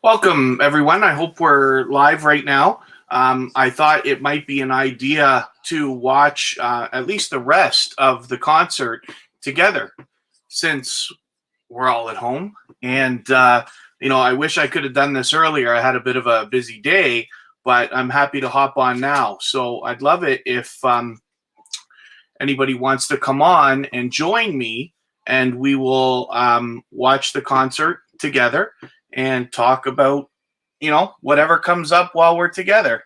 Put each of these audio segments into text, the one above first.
Welcome, everyone. I hope we're live right now. I thought it might be an idea to watch at least the rest of the concert together since we're all at home. And, I wish I could have done this earlier. I had a bit of a busy day, but I'm happy to hop on now. So I'd love it if anybody wants to come on and join me, and we will watch the concert together and talk about, whatever comes up while we're together.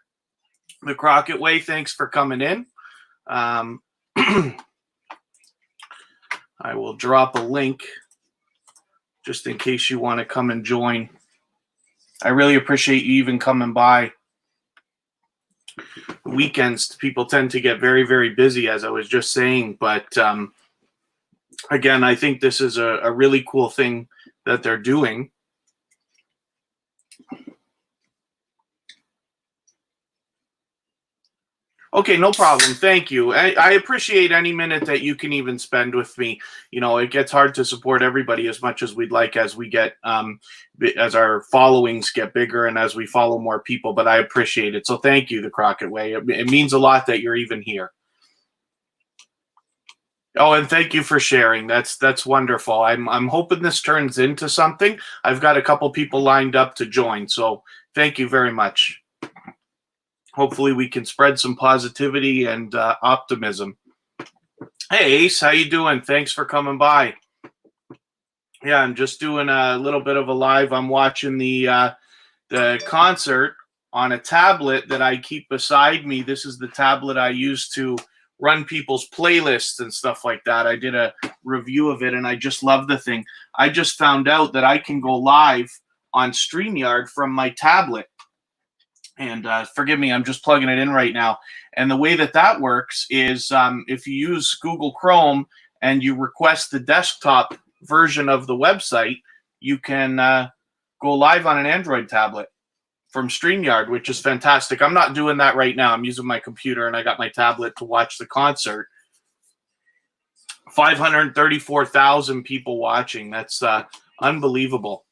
The Crockett Way, thanks for coming in. I will drop a link just in case you want to come and join. I really appreciate you even coming by. Weekends, people tend to get very, very busy, as I was just saying. But again, I think this is a really cool thing that they're doing. Okay, no problem. Thank you. I appreciate any minute that you can even spend with me. It gets hard to support everybody as much as we'd like as we get, as our followings get bigger and as we follow more people, but I appreciate it. So thank you, The Crockett Way. It means a lot that you're even here. Oh, and thank you for sharing. That's wonderful. I'm hoping this turns into something. I've got a couple people lined up to join, so thank you very much. Hopefully we can spread some positivity and optimism. Hey, Ace, how you doing? Thanks for coming by. Yeah, I'm just doing a little bit of a live. I'm watching the concert on a tablet that I keep beside me. This is the tablet I use to run people's playlists and stuff like that. I did a review of it, and I just love the thing. I just found out that I can go live on StreamYard from my tablet. And forgive me, I'm just plugging it in right now. And the way that works is if you use Google Chrome and you request the desktop version of the website, you can go live on an Android tablet from StreamYard, which is fantastic. I'm not doing that right now. I'm using my computer, and I got my tablet to watch the concert. 534,000 people watching. That's unbelievable.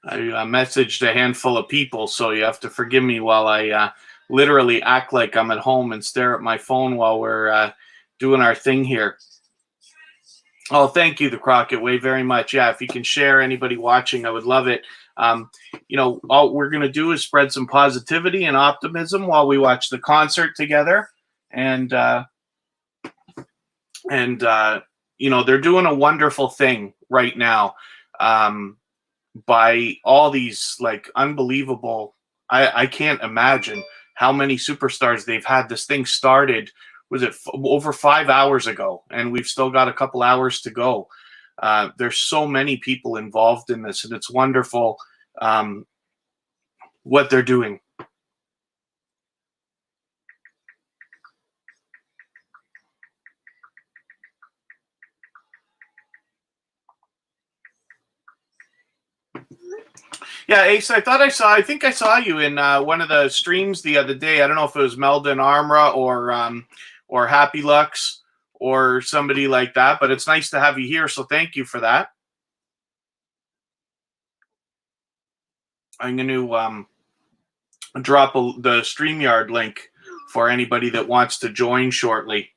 I messaged a handful of people, so you have to forgive me while I literally act like I'm at home and stare at my phone while we're doing our thing here. Oh, thank you, The Crockett Way, very much. Yeah, if you can share anybody watching, I would love it. All we're going to do is spread some positivity and optimism while we watch the concert together. And they're doing a wonderful thing right now. By all these unbelievable, I can't imagine how many superstars they've had. This thing started, was it over 5 hours ago, and we've still got a couple hours to go. There's so many people involved in this, and it's wonderful what they're doing. Yeah, Ace, I think I saw you in one of the streams the other day. I don't know if it was Meldon Armra or Happy Lux or somebody like that, but it's nice to have you here, so thank you for that. I'm going to drop the StreamYard link for anybody that wants to join shortly.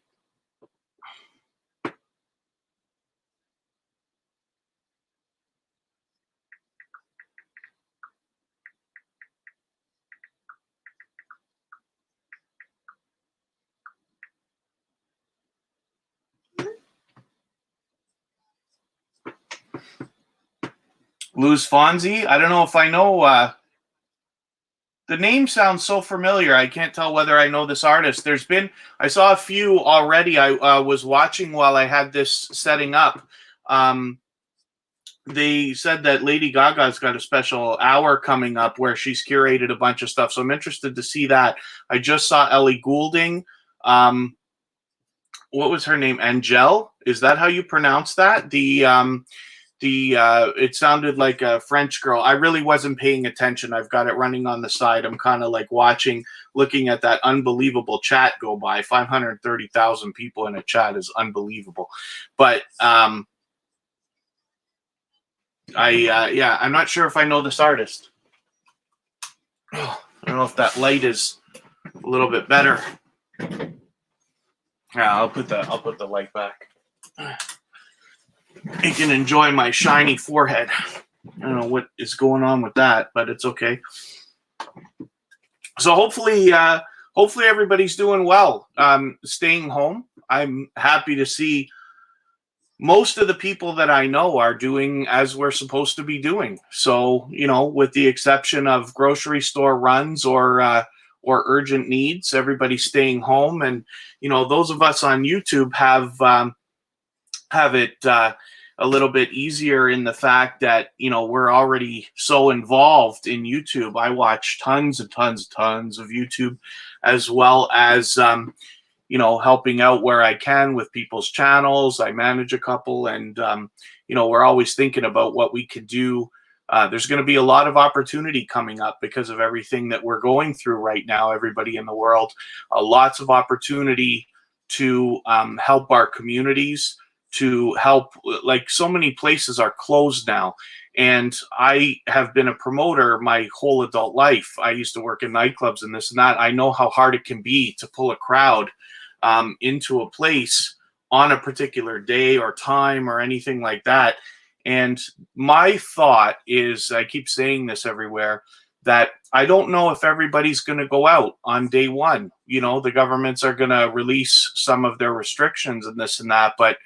Luz Fonzie? I don't know if I know. The name sounds so familiar. I can't tell whether I know this artist. I saw a few already. I was watching while I had this setting up. they said that Lady Gaga's got a special hour coming up where she's curated a bunch of stuff. So I'm interested to see that. I just saw Ellie Goulding. What was her name? Angel? Is that how you pronounce that? It sounded like a French girl. I really wasn't paying attention. I've got it running on the side. I'm kind of like looking at that unbelievable chat go by. 530,000 people in a chat is unbelievable. But I'm not sure if I know this artist. I don't know if that light is a little bit better. Yeah, I'll put the light back. You can enjoy my shiny forehead. I don't know what is going on with that, but it's okay. So hopefully everybody's doing well. Staying home. I'm happy to see most of the people that I know are doing as we're supposed to be doing. So, with the exception of grocery store runs or urgent needs, everybody's staying home. And, those of us on YouTube have it a little bit easier in the fact that, we're already so involved in YouTube. I watch tons and tons of YouTube, as well as, helping out where I can with people's channels. I manage a couple, and, we're always thinking about what we could do. There's going to be a lot of opportunity coming up because of everything that we're going through right now, everybody in the world. Lots of opportunity to help our communities, to help, like so many places are closed now. And I have been a promoter my whole adult life. I used to work in nightclubs and this and that. I know how hard it can be to pull a crowd into a place on a particular day or time or anything like that. And my thought is, I keep saying this everywhere, that I don't know if everybody's going to go out on day one. The governments are going to release some of their restrictions and this and that, but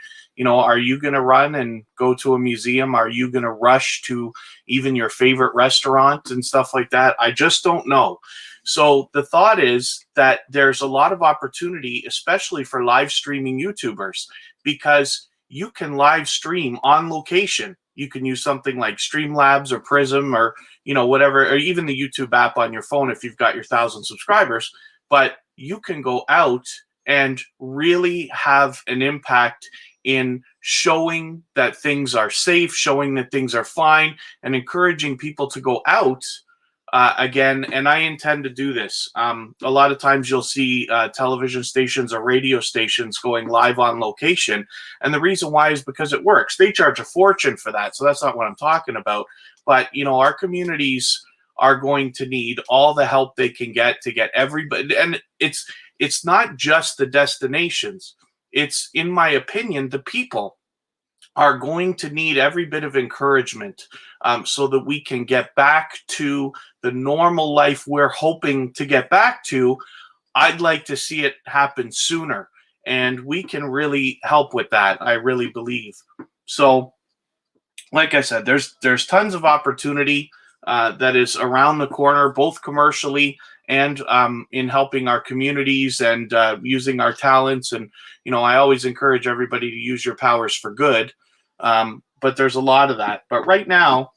are you going to run and go to a museum? Are you going to rush to even your favorite restaurant and stuff like that? I just don't know. So the thought is that there's a lot of opportunity, especially for live streaming YouTubers, because you can live stream on location. You can use something like Streamlabs or Prism or, whatever, or even the YouTube app on your phone if you've got your 1,000 subscribers. But you can go out and really have an impact in showing that things are safe, showing that things are fine, and encouraging people to go out again. And I intend to do this. A lot of times you'll see television stations or radio stations going live on location. And the reason why is because it works. They charge a fortune for that. So that's not what I'm talking about. But, our communities are going to need all the help they can get to get everybody. And it's not just the destinations. It's, in my opinion, the people are going to need every bit of encouragement so that we can get back to the normal life we're hoping to get back to. I'd like to see it happen sooner, and we can really help with that, I really believe. So, like I said, there's tons of opportunity that is around the corner, both commercially and in helping our communities and using our talents. And, I always encourage everybody to use your powers for good. But there's a lot of that. But right now,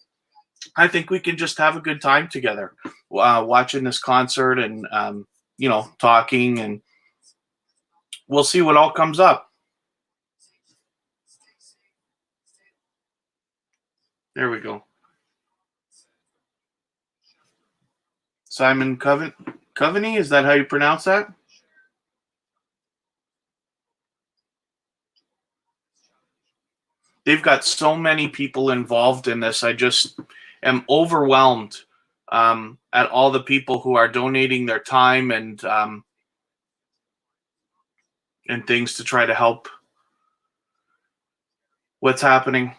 I think we can just have a good time together, watching this concert and, talking, and we'll see what all comes up. There we go. Simon Coveney, is that how you pronounce that? They've got so many people involved in this. I just am overwhelmed at all the people who are donating their time and things to try to help what's happening.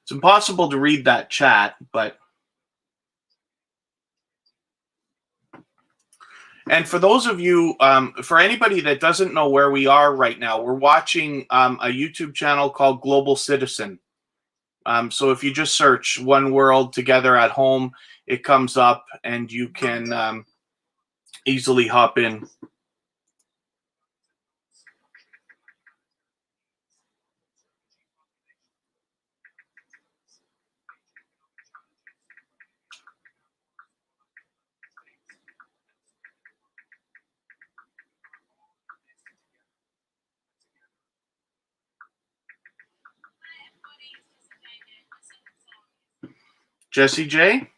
It's impossible to read that chat, but... And for those of you, for anybody that doesn't know where we are right now, we're watching a YouTube channel called Global Citizen. So if you just search One World Together at Home, it comes up and you can easily hop in. Jessie J?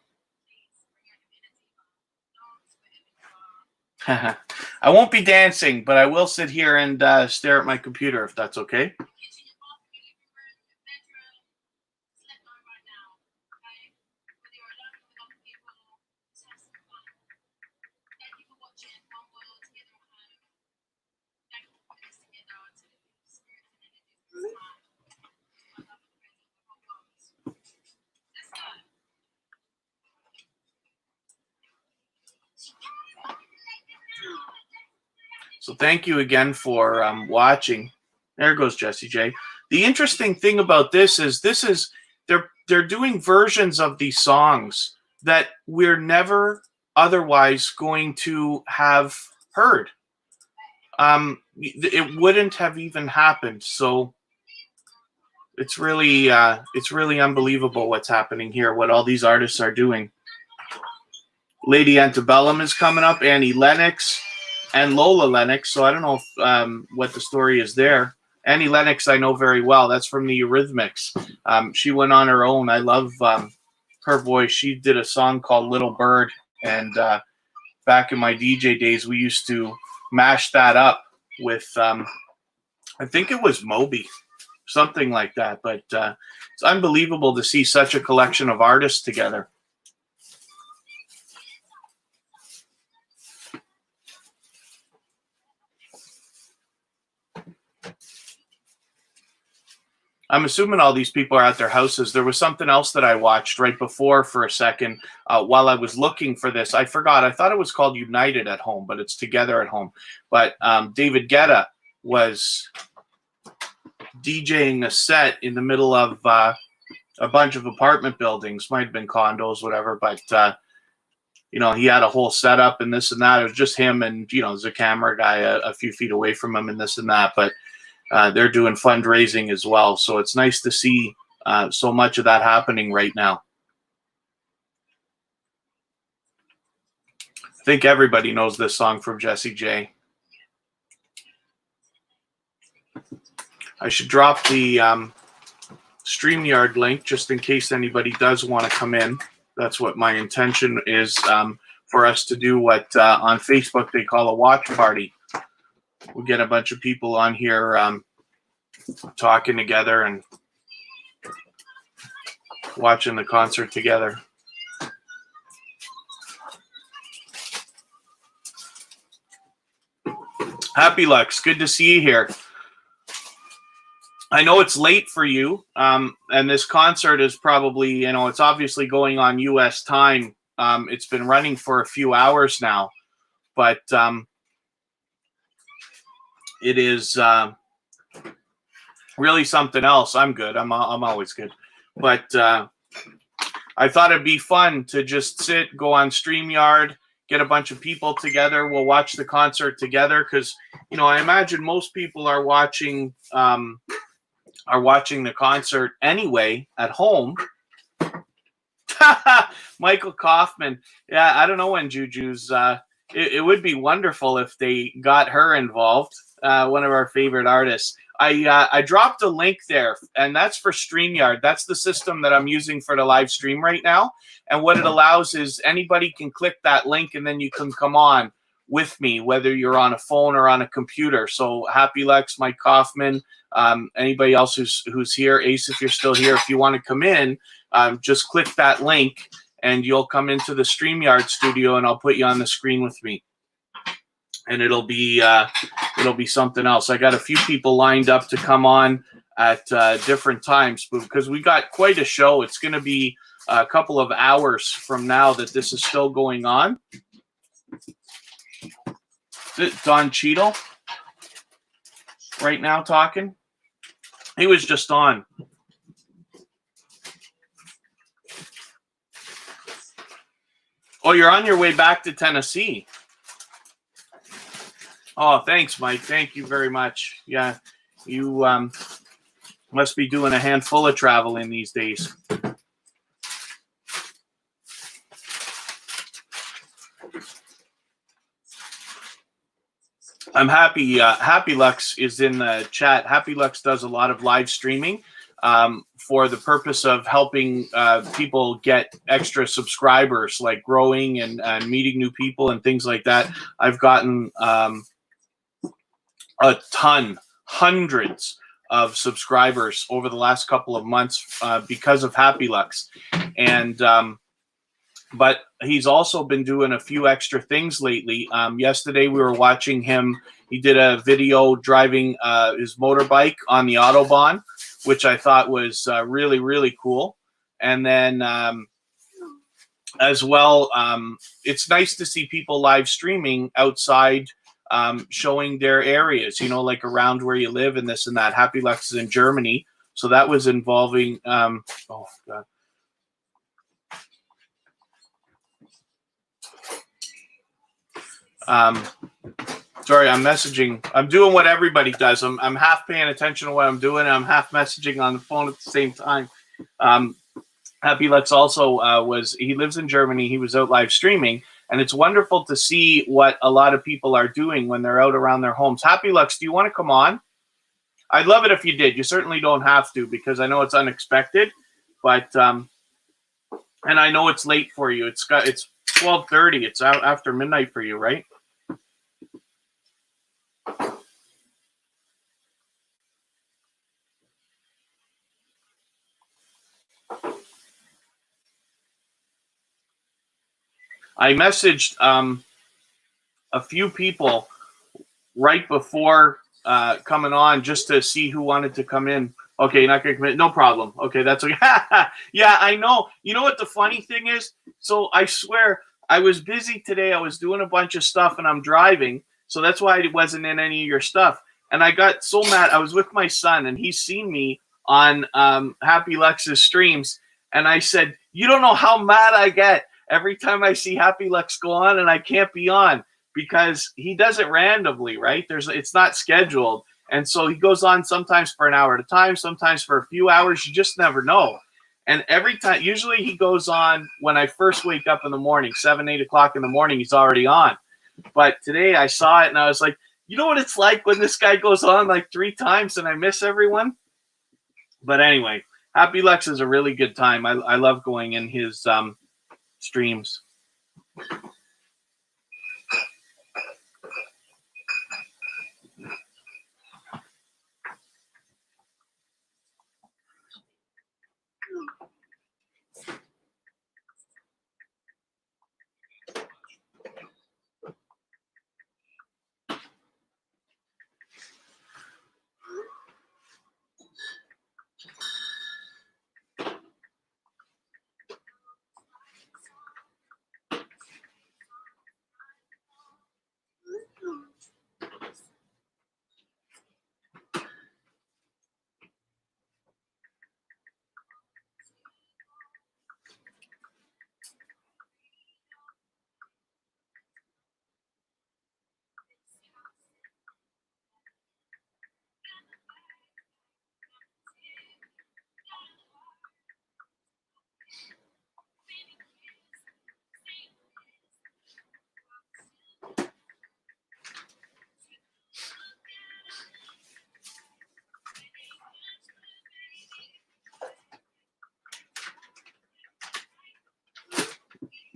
I won't be dancing, but I will sit here and stare at my computer if that's okay. So thank you again for watching. There goes Jessie J. The interesting thing about this is they're doing versions of these songs that we're never otherwise going to have heard. It wouldn't have even happened. So it's really unbelievable what's happening here. What all these artists are doing. Lady Antebellum is coming up. Annie Lennox. And Lola Lennox, so I don't know if, what the story is there. Annie Lennox I know very well. That's from the Eurythmics. She went on her own. I love her voice. She did a song called Little Bird, and back in my DJ days, we used to mash that up with, I think it was Moby, something like that. But it's unbelievable to see such a collection of artists together. I'm assuming all these people are at their houses. There was something else that I watched right before for a second while I was looking for this. I forgot. I thought it was called United at Home, but it's Together at Home. But David Guetta was DJing a set in the middle of a bunch of apartment buildings. Might have been condos, whatever. But, you know, he had a whole setup and this and that. It was just him and, you know, there's a camera guy a few feet away from him and this and that. But they're doing fundraising as well. So it's nice to see so much of that happening right now. I think everybody knows this song from Jessie J. I should drop the StreamYard link just in case anybody does want to come in. That's what my intention is, for us to do what on Facebook they call a watch party. We'll get a bunch of people on here talking together and watching the concert together. Happy Lux, good to see you here. I know it's late for you, and this concert is probably, you know, it's obviously going on U.S. time. It's been running for a few hours now, but it is really something else. I'm good. I'm always good. But I thought it'd be fun to just sit, go on StreamYard, get a bunch of people together. We'll watch the concert together because, you know, I imagine most people are watching the concert anyway at home. Michael Kaufman. Yeah, I don't know when Juju's. It would be wonderful if they got her involved. One of our favorite artists. I dropped a link there, and that's for StreamYard. That's the system that I'm using for the live stream right now. And what it allows is anybody can click that link, and then you can come on with me, whether you're on a phone or on a computer. So Happy Lex, Mike Kaufman, anybody else who's here, Ace, if you're still here, if you want to come in, just click that link, and you'll come into the StreamYard studio, and I'll put you on the screen with me. And it'll be something else. I got a few people lined up to come on at different times because we got quite a show. It's going to be a couple of hours from now that this is still going on. Don Cheadle right now talking. He was just on. Oh, you're on your way back to Tennessee. Oh, thanks, Mike. Thank you very much. Yeah, you must be doing a handful of traveling these days. I'm happy. Happy Lux is in the chat. Happy Lux does a lot of live streaming. for the purpose of helping people get extra subscribers, like growing and meeting new people and things like that. I've gotten a ton, hundreds of subscribers over the last couple of months because of Happy Lux. And but he's also been doing a few extra things lately. Yesterday we were watching him. He did a video driving his motorbike on the Autobahn, which I thought was really, really cool. And then as well, it's nice to see people live streaming outside, showing their areas, you know, like around where you live and this and that. Happy Lux is in Germany. So that was involving, oh, God. Sorry, I'm messaging. I'm doing what everybody does. I'm half paying attention to what I'm doing, and I'm half messaging on the phone at the same time. Happy Lux also he lives in Germany. He was out live streaming, and it's wonderful to see what a lot of people are doing when they're out around their homes. Happy Lux, do you want to come on? I'd love it if you did. You certainly don't have to, because I know it's unexpected, but and I know it's late for you. It's 12:30. It's out after midnight for you, right? I messaged a few people right before coming on just to see who wanted to come in. Okay, you're not going to commit. No problem. Okay, that's okay. Yeah, I know. You know what the funny thing is? So I swear I was busy today. I was doing a bunch of stuff and I'm driving. So that's why I wasn't in any of your stuff. And I got so mad. I was with my son and he's seen me on Happy Lux's streams. And I said, you don't know how mad I get every time I see Happy Lux go on and I can't be on, because he does it randomly, right? It's not scheduled. And so he goes on sometimes for an hour at a time, sometimes for a few hours. You just never know. And every time, usually he goes on when I first wake up in the morning, 7, 8 o'clock in the morning, he's already on. But today I saw it and I was like, you know what it's like when this guy goes on like 3 times and I miss everyone? But anyway, Happy Lux is a really good time. I love going in his streams.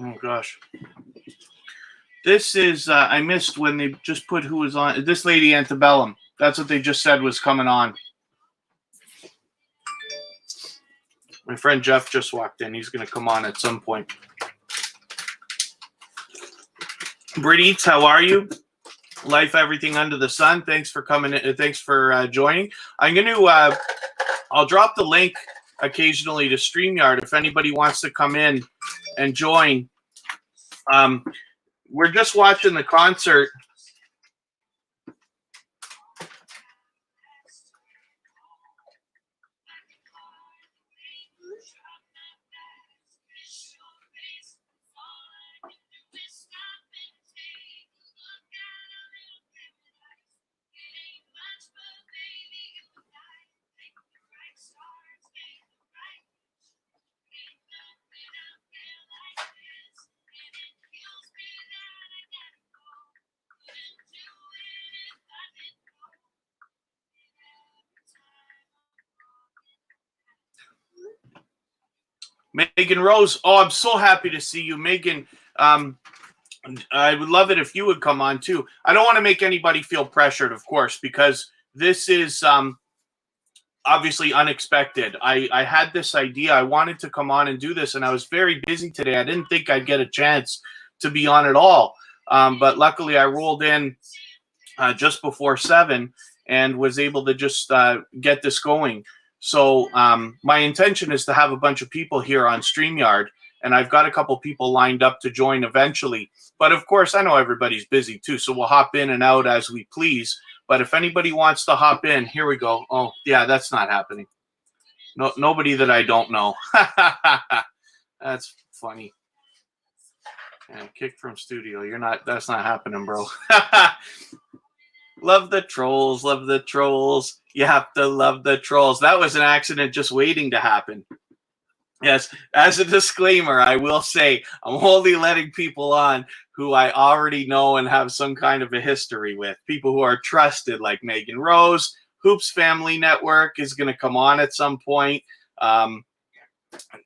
Oh, gosh. This is, I missed when they just put who was on. This lady, Antebellum. That's what they just said was coming on. My friend Jeff just walked in. He's going to come on at some point. Brit Eats, how are you? Life, everything under the sun. Thanks for coming in. Thanks for joining. I'm going to, I'll drop the link occasionally to StreamYard if anybody wants to come in and join. We're just watching the concert. Megan Rose. Oh, I'm so happy to see you, Megan. I would love it if you would come on too. I don't want to make anybody feel pressured, of course, because this is obviously unexpected. I had this idea. I wanted to come on and do this, and I was very busy today. I didn't think I'd get a chance to be on at all. But luckily, I rolled in just before 7 and was able to just get this going. So my intention is to have a bunch of people here on StreamYard, and I've got a couple people lined up to join eventually. But of course, I know everybody's busy too, so we'll hop in and out as we please. But if anybody wants to hop in, here we go. Oh, yeah, that's not happening. No, nobody that I don't know. That's funny. Yeah, kicked from studio. That's not happening, bro. Love the trolls. Love the trolls. You have to love the trolls. That was an accident just waiting to happen. Yes, as a disclaimer, I will say I'm only letting people on who I already know and have some kind of a history with. People who are trusted, like Megan Rose. Hoops Family Network is going to come on at some point.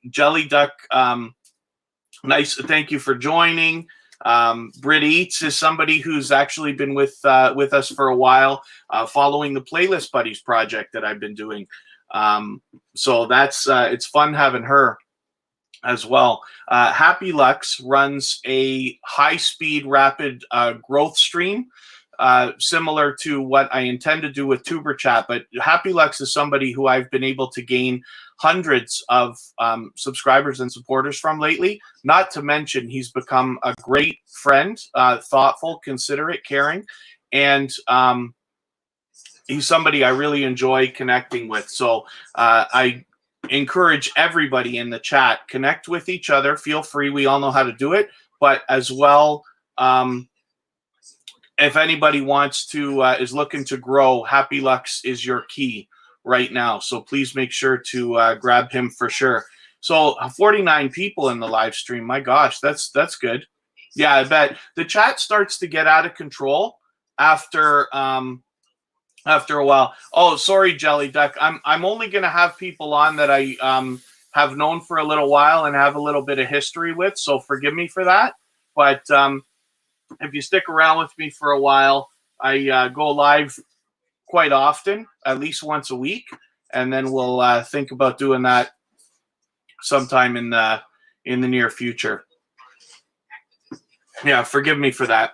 Jelly Duck, nice. Thank you for joining. Brit Eats is somebody who's actually been with us for a while, following the Playlist Buddies project that I've been doing. So that's it's fun having her as well. Happy Lux runs a high-speed, rapid growth stream, similar to what I intend to do with Tuber Chat. But Happy Lux is somebody who I've been able to gain hundreds of subscribers and supporters from lately. Not to mention, he's become a great friend, thoughtful, considerate, caring, and he's somebody I really enjoy connecting with. So I encourage everybody in the chat, connect with each other. Feel free. We all know how to do it. But as well, if anybody wants to, is looking to grow, Happy Lux is your key right now. So please make sure to grab him for sure. So 49 people in the live stream. My gosh, that's good. Yeah, I bet the chat starts to get out of control after a while. Oh, sorry, Jelly Duck. I'm only going to have people on that I have known for a little while and have a little bit of history with. So forgive me for that. But if you stick around with me for a while, I go live quite often, at least once a week, and then we'll think about doing that sometime in the near future. Yeah, forgive me for that.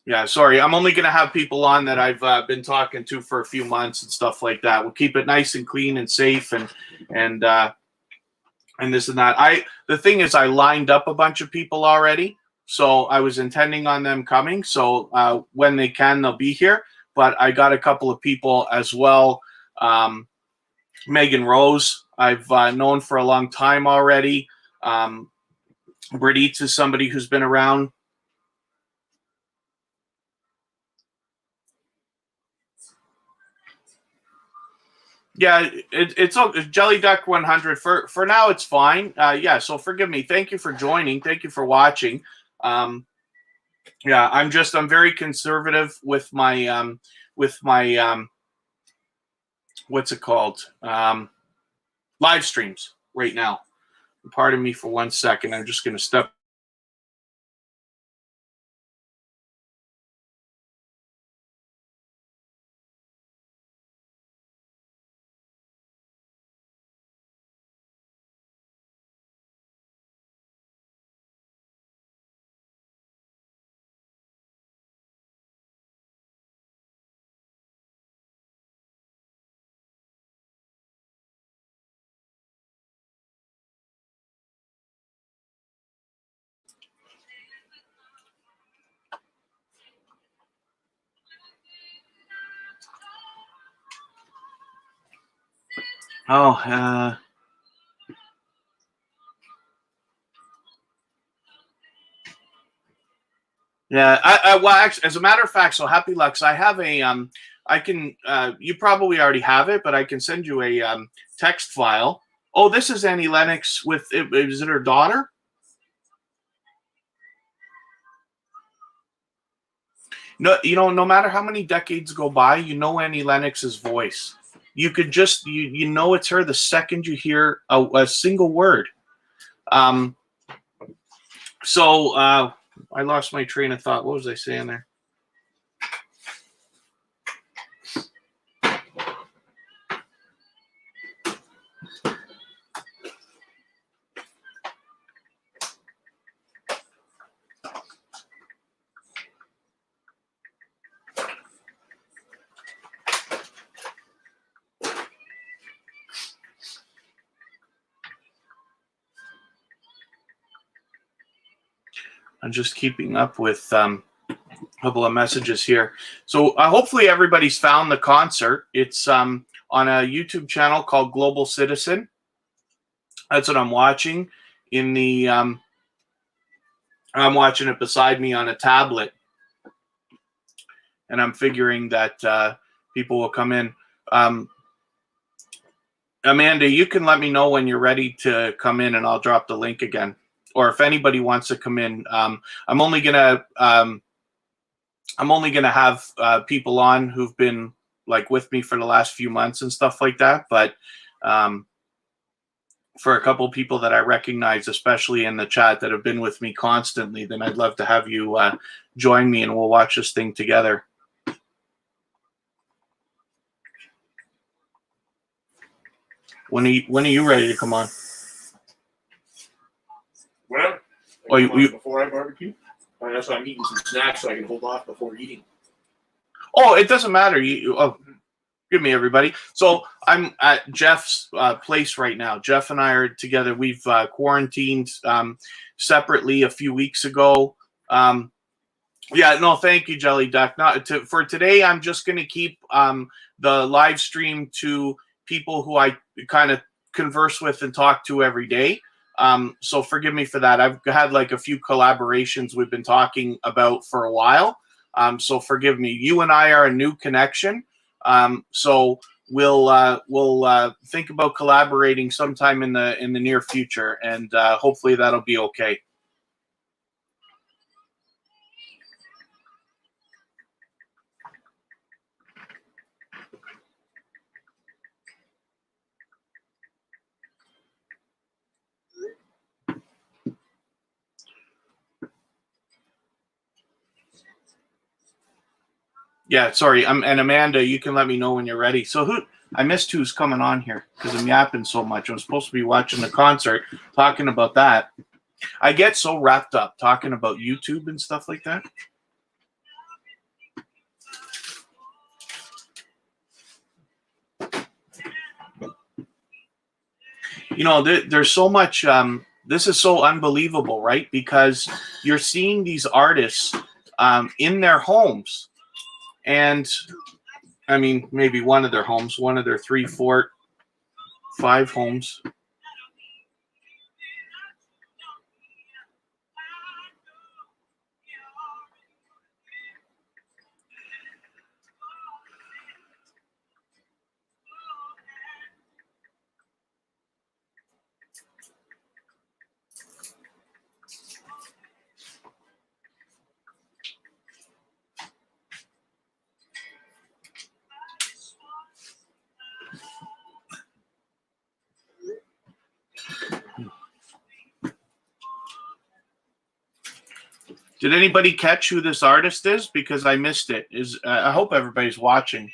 Yeah, sorry. I'm only going to have people on that I've been talking to for a few months and stuff like that. We'll keep it nice and clean and safe and this and that. The thing is, I lined up a bunch of people already, so I was intending on them coming. So when they can, they'll be here. But I got a couple of people as well. Megan Rose, I've known for a long time already. Brit Eats is somebody who's been around. Yeah, it's Jelly Duck 100 for now. It's fine. Yeah, so forgive me. Thank you for joining. Thank you for watching. Yeah, I'm very conservative with my what's it called? Live streams right now. Pardon me for 1 second. I'm just going to step. Oh, yeah. Well, actually, as a matter of fact, so Happy Lux, I have a I can you probably already have it, but I can send you a text file. Oh, this is Annie Lennox with is it her daughter? No, no matter how many decades go by, Annie Lennox's voice. you could just you know it's her the second you hear a single word. So I lost my train of thought. What was I saying there? I'm just keeping up with a couple of messages here. So hopefully everybody's found the concert. It's on a YouTube channel called Global Citizen. That's what I'm watching. I'm watching it beside me on a tablet, and I'm figuring that people will come in. Amanda, you can let me know when you're ready to come in, and I'll drop the link again. Or if anybody wants to come in, I'm only gonna have people on who've been like with me for the last few months and stuff like that. But for a couple of people that I recognize, especially in the chat, that have been with me constantly, then I'd love to have you join me, and we'll watch this thing together. When are you ready to come on? Well, before I barbecue. That's why I'm eating some snacks so I can hold off before eating. Oh, it doesn't matter. Give me everybody. So I'm at Jeff's place right now. Jeff and I are together. We've quarantined separately a few weeks ago. Yeah, no, thank you, Jelly Duck. For today, I'm just going to keep the live stream to people who I kind of converse with and talk to every day. So forgive me for that. I've had like a few collaborations we've been talking about for a while. So forgive me. You and I are a new connection. So we'll think about collaborating sometime in the near future, and hopefully that'll be okay. Yeah, sorry. And Amanda, you can let me know when you're ready. So I missed who's coming on here because I'm yapping so much. I'm supposed to be watching the concert, talking about that. I get so wrapped up talking about YouTube and stuff like that. You know, there's so much. This is so unbelievable, right? Because you're seeing these artists in their homes. And I mean, maybe one of their homes, one of their 3, 4, 5 homes. Did anybody catch who this artist is? Because I missed it. I hope everybody's watching.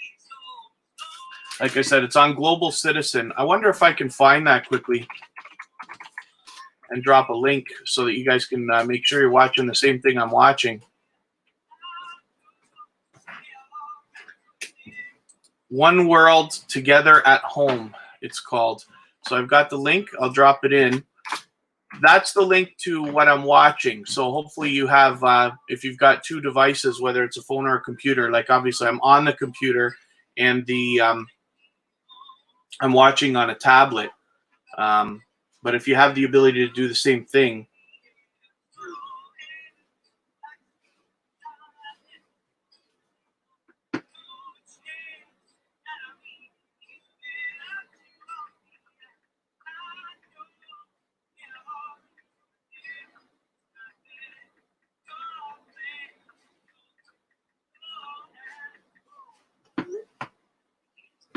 Like I said, it's on Global Citizen. I wonder if I can find that quickly and drop a link so that you guys can make sure you're watching the same thing I'm watching. One World Together at Home, it's called. So I've got the link. I'll drop it in. That's the link to what I'm watching. So hopefully you have, if you've got 2 devices, whether it's a phone or a computer, like obviously I'm on the computer and I'm watching on a tablet. But if you have the ability to do the same thing.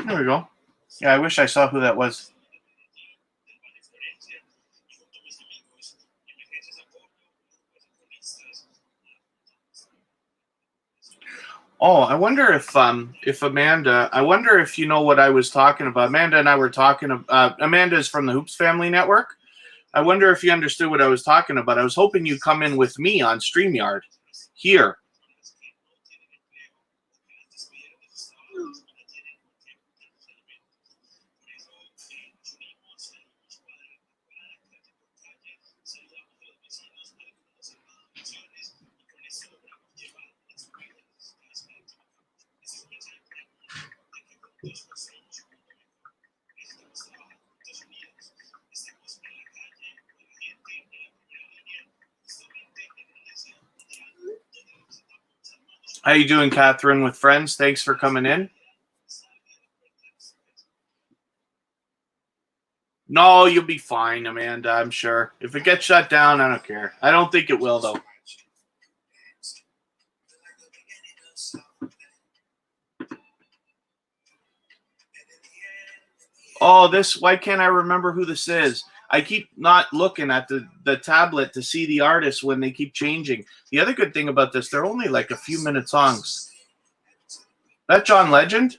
There we go. Yeah, I wish I saw who that was. Oh, I wonder if Amanda, I wonder if you know what I was talking about. Amanda and I were talking about, Amanda is from the Hoops Family Network. I wonder if you understood what I was talking about. I was hoping you'd come in with me on StreamYard here. How you doing, Catherine, with friends? Thanks for coming in. No, you'll be fine, Amanda, I'm sure. If it gets shut down, I don't care. I don't think it will, though. Oh, why can't I remember who this is? I keep not looking at the tablet to see the artists when they keep changing. The other good thing about this, they're only like a few minute songs. That John Legend?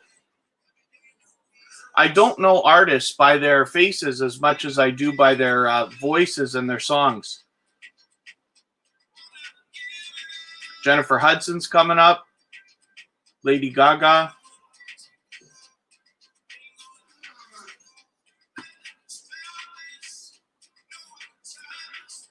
I don't know artists by their faces as much as I do by their voices and their songs. Jennifer Hudson's coming up. Lady Gaga.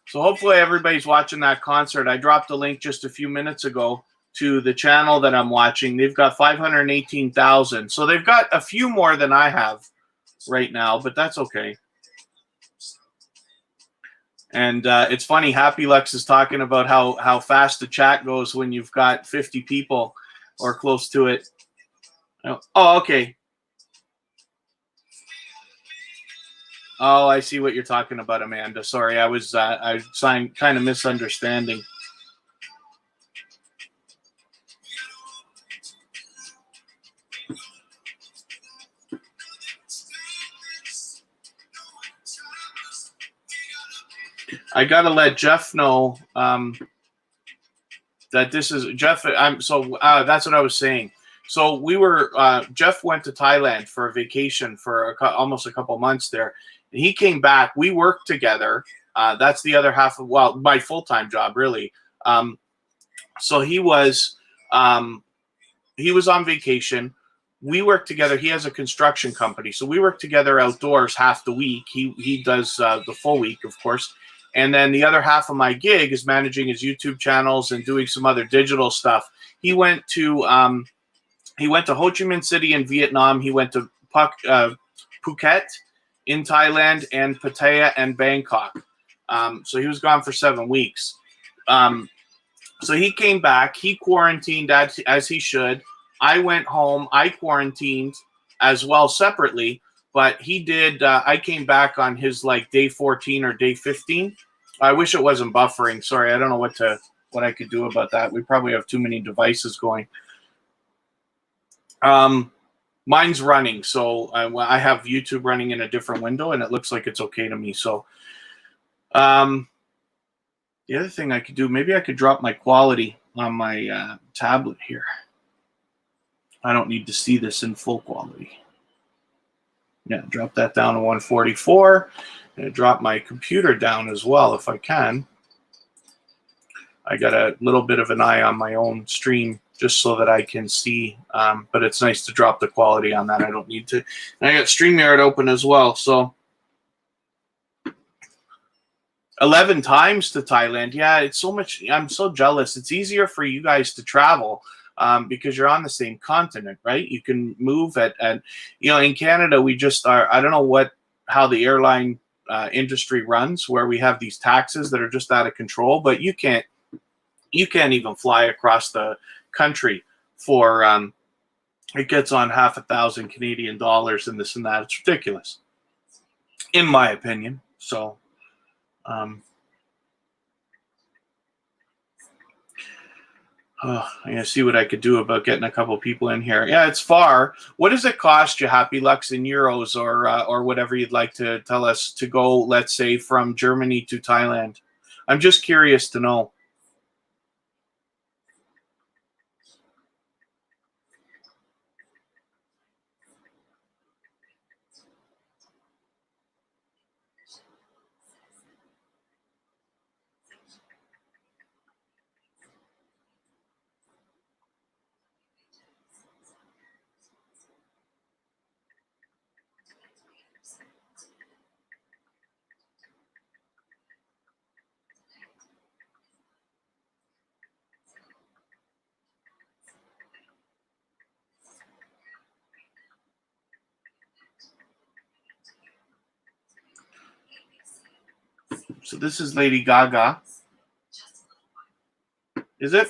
So hopefully everybody's watching that concert. I dropped a link just a few minutes ago to the channel that I'm watching. They've got 518,000. So they've got a few more than I have right now, but that's okay. And it's funny, Happy Lux is talking about how fast the chat goes when you've got 50 people or close to it. Oh, okay. Oh, I see what you're talking about, Amanda. Sorry, I was kind of misunderstanding. I gotta let Jeff know that this is Jeff. That's what I was saying. So we were Jeff went to Thailand for a vacation for almost a couple months there. And he came back. We worked together. That's the other half of my full-time job, really. So he was on vacation. We worked together. He has a construction company, so we work together outdoors half the week. He does the full week, of course. And then the other half of my gig is managing his YouTube channels and doing some other digital stuff. He went to Ho Chi Minh City in Vietnam. He went to Phuket in Thailand and Pattaya and Bangkok. So he was gone for 7 weeks. So he came back. He quarantined as he should. I went home. I quarantined as well separately. But he did. I came back on his day 14 or day 15. I wish it wasn't buffering. Sorry, I don't know what I could do about that. We probably have too many devices going. Mine's running, so I have YouTube running in a different window, and it looks like it's okay to me. So, the other thing I could do, maybe I could drop my quality on my tablet here. I don't need to see this in full quality. Yeah, drop that down to 144. And drop my computer down as well if I can. I got a little bit of an eye on my own stream just so that I can see. But it's nice to drop the quality on that. I don't need to. And I got StreamYard open as well. So 11 times to Thailand. Yeah, it's so much. I'm so jealous. It's easier for you guys to travel. Because you're on the same continent, right? You can move in Canada, we just are, I don't know how the airline industry runs, where we have these taxes that are just out of control, but you can't even fly across the country for, it gets on $5,000 Canadian dollars and this and that. It's ridiculous, in my opinion. So, Oh, I'm gonna see what I could do about getting a couple people in here. Yeah, it's far. What does it cost you, Happy Lux, in euros or whatever you'd like to tell us to go? Let's say from Germany to Thailand. I'm just curious to know. So this is Lady Gaga. Is it?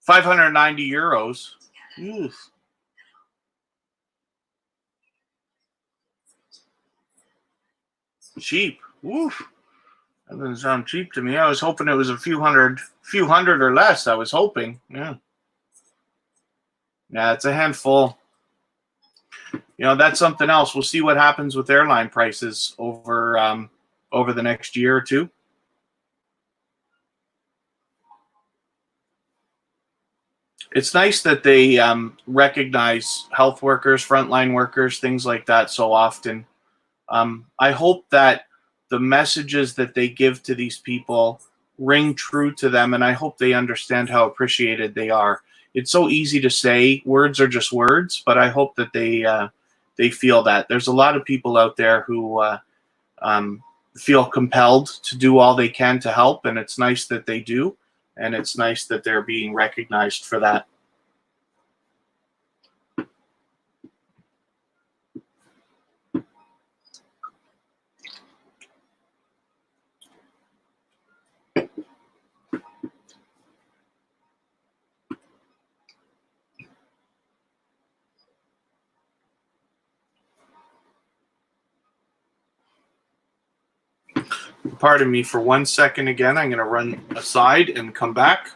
€590. Oof. Cheap. Oof. That doesn't sound cheap to me. I was hoping it was a few hundred or less. I was hoping. Yeah. Yeah, it's a handful. You know, that's something else. We'll see what happens with airline prices over the next year or two. It's nice that they recognize health workers, frontline workers, things like that so often. I hope that the messages that they give to these people ring true to them, and I hope they understand how appreciated they are. It's so easy to say words are just words, but I hope that they feel that. There's a lot of people out there who feel compelled to do all they can to help, and it's nice that they do, and it's nice that they're being recognized for that. Pardon me for 1 second again. I'm going to run aside and come back.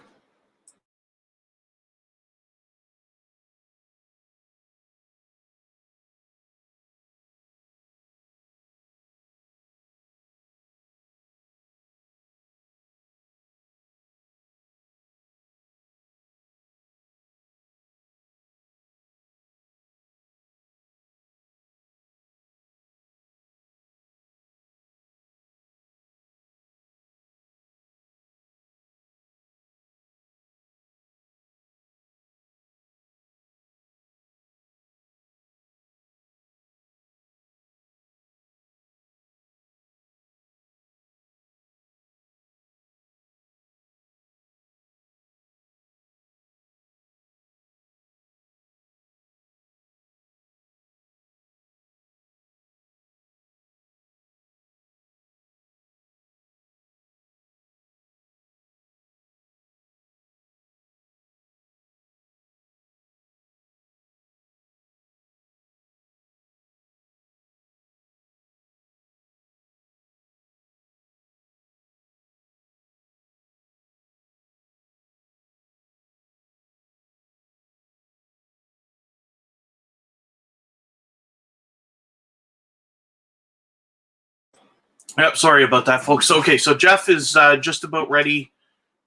Yep, sorry about that, folks. Okay, so Jeff is just about ready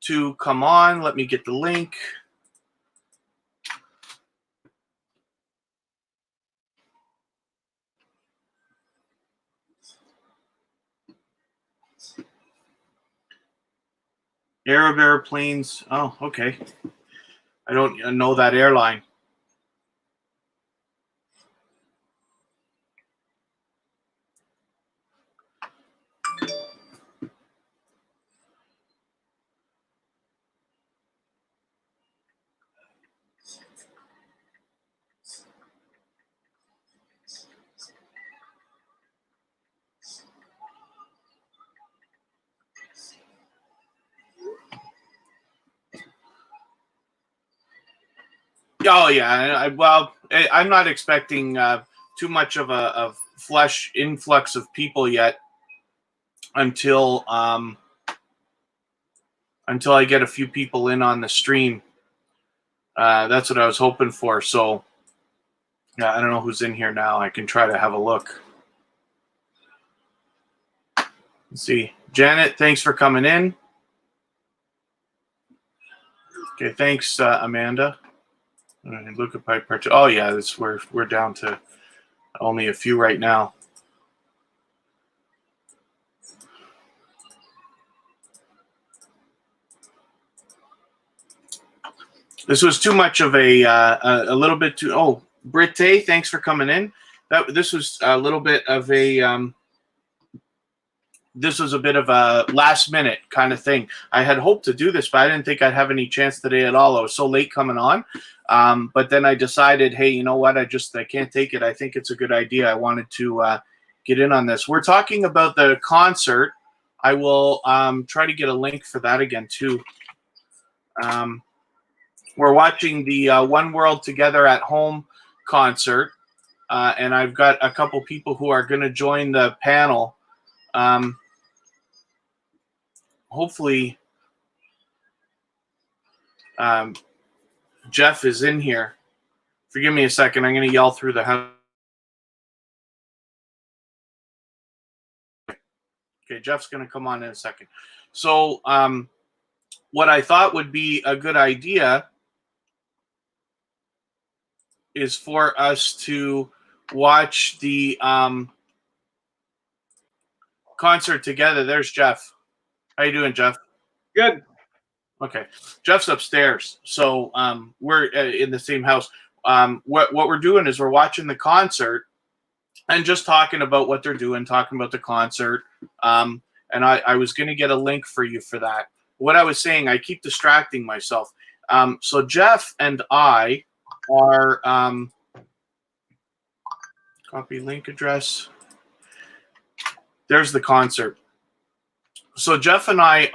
to come on. Let me get the link. Arab airplanes. Oh, okay. I don't know that airline. Oh yeah. I'm not expecting too much of a flesh influx of people yet until I get a few people in on the stream. That's what I was hoping for. So yeah, I don't know who's in here now. I can try to have a look. Let's see. Janet, thanks for coming in. Okay, thanks, Amanda. Look at my part. Oh yeah, we're down to only a few right now. This was too much of a little bit too. Oh, Britte, thanks for coming in. This was a little bit of a. This was a bit of a last minute kind of thing. I had hoped to do this, but I didn't think I'd have any chance today at all. I was so late coming on. But then I decided, hey, you know what? I can't take it. I think it's a good idea. I wanted to get in on this. We're talking about the concert. I will try to get a link for that again, too. We're watching the One World Together at Home concert. And I've got a couple people who are going to join the panel. Hopefully, Jeff is in here. Forgive me a second. I'm going to yell through the house. Okay, Jeff's going to come on in a second. So what I thought would be a good idea is for us to watch the concert together. There's Jeff. How you doing, Jeff? Good. Okay. Jeff's upstairs. So we're in the same house. What we're doing is we're watching the concert and just talking about what they're doing, talking about the concert. And I was going to get a link for you for that. What I was saying, I keep distracting myself. So Jeff and I are copy link address. There's the concert. So Jeff and I,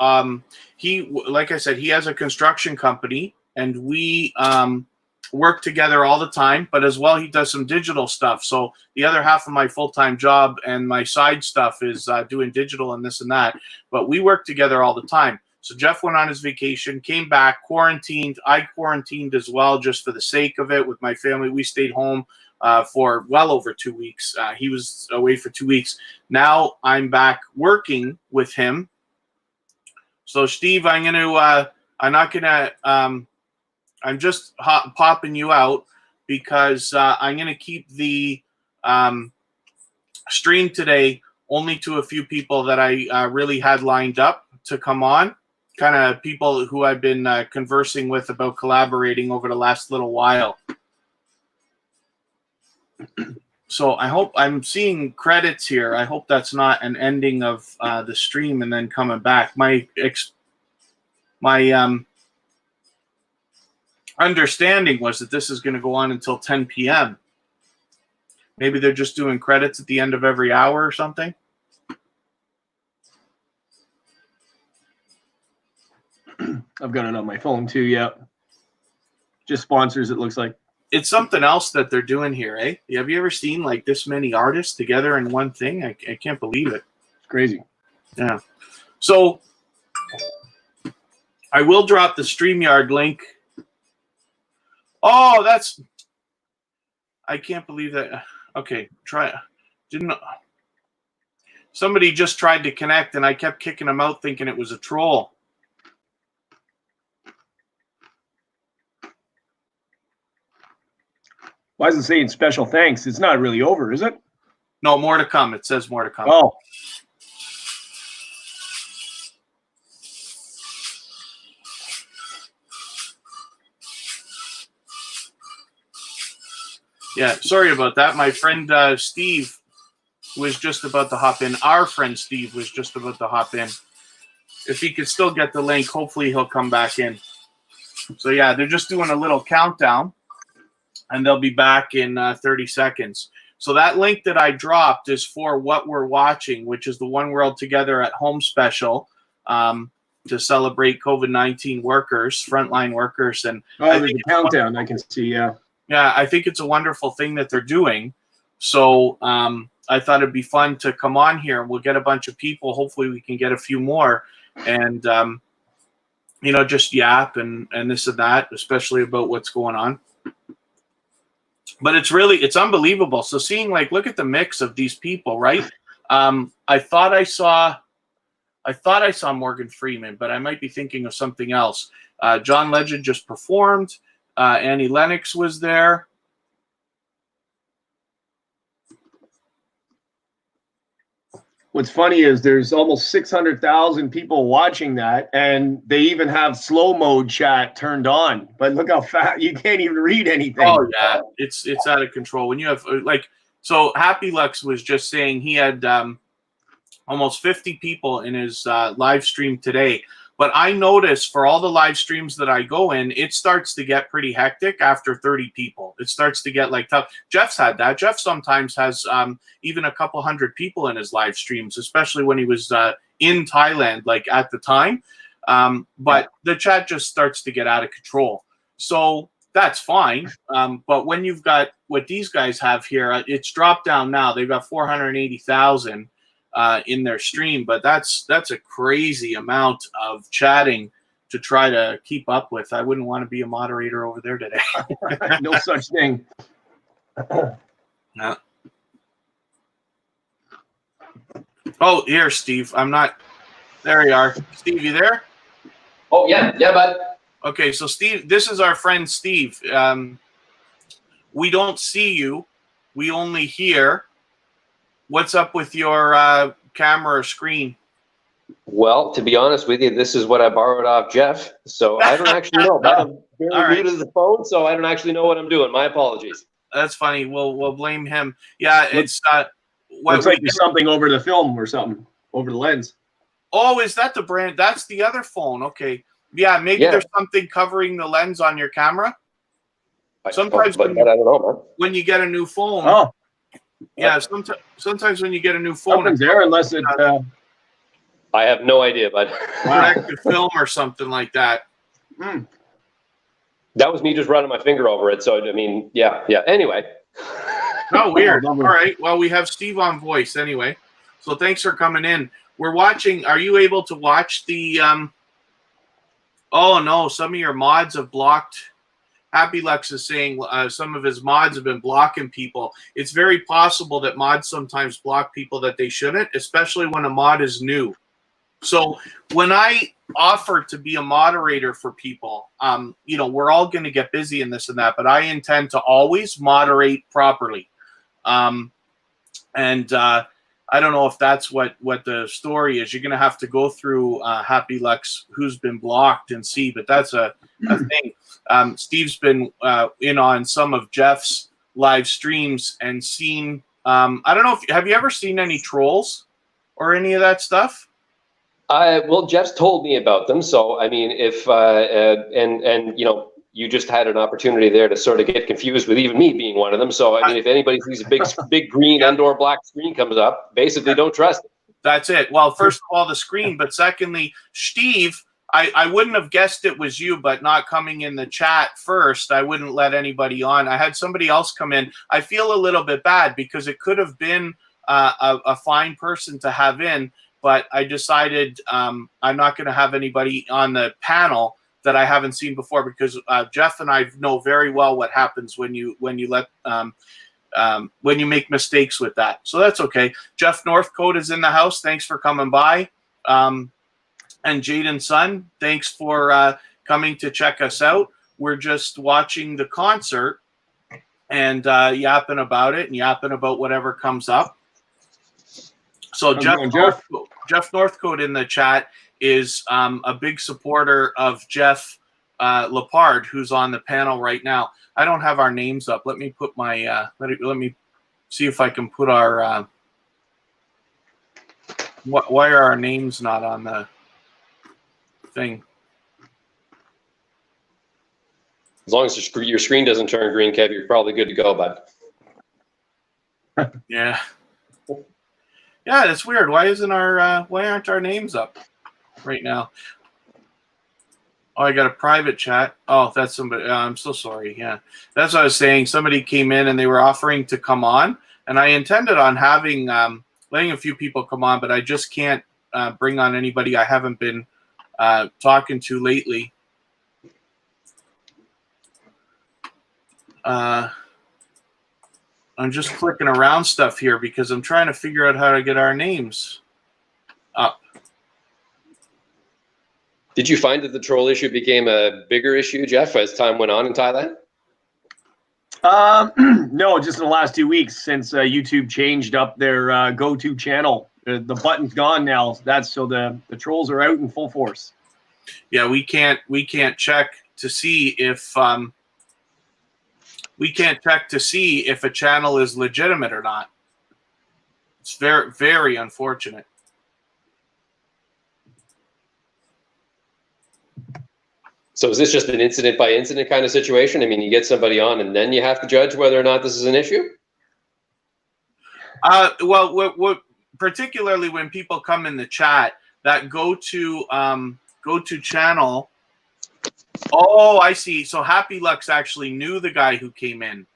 like I said, he has a construction company, and we work together all the time. But as well, he does some digital stuff. So the other half of my full-time job and my side stuff is doing digital and this and that. But we work together all the time. So Jeff went on his vacation, came back, quarantined. I quarantined as well, just for the sake of it with my family. We stayed home for well over 2 weeks. He was away for 2 weeks. Now I'm back working with him. So Steve, I'm just popping you out because I'm going to keep the stream today only to a few people that I really had lined up to come on. Kind of people who I've been conversing with about collaborating over the last little while. So I hope I'm seeing credits here. I hope that's not an ending of the stream and then coming back. My understanding was that this is going to go on until 10 p.m. Maybe they're just doing credits at the end of every hour or something. I've got it on my phone too, yeah. Just sponsors, it looks like. It's something else that they're doing here, eh? Have you ever seen like this many artists together in one thing? I can't believe it. It's crazy. Yeah. So I will drop the StreamYard link. Oh, I can't believe that. Okay, somebody just tried to connect and I kept kicking them out thinking it was a troll. Why is it saying special thanks? It's not really over, is it? No, more to come. It says more to come. Oh. Yeah, sorry about that. My friend Steve was just about to hop in. Our friend Steve was just about to hop in. If he could still get the link, hopefully he'll come back in. So yeah, they're just doing a little countdown, and they'll be back in 30 seconds. So that link that I dropped is for what we're watching, which is the One World Together at Home special. to celebrate COVID-19 workers, frontline workers, and Oh, there's a countdown I can see. Yeah. Yeah, I think it's a wonderful thing that they're doing. So I thought it'd be fun to come on here. We'll get a bunch of people. Hopefully, we can get a few more, and just yap and this and that, especially about what's going on. But it's unbelievable. So seeing, like, look at the mix of these people, right? I thought I saw Morgan Freeman, but I might be thinking of something else. John Legend just performed. Annie Lennox was there. What's funny is there's almost 600,000 people watching that, and they even have slow mode chat turned on. But look how fast you can't even read anything. Oh yeah, it's out of control. When you have so Happy Lux was just saying he had almost 50 people in his live stream today. But I notice for all the live streams that I go in, it starts to get pretty hectic after 30 people. It starts to get tough. Jeff's had that. Jeff sometimes has even a couple hundred people in his live streams, especially when he was in Thailand, at the time. But the chat just starts to get out of control. So that's fine. But when you've got what these guys have here, it's dropped down now. They've got 480,000. In their stream, but that's a crazy amount of chatting to try to keep up with. I wouldn't want to be a moderator over there today. No such thing. Yeah. Oh, here, Steve. I'm not. There you are, Steve. You there? Oh yeah, bud. Okay, so Steve, this is our friend Steve. We don't see you. We only hear. What's up with your camera or screen? Well, to be honest with you, this is what I borrowed off Jeff, so I don't actually know. I'm very new to the phone, so I don't actually know what I'm doing. My apologies. That's funny. We'll blame him. Yeah, it's looks like there's something over the film or something over the lens. Oh, is that the brand? That's the other phone. Okay. Yeah, maybe there's something covering the lens on your camera. Sometimes but I don't know, man. When you get a new phone. Oh. Yeah, sometimes when you get a new phone, something's there unless it. I have no idea, but corrected film or something like that. That was me just running my finger over it. So I mean, yeah. Anyway. Oh, weird. All right. Well, we have Steve on voice anyway. So thanks for coming in. We're watching. Are you able to watch the? Oh no, some of your mods have blocked. Happy Lux is saying some of his mods have been blocking people. It's very possible that mods sometimes block people that they shouldn't, especially when a mod is new. So when I offer to be a moderator for people, we're all going to get busy in this and that, but I intend to always moderate properly. I don't know if that's what the story is. You're going to have to go through Happy Lux, who's been blocked, and see, but that's a thing. Steve's been in on some of Jeff's live streams and seen, I don't know, have you ever seen any trolls or any of that stuff? Well, Jeff's told me about them. So, I mean, if, you just had an opportunity there to sort of get confused with even me being one of them. So, I mean, if anybody sees a big green and/or black screen comes up, basically don't trust it. That's it. Well, first of all, the screen, but secondly, Steve, I wouldn't have guessed it was you, but not coming in the chat first, I wouldn't let anybody on. I had somebody else come in. I feel a little bit bad because it could have been a fine person to have in, but I decided I'm not going to have anybody on the panel that I haven't seen before because Jeff and I know very well what happens when you let when you make mistakes with that. So that's okay. Jeff Northcote is in the house. Thanks for coming by. And Jaden Sun, thanks for coming to check us out. We're just watching the concert and yapping about it and yapping about whatever comes up. So Jeff Northcote in the chat is a big supporter of Jeff Lepard, who's on the panel right now. I don't have our names up. Let me put my let me see if I can put our why are our names not on the thing? As long as your screen doesn't turn green, Kev, you're probably good to go, bud. Yeah, that's weird. Why isn't why aren't our names up right now? Oh, I got a private chat. Oh, that's somebody. I'm so sorry. Yeah, that's what I was saying. Somebody came in and they were offering to come on, and I intended on having letting a few people come on, but I just can't bring on anybody I haven't been talking to lately. I'm just clicking around stuff here because I'm trying to figure out how to get our names up. Did you find that the troll issue became a bigger issue, Jeff, as time went on in Thailand? No, just in the last 2 weeks since YouTube changed up their go-to channel. The button's gone now. That's so the trolls are out in full force. Yeah, we can't check to see if a channel is legitimate or not. It's very, very unfortunate. So is this just an incident by incident kind of situation? I mean, you get somebody on and then you have to judge whether or not this is an issue? Well, what particularly when people come in the chat, that go to channel. Oh, I see. So Happy Lux actually knew the guy who came in.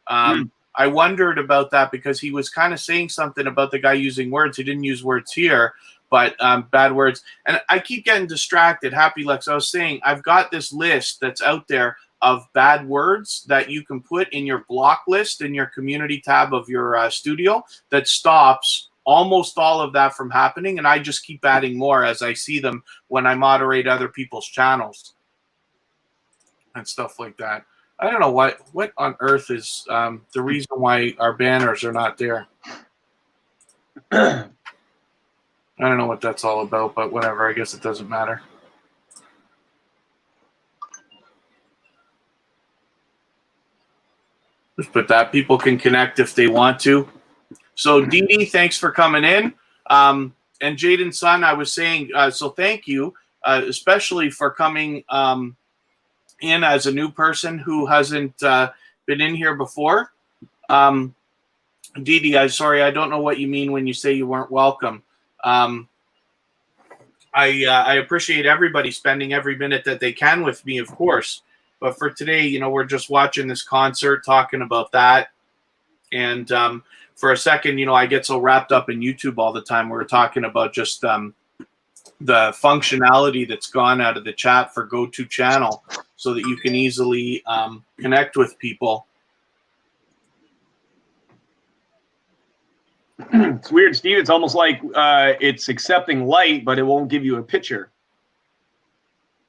I wondered about that because he was kind of saying something about the guy using words. He didn't use words here, but bad words. And I keep getting distracted. Happy Lux, I was saying, I've got this list that's out there of bad words that you can put in your block list in your community tab of your studio that stops almost all of that from happening. And I just keep adding more as I see them when I moderate other people's channels and stuff like that. I don't know what on earth is the reason why our banners are not there. I don't know what that's all about, but whatever. I guess it doesn't matter. Just put that. People can connect if they want to. So, Dee Dee, thanks for coming in. And Jaden's son, I was saying, so thank you, especially for coming in as a new person who hasn't been in here before. Dee Dee, I'm sorry, I don't know what you mean when you say you weren't welcome. I appreciate everybody spending every minute that they can with me, of course. But for today, you know, we're just watching this concert, talking about that. And for a second, you know, I get so wrapped up in YouTube all the time. We're talking about just the functionality that's gone out of the chat for go-to channel so that you can easily connect with people. It's weird, Steve. It's almost like it's accepting light, but it won't give you a picture.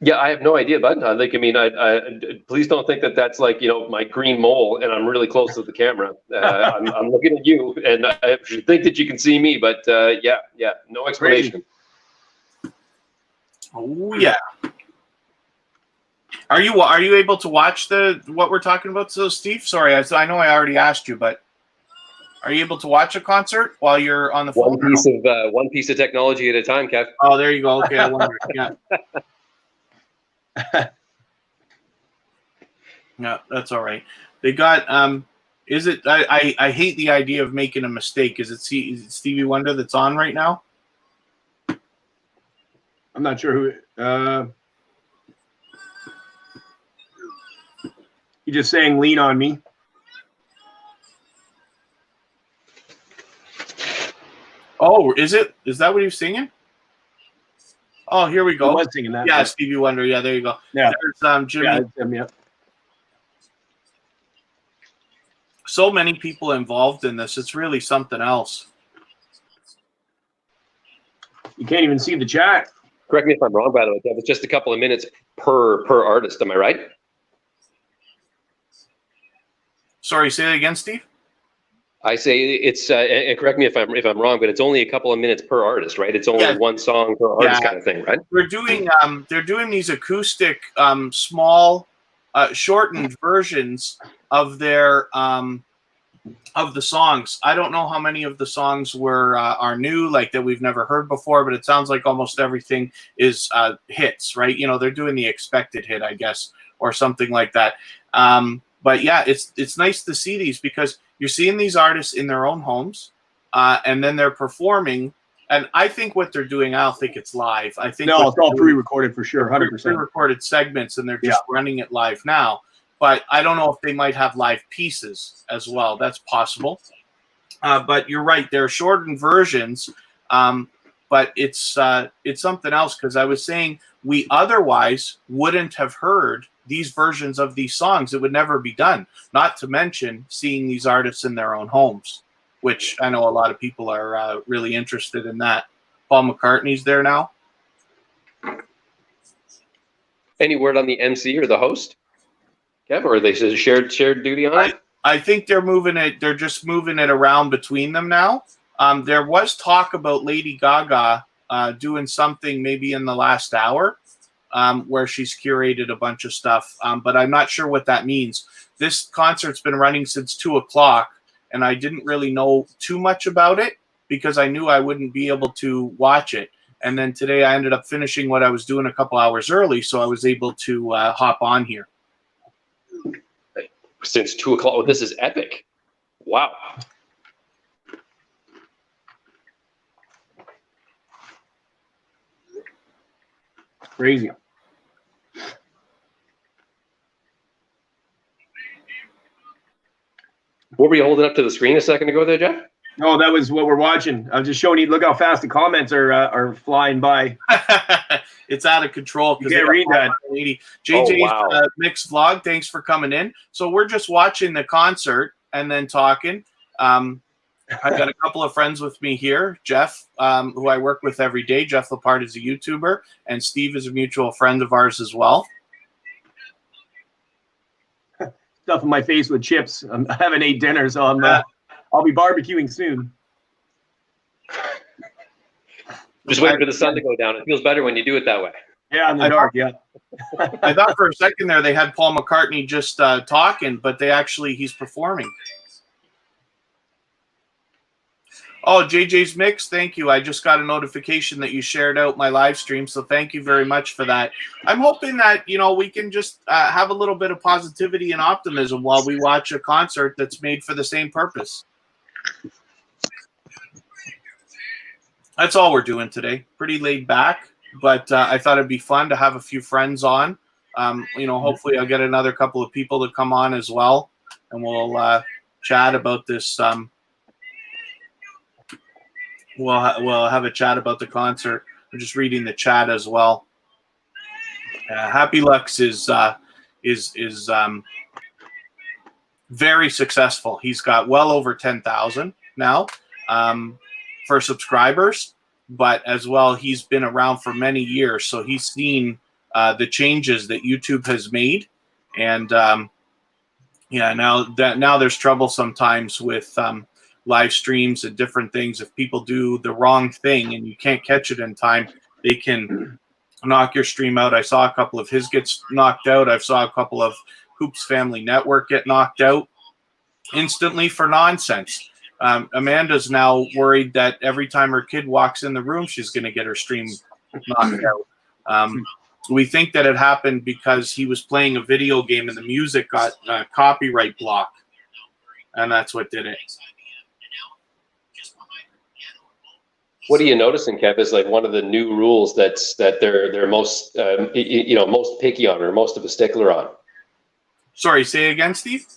Yeah, I have no idea, bud. Like, I mean, I please don't think that that's like, you know, my green mole and I'm really close to the camera. I'm looking at you and I should think that you can see me, but yeah, no explanation. Oh yeah. Are you able to watch what we're talking about? So, Steve, sorry, I know I already asked you, but are you able to watch a concert while you're on the phone? One piece of technology at a time, Kev. Oh, there you go. Okay, I wondered. Yeah. No, that's all right. They got is it I hate the idea of making a mistake. Is it Stevie Wonder that's on right now? I'm not sure who you just saying lean on me. Oh, is it? Is that what he's singing? Oh, here we go. I was singing that. Yeah, Stevie Wonder. Yeah, there you go. Yeah. There's Jimmy. Yeah, it's him, yeah. So many people involved in this. It's really something else. You can't even see the chat. Correct me if I'm wrong, by the way, Kev. It's just a couple of minutes per artist. Am I right? Sorry, say that again, Steve. I say it's and correct me if I'm wrong, but it's only a couple of minutes per artist, right? It's only one song per artist kind of thing, right? We're doing they're doing these acoustic small shortened versions of their of the songs. I don't know how many of the songs are new, like that we've never heard before, but it sounds like almost everything is hits, right? You know, they're doing the expected hit, I guess, or something like that. But yeah, it's nice to see these because you're seeing these artists in their own homes, and then they're performing And I think what they're doing, I don't think it's live. I think No, it's all pre-recorded for sure, 100%. Pre-recorded segments, and they're just running it live now. But I don't know if they might have live pieces as well. That's possible. But you're right. They're shortened versions. But it's something else, because I was saying we otherwise wouldn't have heard these versions of these songs. It would never be done. Not to mention seeing these artists in their own homes, which I know a lot of people are really interested in that. Paul McCartney's there now. Any word on the MC or the host, Kev, or are they shared duty on it? I think they're moving it. They're just moving it around between them now. There was talk about Lady Gaga doing something maybe in the last hour, where she's curated a bunch of stuff, but I'm not sure what that means. This concert's been running since 2:00. And I didn't really know too much about it because I knew I wouldn't be able to watch it. And then today I ended up finishing what I was doing a couple hours early, so I was able to hop on here. Since 2:00. Oh, this is epic. Wow. Crazy. What were you holding up to the screen a second ago there, Jeff? No, that was what we're watching. I'm just showing you. Look how fast the comments are flying by. It's out of control. You can't read that. JJ's mixed vlog. Thanks for coming in. So we're just watching the concert and then talking. I've got a couple of friends with me here. Jeff, who I work with every day. Jeff Lepard is a YouTuber, and Steve is a mutual friend of ours as well. Stuff in my face with chips. I haven't ate dinner, so I'll be barbecuing soon. Just waiting for the sun to go down. It feels better when you do it that way. Yeah, in the dark. Yeah. I thought for a second there they had Paul McCartney just talking, but he's performing. Oh, JJ's Mix, thank you. I just got a notification that you shared out my live stream, so thank you very much for that. I'm hoping that, we can just have a little bit of positivity and optimism while we watch a concert that's made for the same purpose. That's all we're doing today. Pretty laid back, but I thought it'd be fun to have a few friends on. Hopefully I'll get another couple of people to come on as well, and we'll chat about this. We'll have a chat about the concert. I'm just reading the chat as well. Happy Lux is very successful. He's got well over 10,000 now for subscribers, but as well, he's been around for many years, so he's seen the changes that YouTube has made, and now there's trouble sometimes with live streams and different things. If people do the wrong thing and you can't catch it in time, they can knock your stream out. I saw a couple of his gets knocked out. I saw a couple of Hoops Family Network get knocked out instantly for nonsense. Amanda's now worried that every time her kid walks in the room, she's going to get her stream knocked out. We think that it happened because he was playing a video game and the music got copyright blocked, and that's what did it. What are you noticing, Kev, is like one of the new rules that they're most most picky on, or most of a stickler on? Sorry, say again, Steve?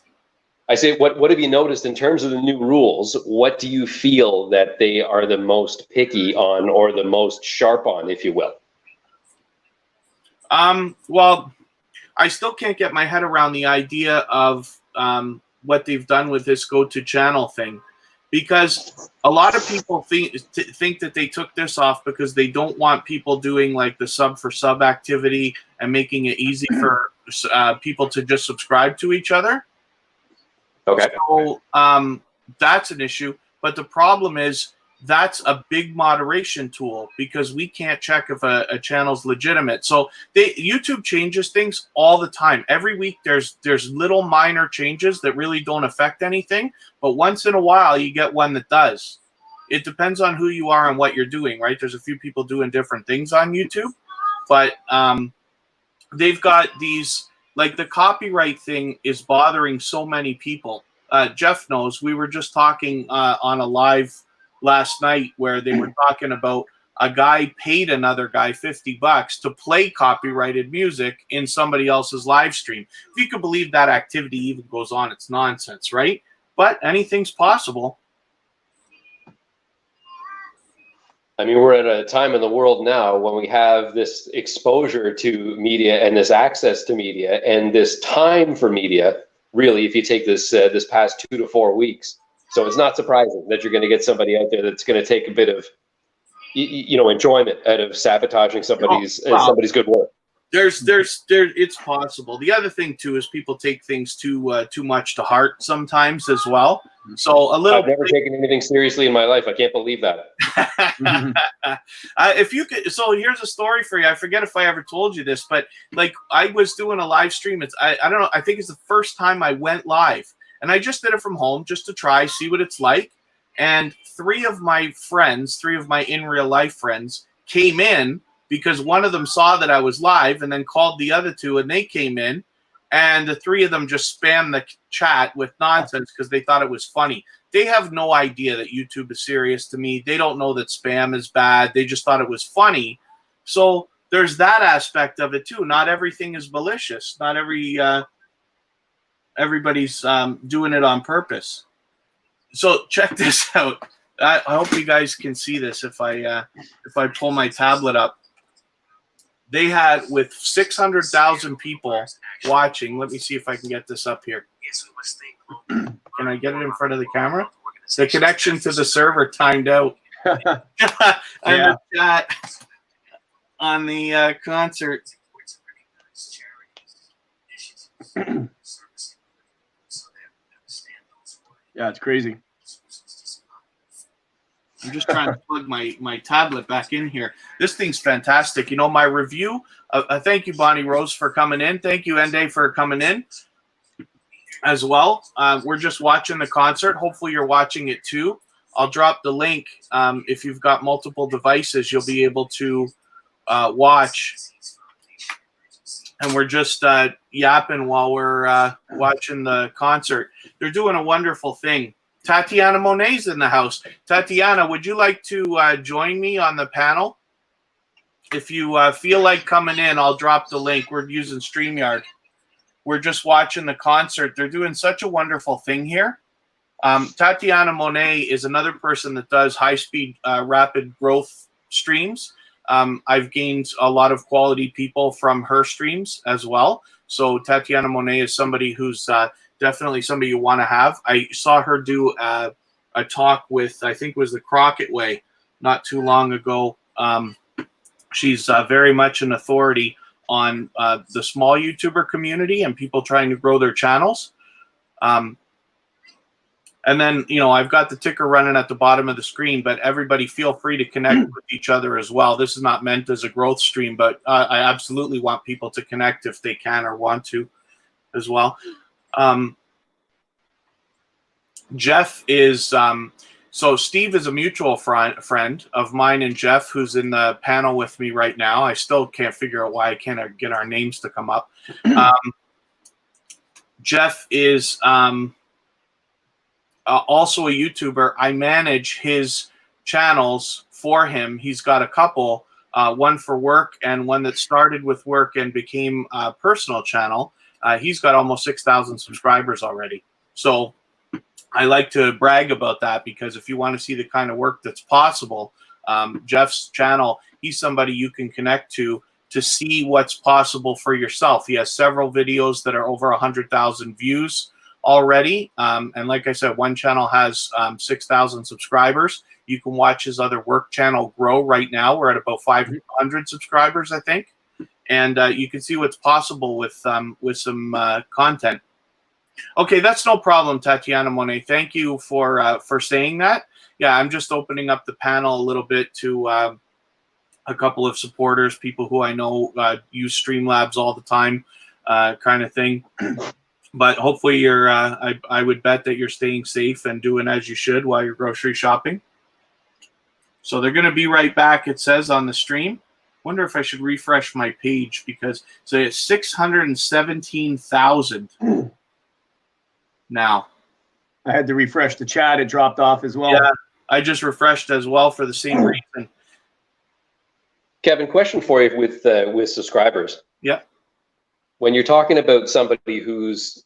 I say, what have you noticed in terms of the new rules? What do you feel that they are the most picky on, or the most sharp on, if you will? Well, I still can't get my head around the idea of what they've done with this go-to-channel thing. Because a lot of people think that they took this off because they don't want people doing like the sub for sub activity and making it easy for people to just subscribe to each other. Okay. So that's an issue. But the problem is that's a big moderation tool because we can't check if a channel's legitimate. So YouTube changes things all the time. Every week there's little minor changes that really don't affect anything, but once in a while you get one that does. It depends on who you are and what you're doing, right? There's a few people doing different things on YouTube, but they've got these, like the copyright thing is bothering so many people. Jeff knows, we were just talking on a live last night where they were talking about a guy paid another guy $50 to play copyrighted music in somebody else's live stream. If you could believe that activity even goes on, it's nonsense, right? But anything's possible. I mean, we're at a time in the world now when we have this exposure to media and this access to media and this time for media, really, if you take this this past 2 to 4 weeks. So it's not surprising that you're going to get somebody out there that's going to take a bit of, you know, enjoyment out of sabotaging somebody's good work. It's possible. The other thing too is people take things too much to heart sometimes as well. So I've never taken anything seriously in my life. I can't believe that. If you could, so here's a story for you. I forget if I ever told you this, but like I was doing a live stream. I don't know. I think it's the first time I went live, and I just did it from home just to try, see what it's like. And 3 of my friends, 3 of my in real life friends, came in because one of them saw that I was live and then called the other 2 and they came in, and the 3 of them just spammed the chat with nonsense because they thought it was funny. They have no idea that YouTube is serious to me. They don't know that spam is bad. They just thought it was funny. So there's that aspect of it too. Not everything is malicious. Not everybody's doing it on purpose. So check this out. I hope you guys can see this if I pull my tablet up. They had, with 600,000 people watching, let me see if I can get this up here. Can I get it in front of the camera? The connection to the server timed out. Yeah. The chat on the concert. Yeah, it's crazy. I'm just trying to plug my tablet back in here. This thing's fantastic. You know, my review, thank you, Bonnie Rose, for coming in. Thank you, Ende, for coming in as well. We're just watching the concert. Hopefully you're watching it too. I'll drop the link. If you've got multiple devices, you'll be able to watch. And we're just yapping while we're watching the concert. They're doing a wonderful thing. Tatiana Monet's in the house. Tatiana, would you like to join me on the panel? If you feel like coming in, I'll drop the link. We're using StreamYard. We're just watching the concert. They're doing such a wonderful thing here. Tatiana Monet is another person that does high-speed, rapid growth streams. I've gained a lot of quality people from her streams as well. So Tatiana Monet is somebody who's definitely somebody you want to have. I saw her do a talk with, I think it was the Crockett Way, not too long ago. She's very much an authority on the small YouTuber community and people trying to grow their channels. And then, you know, I've got the ticker running at the bottom of the screen, but everybody feel free to connect with each other as well. This is not meant as a growth stream, but I absolutely want people to connect if they can or want to as well. Jeff is, so Steve is a mutual friend of mine and Jeff, who's in the panel with me right now. I still can't figure out why I can't get our names to come up. Jeff is also a YouTuber. I manage his channels for him. He's got a couple, one for work and one that started with work and became a personal channel. He's got almost 6,000 subscribers already. So I like to brag about that because if you want to see the kind of work that's possible, Jeff's channel, he's somebody you can connect to see what's possible for yourself. He has several videos that are over 100,000 views already. And like I said, one channel has 6,000 subscribers. You can watch his other work channel grow right now. We're at about 500 subscribers, I think. And you can see what's possible with some content. Okay, that's no problem, Tatiana Monet. Thank you for saying that. Yeah, I'm just opening up the panel a little bit to a couple of supporters, people who I know use Streamlabs all the time, kind of thing. But hopefully you're, I would bet that you're staying safe and doing as you should while you're grocery shopping. So they're going to be right back, it says on the stream. Wonder if I should refresh my page because so it's 617,000 now. I had to refresh the chat. It dropped off as well. Yeah, I just refreshed as well for the same reason. Kevin, question for you with subscribers. Yeah. When you're talking about somebody who's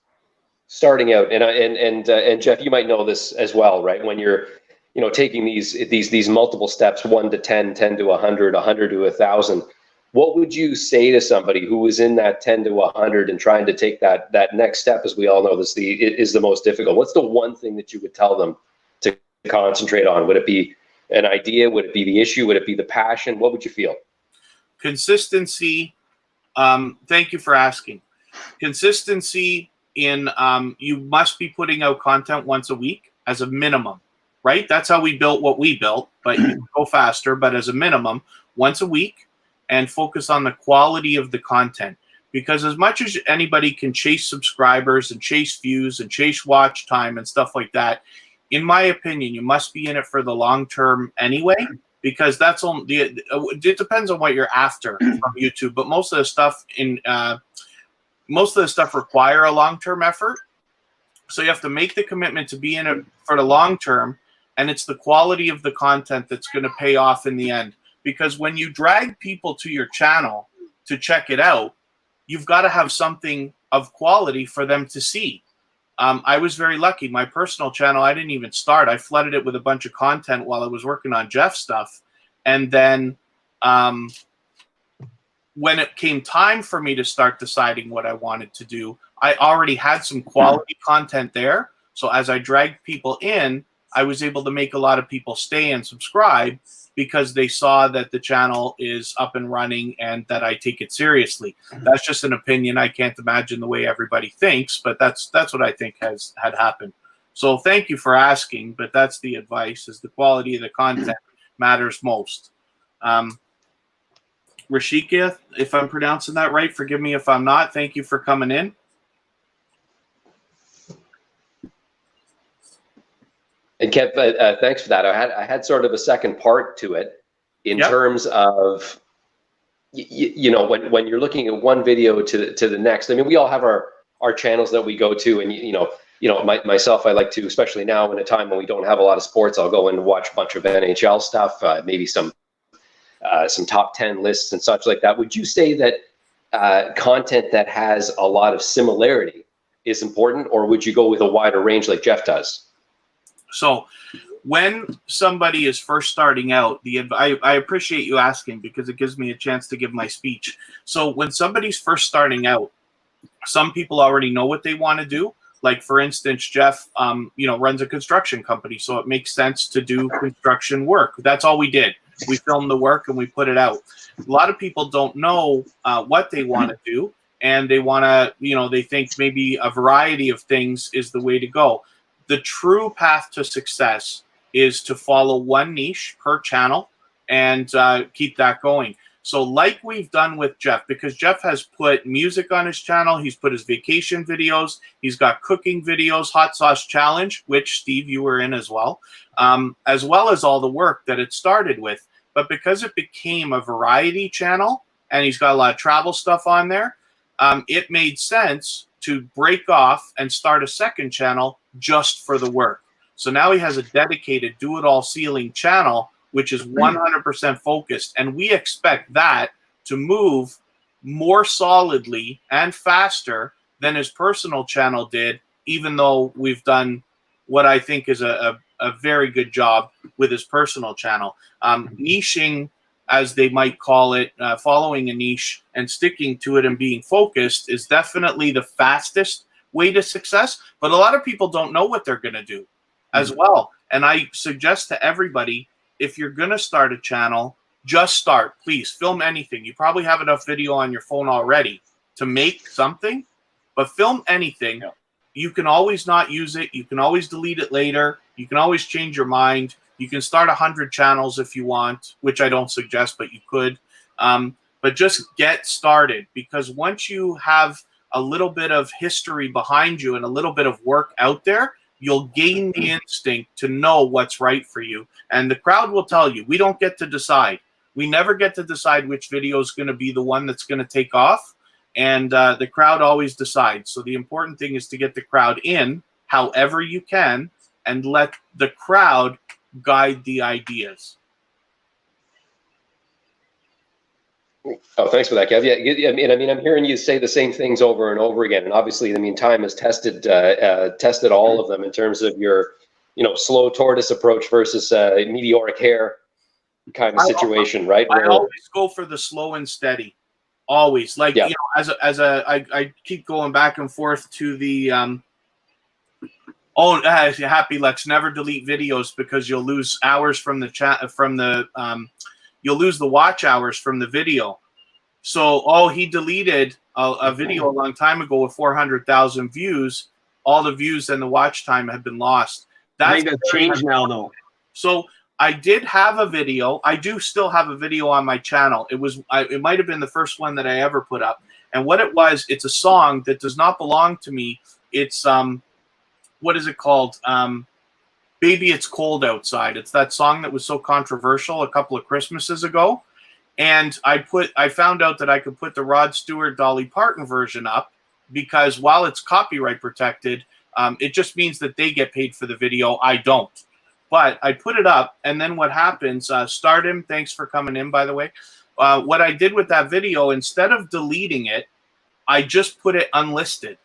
starting out, and Jeff, you might know this as well, right? When you're, taking these multiple steps, 1 to 10, 10 to 100, 100 to 1,000, what would you say to somebody who is in that 10 to 100 and trying to take that next step? As we all know, it is the most difficult. What's the one thing that you would tell them to concentrate on? Would it be an idea? Would it be the issue? Would it be the passion? What would you feel? Consistency. Thank you for asking. Consistency in you must be putting out content once a week as a minimum, right? That's how we built what we built, but you can go faster, but as a minimum, once a week, and focus on the quality of the content. Because as much as anybody can chase subscribers and chase views and chase watch time and stuff like that, in my opinion, you must be in it for the long term anyway. Because that's only it depends on what you're after from YouTube, but most of the stuff require a long-term effort. So you have to make the commitment to be in it for the long term, and it's the quality of the content that's going to pay off in the end. Because when you drag people to your channel to check it out, you've got to have something of quality for them to see. I was very lucky. My personal channel, I didn't even start. I flooded it with a bunch of content while I was working on Jeff's stuff. And then when it came time for me to start deciding what I wanted to do, I already had some quality content there. So as I dragged people in, I was able to make a lot of people stay and subscribe because they saw that the channel is up and running and that I take it seriously. That's just an opinion. I can't imagine the way everybody thinks, but that's what I think had happened. So thank you for asking, but that's the advice, is the quality of the content matters most. Rashika, if I'm pronouncing that right, forgive me if I'm not. Thank you for coming in. And Kev, thanks for that. I had sort of a second part to it in terms of, when you're looking at one video to the next. I mean, we all have our channels that we go to, and myself, I like to, especially now in a time when we don't have a lot of sports, I'll go and watch a bunch of NHL stuff, maybe some top 10 lists and such like that. Would you say that content that has a lot of similarity is important, or would you go with a wider range like Jeff does? So when somebody is first starting out, I appreciate you asking, because it gives me a chance to give my speech. So when somebody's first starting out, some people already know what they want to do. Like, for instance, Jeff, runs a construction company, so it makes sense to do construction work. That's all we did. We filmed the work and we put it out. A lot of people don't know what they want to do, and they want to, they think maybe a variety of things is the way to go. The true path to success is to follow one niche per channel and keep that going. So like we've done with Jeff, because Jeff has put music on his channel, he's put his vacation videos, he's got cooking videos, hot sauce challenge, which Steve, you were in as well as all the work that it started with. But because it became a variety channel and he's got a lot of travel stuff on there, it made sense to break off and start a second channel just for the work. So now he has a dedicated do-it-all ceiling channel, which is 100% focused. And we expect that to move more solidly and faster than his personal channel did, even though we've done what I think is a very good job with his personal channel. Niching, as they might call it, following a niche and sticking to it and being focused is definitely the fastest way to success. But a lot of people don't know what they're going to do as well. And I suggest to everybody, if you're going to start a channel, just start. Please film anything. You probably have enough video on your phone already to make something, but film anything. Yeah. You can always not use it. You can always delete it later. You can always change your mind. You can start 100 channels if you want, which I don't suggest, but you could. But just get started, because once you have a little bit of history behind you and a little bit of work out there, you'll gain the instinct to know what's right for you. And the crowd will tell you. We don't get to decide. We never get to decide which video is going to be the one that's going to take off. And the crowd always decides. So the important thing is to get the crowd in however you can and let the crowd guide the ideas. Oh, thanks for that, Kev. Yeah, I mean, I'm hearing you say the same things over and over again, and obviously, I mean, time has tested all of them in terms of your, slow tortoise approach versus meteoric hare kind of situation, right? I always go for the slow and steady, always. Like, Yeah. I keep going back and forth to the Happy Lex, never delete videos because you'll lose hours from the chat you'll lose the watch hours from the video. So, he deleted a video a long time ago with 400,000 views. All the views and the watch time have been lost. I think that's changed now, though. So I did have a video. I do still have a video on my channel. It might have been the first one that I ever put up. And what it was, it's a song that does not belong to me. It's what is it called? Baby, It's Cold Outside. It's that song that was so controversial a couple of Christmases ago. And I found out that I could put the Rod Stewart, Dolly Parton version up because while it's copyright protected, it just means that they get paid for the video. I don't. But I put it up, and then what happens, Stardom, thanks for coming in, by the way. What I did with that video, instead of deleting it, I just put it unlisted.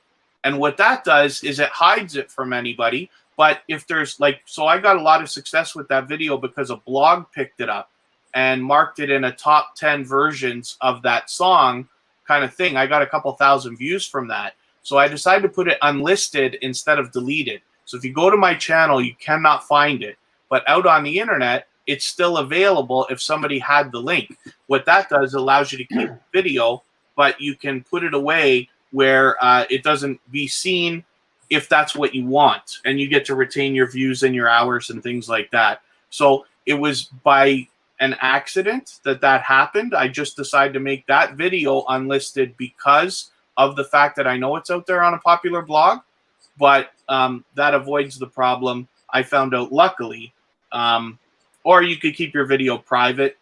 And what that does is it hides it from anybody. But if there's so I got a lot of success with that video because a blog picked it up and marked it in a top 10 versions of that song kind of thing. I got a couple thousand views from that. So I decided to put it unlisted instead of deleted. So if you go to my channel, you cannot find it. But out on the internet, it's still available if somebody had the link. What that does, it allows you to keep the video, but you can put it away where it doesn't be seen if that's what you want. And you get to retain your views and your hours and things like that. So it was by an accident that happened. I just decided to make that video unlisted because of the fact that I know it's out there on a popular blog, but that avoids the problem. I found out luckily. Or you could keep your video private.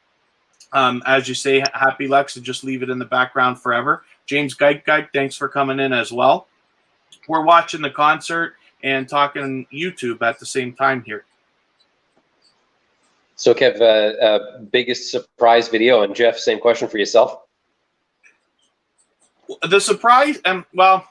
As you say, Happy Lex, and just leave it in the background forever. James Geik, thanks for coming in as well. We're watching the concert and talking YouTube at the same time here. So, Kev, biggest surprise video, and Jeff, same question for yourself. The surprise, well,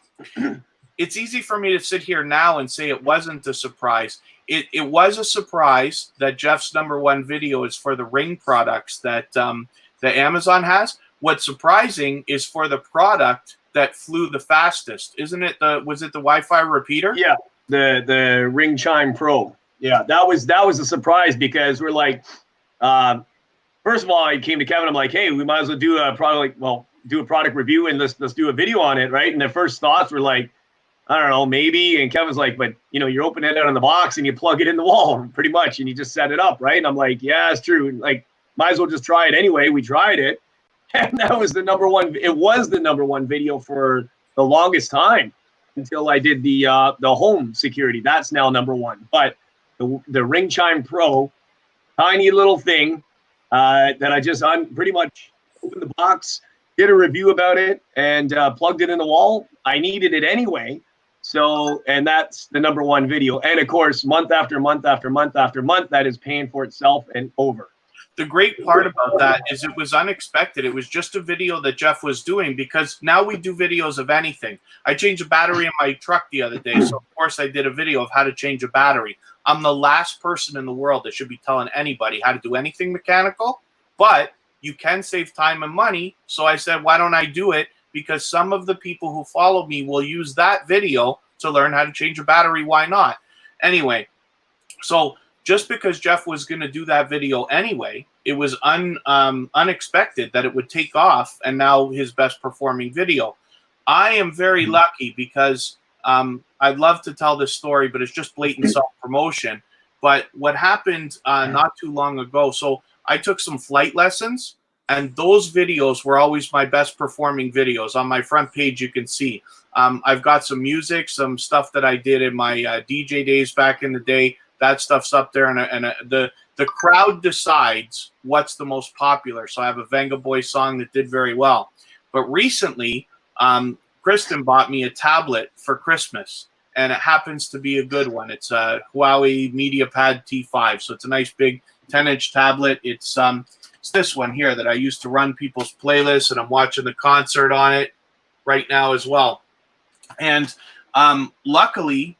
it's easy for me to sit here now and say it wasn't a surprise. It was a surprise that Jeff's #1 video is for the Ring products that that Amazon has. What's surprising is for the product that flew the fastest. Isn't it was it the Wi-Fi repeater? Yeah, the Ring Chime Pro. Yeah, that was a surprise because we're like, first of all, I came to Kevin. I'm like, hey, we might as well do a product review and let's do a video on it, right? And the first thoughts were like, I don't know, maybe. And Kevin's like, but you open it out in the box and you plug it in the wall pretty much, and you just set it up, right? And I'm like, yeah, it's true. Like, might as well just try it anyway. We tried it, and that was the #1. It was the #1 video for the longest time until I did the home security. That's now #1. But the Ring Chime Pro, tiny little thing that I just pretty much opened the box, did a review about it, and plugged it in the wall. I needed it anyway. So, and that's the #1 video. And of course, month after month after month after month, that is paying for itself and over. The great part about that is it was unexpected. It was just a video that Jeff was doing because now we do videos of anything. I changed a battery in my truck the other day. So, of course, I did a video of how to change a battery. I'm the last person in the world that should be telling anybody how to do anything mechanical, but you can save time and money. So I said, why don't I do it? Because some of the people who follow me will use that video to learn how to change a battery. Why not? Anyway, so just because Jeff was going to do that video anyway, it was unexpected that it would take off, and now his best performing video. I am very lucky because I'd love to tell this story, but it's just blatant self-promotion. But what happened not too long ago, so I took some flight lessons, and those videos were always my best performing videos. On my front page, you can see. I've got some music, some stuff that I did in my DJ days back in the day. That stuff's up there, and the crowd decides what's the most popular. So I have a Venga Boy song that did very well. But recently, Kristen bought me a tablet for Christmas. and it happens to be a good one. It's a Huawei MediaPad T5, so it's a nice big 10-inch tablet. It's this one here that I used to run people's playlists, and I'm watching the concert on it right now as well. And luckily,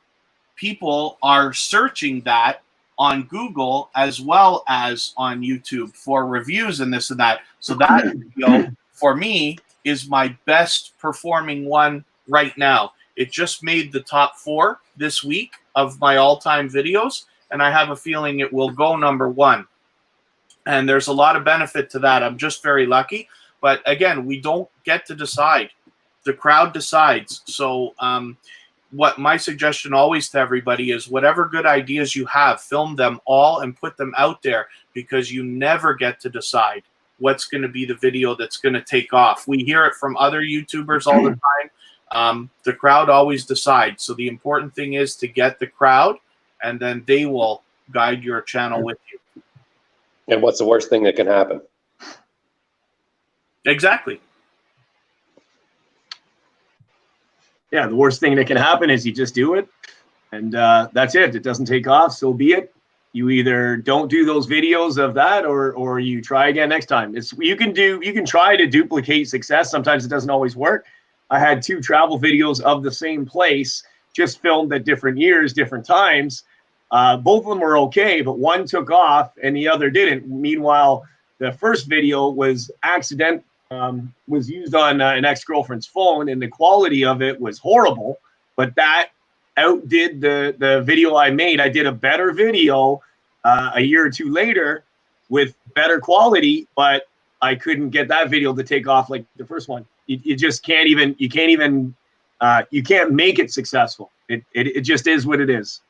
people are searching that on Google as well as on YouTube for reviews and this and that. So that video for me is my best performing one right now. It just made the top 4 this week of my all-time videos, and I have a feeling it will go number 1. And there's a lot of benefit to that. I'm just very lucky. But again, we don't get to decide. The crowd decides. So what my suggestion always to everybody is, whatever good ideas you have, film them all and put them out there, because you never get to decide what's going to be the video that's going to take off. We hear it from other YouTubers all the time. The crowd always decides. So the important thing is to get the crowd, and then they will guide your channel with you. And what's the worst thing that can happen? Exactly. Yeah, the worst thing that can happen is you just do it, and that's it. It doesn't take off, so be it. You either don't do those videos of that, or you try again next time. You can try to duplicate success. Sometimes it doesn't always work. I had 2 travel videos of the same place, just filmed at different years, different times. Both of them were okay, but one took off and the other didn't. Meanwhile, the first video was was used on an ex-girlfriend's phone, and the quality of it was horrible, but that outdid the video I made. I did a better video a year or 2 later with better quality, but I couldn't get that video to take off like the first one. You just can't even, you can't make it successful. It just is what it is.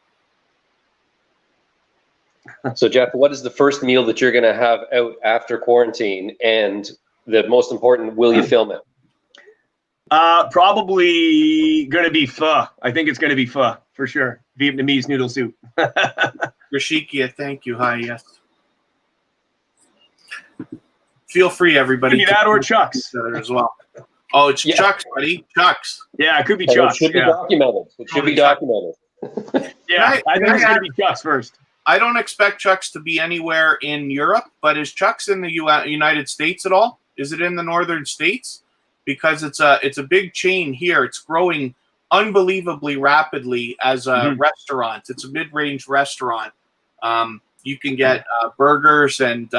So Jeff, what is the first meal that you're going to have out after quarantine? And the most important, will you film it? Probably going to be pho. I think it's going to be pho for sure. Vietnamese noodle soup. Rashikia, thank you. Hi, yes. Feel free, everybody. Could be that or Chuck's as well. Oh, it's Yeah. Chuck's, buddy. Chuck's. Yeah, it could be And Chuck's. it should be documented. It should be documented. Yeah, I think it's going to be Chuck's first. I don't expect Chuck's to be anywhere in Europe, but is Chuck's in the United States at all? Is it in the northern states? Because it's a big chain here. It's growing unbelievably rapidly as a restaurant. It's a mid-range restaurant. You can get burgers and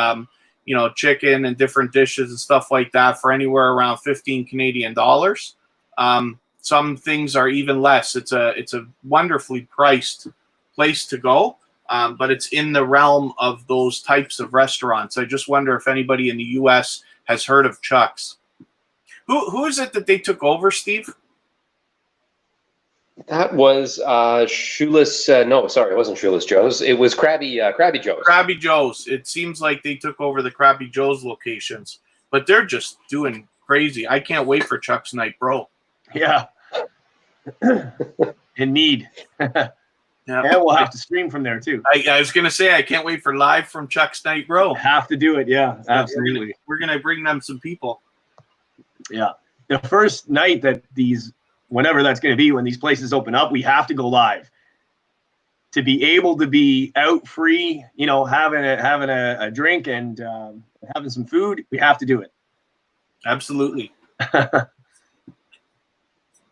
chicken and different dishes and stuff like that for anywhere around 15 Canadian dollars. Some things are even less. It's a wonderfully priced place to go. But it's in the realm of those types of restaurants. I just wonder if anybody in the U.S. has heard of Chuck's. Who is it that they took over, Steve? That was Shoeless. No, sorry, it wasn't Shoeless Joe's. It was Krabby Joe's. Krabby Joe's. It seems like they took over the Krabby Joe's locations, but they're just doing crazy. I can't wait for Chuck's Night Bro. Yeah. In need. Yeah, and we'll have to stream from there too. I was gonna say I can't wait for live from Chuck's Night Bro. Have to do it, yeah, absolutely. We're gonna bring them some people. Yeah, the first night that whenever that's going to be, when these places open up, we have to go live to be able to be out free, having a drink and having some food. We have to do it. Absolutely.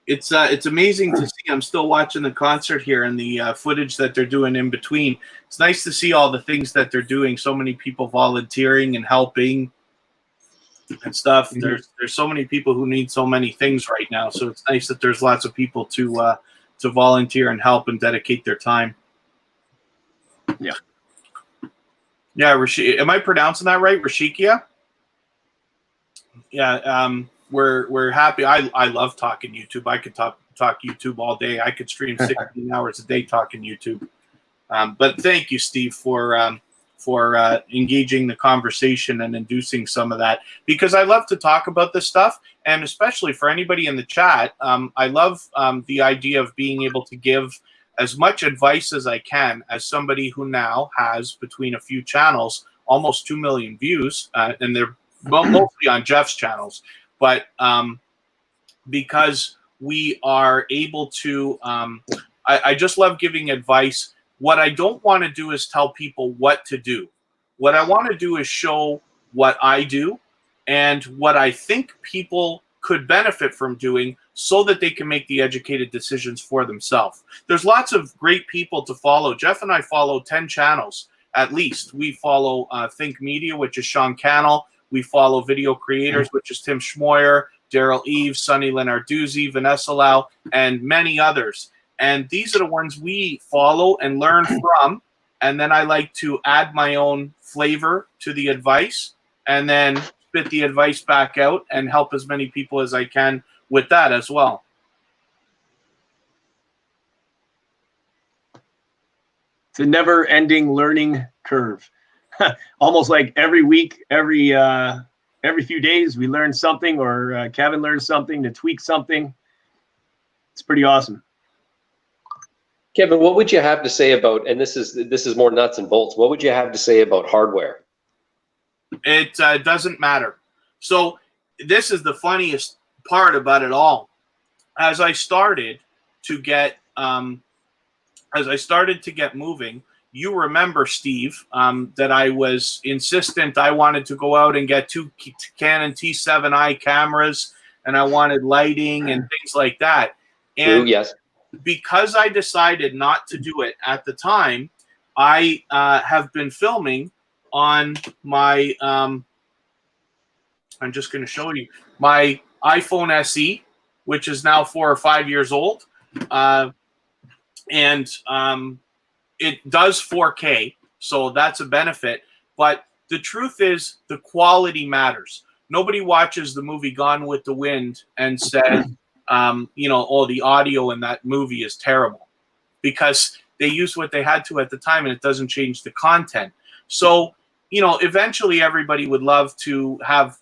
It's amazing to see. I'm still watching the concert here and the footage that they're doing in between. It's nice to see all the things that they're doing. So many people volunteering and helping and stuff. There's so many people who need so many things right now. So it's nice that there's lots of people to volunteer and help and dedicate their time. Yeah. Yeah, am I pronouncing that right? Rashikia? Yeah, we're happy. I love talking YouTube. I could talk YouTube all day. I could stream 16 hours a day talking YouTube. But thank you, Steve, for engaging the conversation and inducing some of that, because I love to talk about this stuff, and especially for anybody in the chat, I love the idea of being able to give as much advice as I can as somebody who now has, between a few channels, almost 2 million views, and they're mostly on Jeff's channels, but because we are able to I just love giving advice. What I don't want to do is tell people what to do. What I want to do is show what I do and what I think people could benefit from doing so that they can make the educated decisions for themselves. There's lots of great people to follow. Jeff and I follow 10 channels at least. We follow Think Media, which is Sean Cannell. We follow Video Creators, which is Tim Schmoyer, Daryl Eves, Sonny Lenarduzzi, Vanessa Lau, and many others. And these are the ones we follow and learn from. And then I like to add my own flavor to the advice and then spit the advice back out and help as many people as I can with that as well. It's a never-ending learning curve. Almost like every week, every few days, we learn something, or Kevin learns something to tweak something. It's pretty awesome. Kevin, what would you have to say about, and this is more nuts and bolts, what would you have to say about hardware? It doesn't matter. So this is the funniest part about it all. As I started to get moving, you remember, Steve, that I was insistent I wanted to go out and get 2 Canon T7i cameras, and I wanted lighting and things like that. And True, yes. Because I decided not to do it at the time, I have been filming on my, I'm just going to show you, my iPhone SE, which is now 4 or 5 years old. And it does 4K, so that's a benefit. But the truth is, the quality matters. Nobody watches the movie Gone with the Wind and says, oh, the audio in that movie is terrible, because they used what they had to at the time, and it doesn't change the content. So, eventually everybody would love to have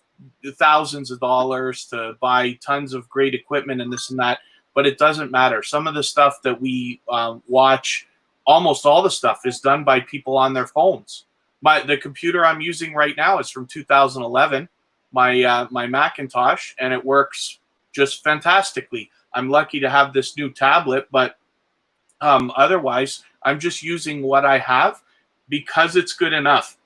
thousands of dollars to buy tons of great equipment and this and that, but it doesn't matter. Some of the stuff that we watch, almost all the stuff, is done by people on their phones. The computer I'm using right now is from 2011, my Macintosh, and it works just fantastically. I'm lucky to have this new tablet, but otherwise, I'm just using what I have because it's good enough.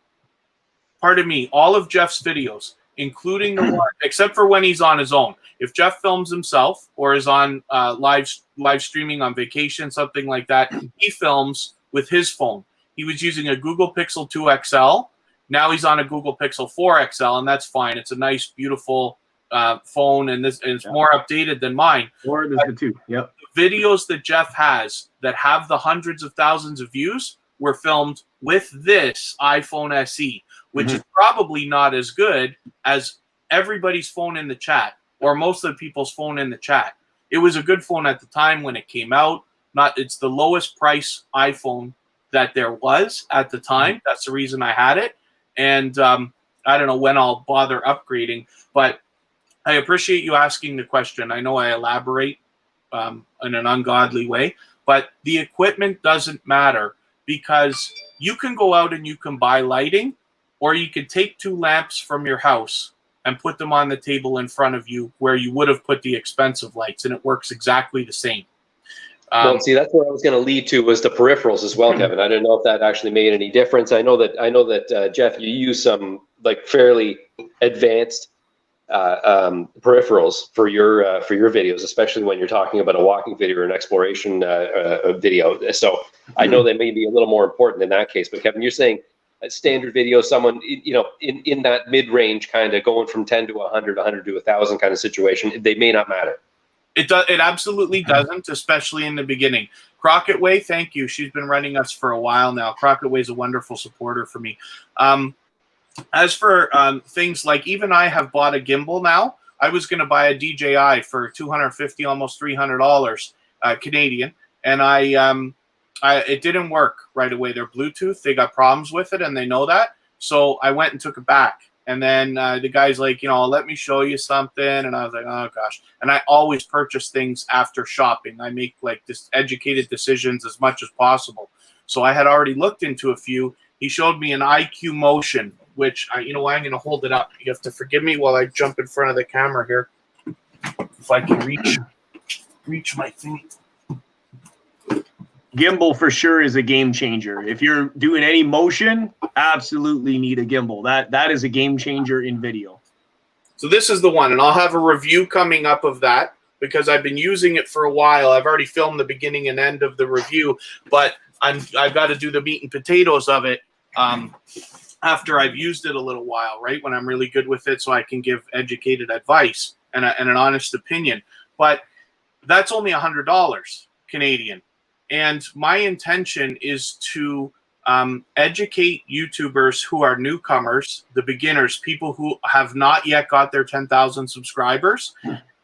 Pardon me, all of Jeff's videos, including the one, except for when he's on his own. If Jeff films himself or is on live streaming on vacation, something like that, he films with his phone. He was using a Google Pixel 2 XL. Now he's on a Google Pixel 4 XL, and that's fine. It's a nice, beautiful phone, and it's more updated than mine. Or there's the 2. Yep. The videos that Jeff has that have the hundreds of thousands of views were filmed with this iPhone SE, which is probably not as good as everybody's phone in the chat, or most of the people's phone in the chat. It was a good phone at the time when it came out. It's the lowest price iPhone that there was at the time. That's the reason I had it. And I don't know when I'll bother upgrading, but I appreciate you asking the question. I know I elaborate in an ungodly way, but the equipment doesn't matter, because you can go out and you can buy lighting, or you could take 2 lamps from your house and put them on the table in front of you where you would have put the expensive lights, and it works exactly the same. Well, see, that's where I was going to lead to, was the peripherals as well, Kevin. I didn't know if that actually made any difference. I know that Jeff, you use some like fairly advanced peripherals for your videos, especially when you're talking about a walking video or an exploration video. So I know they may be a little more important in that case. But Kevin, you're saying a standard video, someone in that mid-range, kind of going from 10 to 100, 100 to 1,000 kind of situation, they may not matter. It absolutely doesn't, especially in the beginning. Crockett Way, thank you. She's been running us for a while now. Crockett Way is a wonderful supporter for me. As for things like, even I have bought a gimbal now. I was going to buy a DJI for $250, almost $300 Canadian, and it didn't work right away. They're Bluetooth. They got problems with it, and they know that. So I went and took it back. And then the guy's like, let me show you something. And I was like, oh, gosh. And I always purchase things after shopping. I make like educated decisions as much as possible. So I had already looked into a few. He showed me an IQ Motion, which, I'm going to hold it up. You have to forgive me while I jump in front of the camera here. If I can reach my thing. gimbal for sure is a game changer. If you're doing any motion, absolutely need a gimbal. That is a game changer in video. So this is the one, and I'll have a review coming up of that because I've been using it for a while. I've already filmed the beginning and end of the review, but I've got to do the meat and potatoes of it after I've used it a little while, right? When I'm really good with it, so I can give educated advice and an honest opinion. But that's only $100 Canadian. And my intention is to educate YouTubers who are newcomers, the beginners, people who have not yet got their 10,000 subscribers.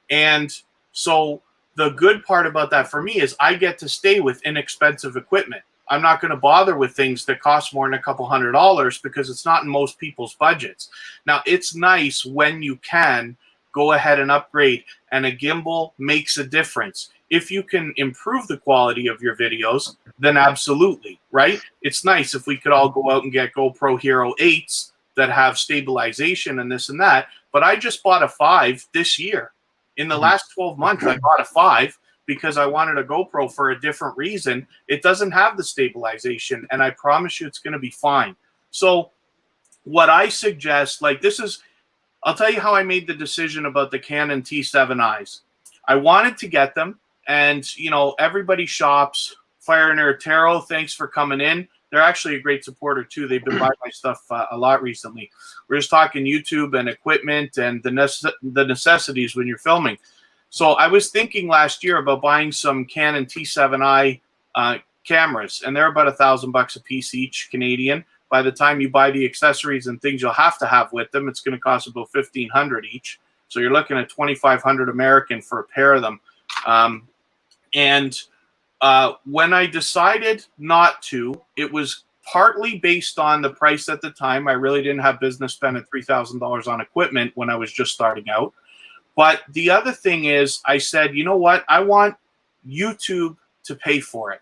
And so the good part about that for me is I get to stay with inexpensive equipment. I'm not going to bother with things that cost more than a couple $100 because it's not in most people's budgets. Now, it's nice when you can go ahead and upgrade, and a gimbal makes a difference. If you can improve the quality of your videos, then absolutely, right? It's nice if we could all go out and get GoPro Hero 8s that have stabilization and this and that, but I just bought a 5 this year. In the last 12 months, I bought a 5 because I wanted a GoPro for a different reason. It doesn't have the stabilization, and I promise you it's going to be fine. So what I suggest, like this is, I'll tell you how I made the decision about the Canon T7Is. I wanted to get them, and, you know, everybody shops. Fire and Air Tarot, thanks for coming in. They're actually a great supporter, too. They've been buying my stuff a lot recently. We're just talking YouTube and equipment and the necessities when you're filming. So I was thinking last year about buying some Canon T7i cameras, and they're about $1,000 a piece each Canadian. By the time you buy the accessories and things you'll have to have with them, it's going to cost about $1,500 each. So you're looking at $2,500 American for a pair of them. When I decided not to, it was partly based on the price at the time. I really didn't have business spending $3,000 on equipment when I was just starting out. But the other thing is, I said, you know what? I want YouTube to pay for it.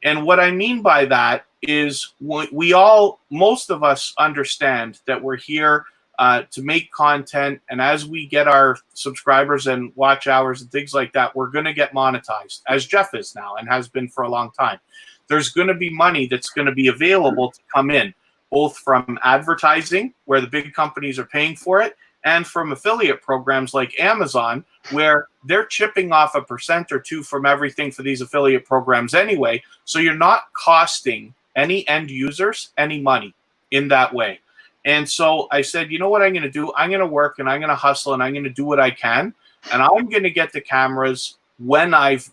And what I mean by that is most of us understand that we're here to make content. And as we get our subscribers and watch hours and things like that, we're going to get monetized, as Jeff is now and has been for a long time. There's going to be money that's going to be available to come in, both from advertising, where the big companies are paying for it, and from affiliate programs like Amazon, where they're chipping off 1% or 2% from everything for these affiliate programs anyway. So you're not costing any end users any money in that way. And so I said, you know what I'm going to do? I'm going to work and I'm going to hustle and I'm going to do what I can. And I'm going to get the cameras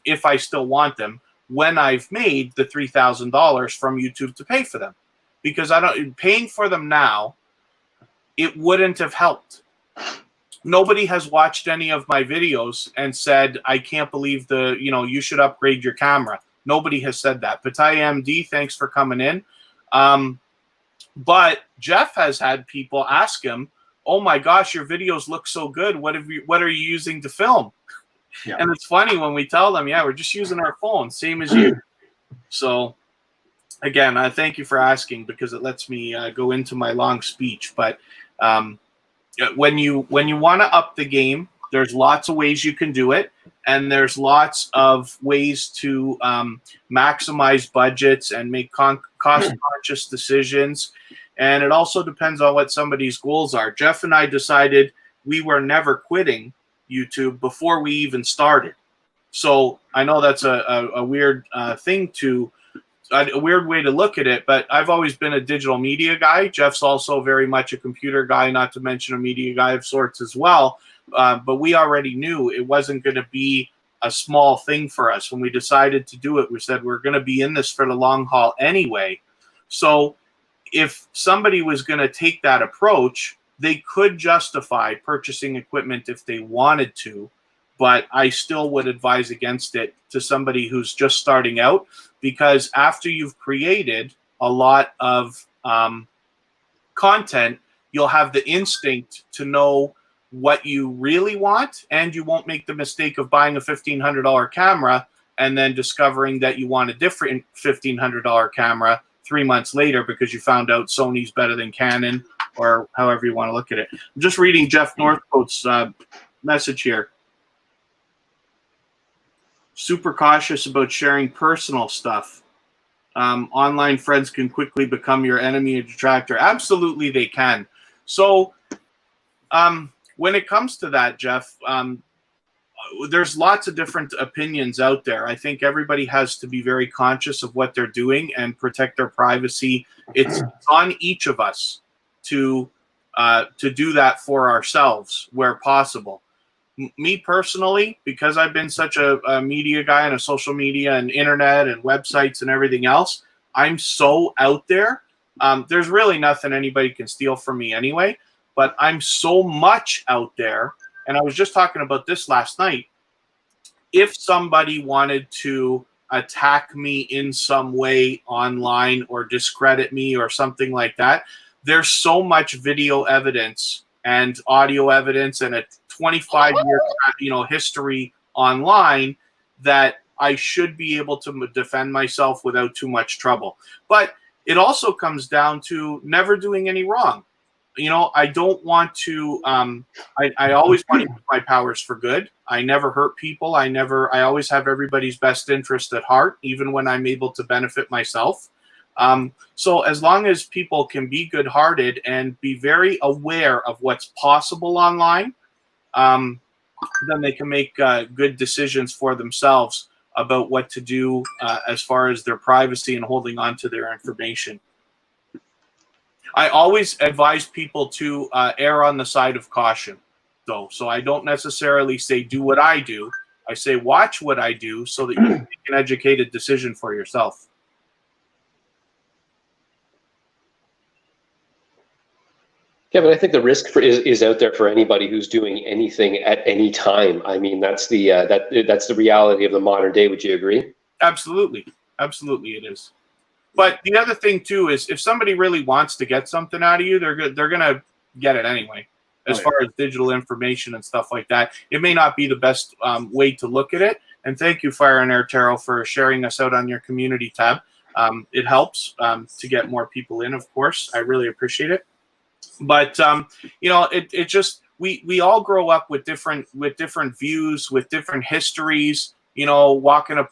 if I still want them, when I've made the $3,000 from YouTube to pay for them. Because paying for them now, it wouldn't have helped. Nobody has watched any of my videos and said, I can't believe you should upgrade your camera. Nobody has said that. Pattaya MD, thanks for coming in. But Jeff has had people ask him, oh my gosh, your videos look so good. What are you using to film? Yeah. And it's funny when we tell them, yeah, we're just using our phone, same as you. So again, I thank you for asking because it lets me go into my long speech. But when you want to up the game, there's lots of ways you can do it. And there's lots of ways to maximize budgets and make cost-conscious decisions. And it also depends on what somebody's goals are. Jeff and I decided we were never quitting YouTube before we even started. So I know that's a weird thing a weird way to look at it, but I've always been a digital media guy. Jeff's also very much a computer guy, not to mention a media guy of sorts as well. But we already knew it wasn't going to be a small thing for us. When we decided to do it, we said we're going to be in this for the long haul anyway. So if somebody was going to take that approach, they could justify purchasing equipment if they wanted to, but I still would advise against it to somebody who's just starting out, because after you've created a lot of content, you'll have the instinct to know what you really want, and you won't make the mistake of buying a $1,500 camera and then discovering that you want a different $1,500 camera 3 months later because you found out Sony's better than Canon, or however you want to look at it. I'm just reading Jeff Northcote's message here. Super cautious about sharing personal stuff. Online friends can quickly become your enemy and detractor. Absolutely, they can. So when it comes to that, Jeff, there's lots of different opinions out there. I think everybody has to be very conscious of what they're doing and protect their privacy. It's on each of us to do that for ourselves where possible. Me personally, because I've been such a media guy and a social media and internet and websites and everything else, I'm so out there. There's really nothing anybody can steal from me anyway, but I'm so much out there. And I was just talking about this last night. If somebody wanted to attack me in some way online or discredit me or something like that, there's so much video evidence and audio evidence and a 25-year history online that I should be able to defend myself without too much trouble. But it also comes down to never doing any wrong. I don't want to. I always want to use my powers for good. I never hurt people. I always have everybody's best interest at heart, even when I'm able to benefit myself. So as long as people can be good-hearted and be very aware of what's possible online, then they can make good decisions for themselves about what to do as far as their privacy and holding on to their information. I always advise people to err on the side of caution, though. So I don't necessarily say do what I do. I say watch what I do so that you can make an educated decision for yourself. Yeah, but I think the risk is out there for anybody who's doing anything at any time. I mean, that's the reality of the modern day. Would you agree? Absolutely, absolutely, it is. But the other thing too is if somebody really wants to get something out of you, they're gonna get it anyway. As far as digital information and stuff like that, it may not be the best way to look at it. And thank you, Fire and Air Tarot, for sharing us out on your community tab. It helps to get more people in. Of course, I really appreciate it. But it just we all grow up with different views, with different histories. Walking a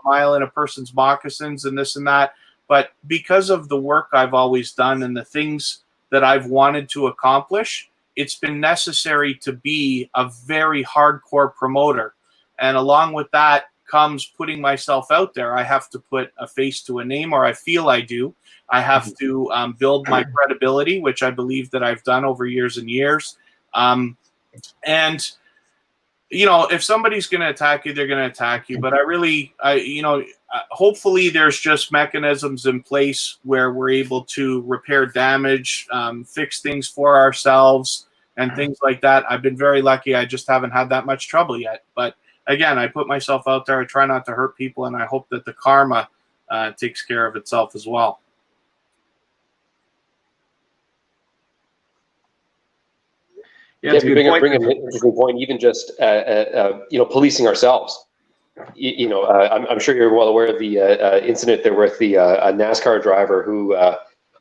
mile in a person's moccasins and this and that. But because of the work I've always done and the things that I've wanted to accomplish, it's been necessary to be a very hardcore promoter. And along with that comes putting myself out there. I have to put a face to a name, or I feel I do. I have to build my credibility, which I believe that I've done over years and years. If somebody's going to attack you, they're going to attack you. But hopefully there's just mechanisms in place where we're able to repair damage, fix things for ourselves and things like that. I've been very lucky. I just haven't had that much trouble yet. But again, I put myself out there. I try not to hurt people, and I hope that the karma takes care of itself as well. Yeah, you bring an interesting point. Even just policing ourselves. I'm sure you're well aware of the incident there with the NASCAR driver who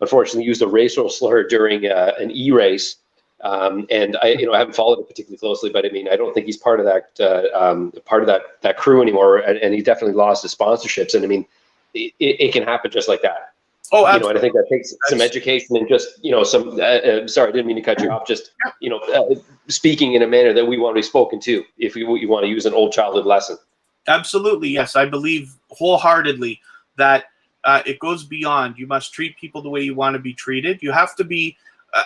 unfortunately used a racial slur during an e-race. And I haven't followed it particularly closely, but I mean, I don't think he's part of that crew anymore, and he definitely lost his sponsorships. And I mean, it can happen just like that. Oh, absolutely. And I think that takes some education and just some. Sorry, I didn't mean to cut you off. Just speaking in a manner that we want to be spoken to. If you want to use an old childhood lesson. Absolutely, yes. I believe wholeheartedly that it goes beyond. You must treat people the way you want to be treated. You have to be.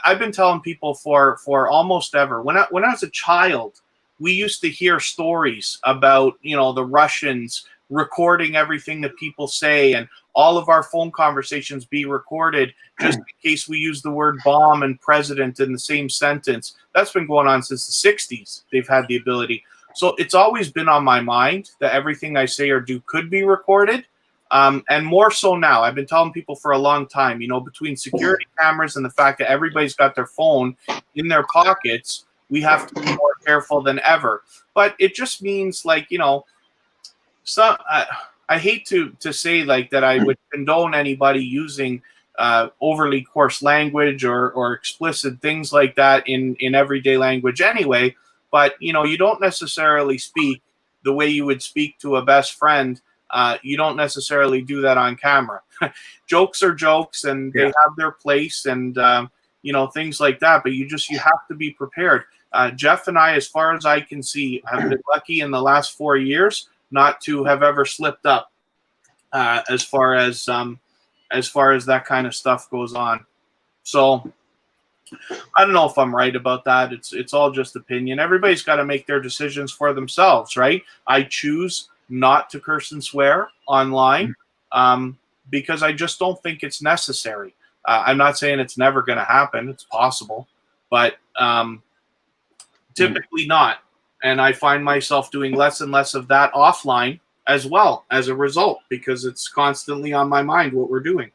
I've been telling people for almost ever. When I was a child, we used to hear stories about the Russians recording everything that people say, and all of our phone conversations be recorded just in case we use the word bomb and president in the same sentence. That's been going on since the 60s. They've had the ability. So it's always been on my mind that everything I say or do could be recorded. And more so now. I've been telling people for a long time, between security cameras and the fact that everybody's got their phone in their pockets, we have to be more careful than ever. But it just means I hate to say that I would condone anybody using overly coarse language or explicit things like that in everyday language anyway. But, you don't necessarily speak the way you would speak to a best friend You don't necessarily do that on camera. Jokes are jokes, and they have their place, and you know, things like that. But you have to be prepared. Jeff and I, as far as I can see, have been lucky in the last 4 years not to have ever slipped up as far as that kind of stuff goes on. So I don't know if I'm right about that. It's all just opinion. Everybody's got to make their decisions for themselves, right? I choose not to curse and swear online because I just don't think it's necessary. I'm not saying it's never going to happen. It's possible, but typically not. And I find myself doing less and less of that offline as well as a result, because it's constantly on my mind what we're doing.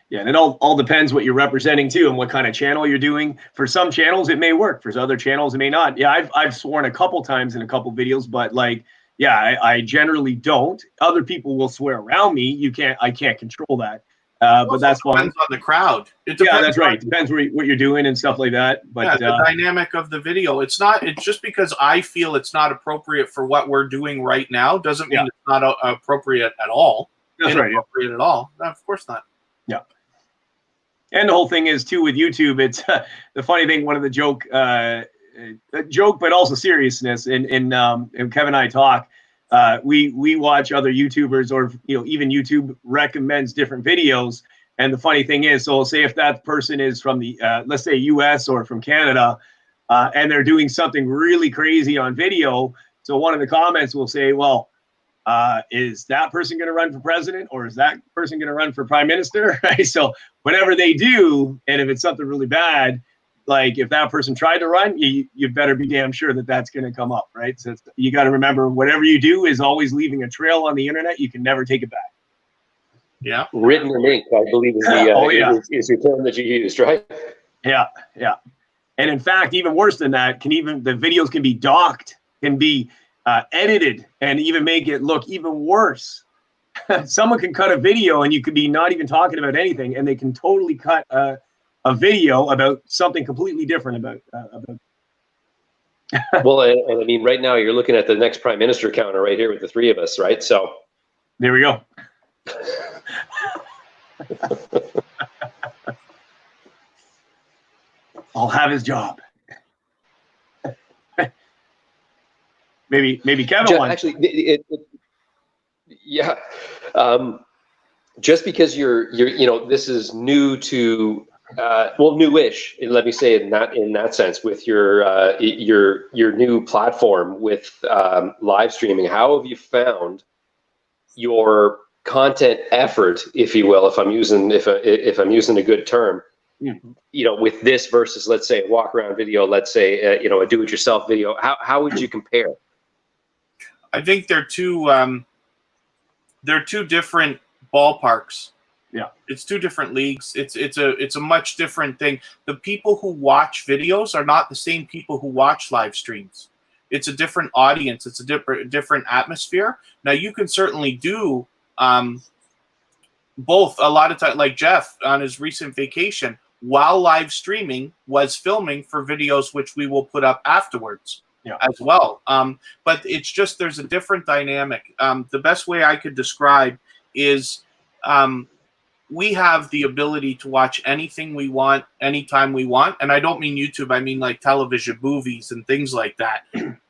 Yeah, and it all depends what you're representing too, and what kind of channel you're doing. For some channels, it may work. For other channels, it may not. Yeah, I've sworn a couple times in a couple videos, but like, yeah, I generally don't. Other people will swear around me. I can't control that. But that's fine. Depends on the crowd. Yeah, that's right. Depends what you're doing and stuff like that. But yeah, the dynamic of the video. It's just because I feel it's not appropriate for what we're doing right now doesn't mean it's not appropriate at all. That's right. Inappropriate at all. No, of course not. Yeah. And the whole thing is too with YouTube. It's the funny thing. One of the joke, but also seriousness. And Kevin and I talk. We watch other YouTubers, or even YouTube recommends different videos. And the funny thing is, so say if that person is from the let's say US or from Canada, and they're doing something really crazy on video, so one of the comments will say, well, is that person going to run for president, or is that person going to run for prime minister? Right? So whatever they do, and if it's something really bad, like if that person tried to run, you better be damn sure that that's going to come up, right? So you got to remember, whatever you do is always leaving a trail on the internet. You can never take it back. Yeah. Written in ink, I believe, is the is your term that you used, right? Yeah, yeah. And in fact, even worse than that, the videos can be docked, can be edited, and even make it look even worse. Someone can cut a video, and you could be not even talking about anything, and they can totally cut a video about something completely different about. Well, and I mean, right now you're looking at the next prime minister counter right here with the three of us, right? So there we go. I'll have his job. Maybe Kevin wants. Actually, yeah. Just because you're this is new to newish. Let me say it in that sense, with your new platform with live streaming. How have you found your content effort, if you will, if I'm using a good term, with this versus, let's say, a walk around video, let's say a do-it-yourself video? How would you compare? I think they're two different ballparks. Yeah, it's two different leagues. It's a much different thing. The people who watch videos are not the same people who watch live streams. It's a different audience. It's a different atmosphere. Now you can certainly do both. A lot of time, like Jeff on his recent vacation, while live streaming, was filming for videos which we will put up afterwards as well. But it's just, there's a different dynamic. The best way I could describe is we have the ability to watch anything we want, anytime we want. And I don't mean YouTube, I mean like television, movies, and things like that.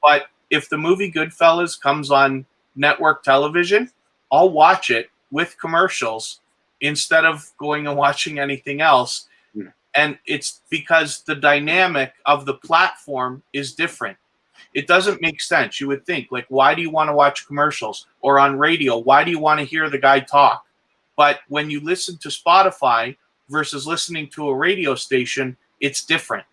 But if the movie Goodfellas comes on network television, I'll watch it with commercials instead of going and watching anything else. And it's because the dynamic of the platform is different. It doesn't make sense. You would think, like, why do you want to watch commercials? Or on radio, why do you want to hear the guy talk? But when you listen to Spotify versus listening to a radio station, it's different.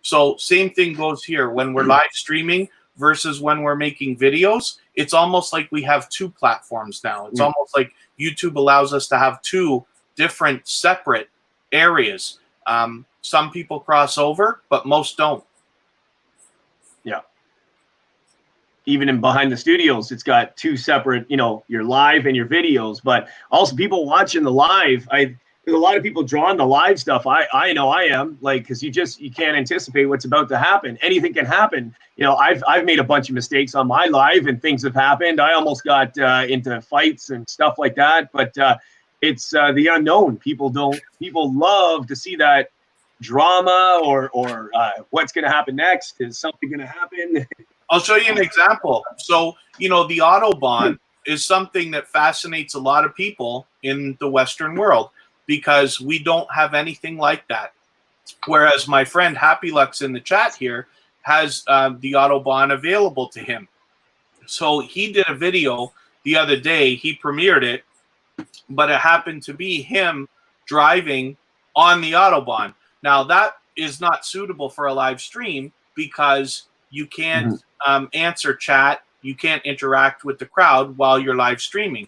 So same thing goes here. When we're live streaming versus when we're making videos, it's almost like we have two platforms now. It's almost like YouTube allows us to have two different separate areas. Some people cross over, but most don't. Yeah. Even in behind the studios, it's got two separate, your live and your videos, but also people watching the live. there's a lot of people drawn to live stuff. I know I am, like, because you can't anticipate what's about to happen. Anything can happen. You know, I've made a bunch of mistakes on my live, and things have happened. I almost got into fights and stuff like that. But it's the unknown. People love to see that drama or what's going to happen next. Is something going to happen? I'll show you an example. So, you know, the Autobahn is something that fascinates a lot of people in the Western world because we don't have anything like that. Whereas my friend Happy Lux in the chat here has the Autobahn available to him. So he did a video the other day. He premiered it, but it happened to be him driving on the Autobahn. Now, that is not suitable for a live stream because you can't answer chat. You can't interact with the crowd while you're live streaming.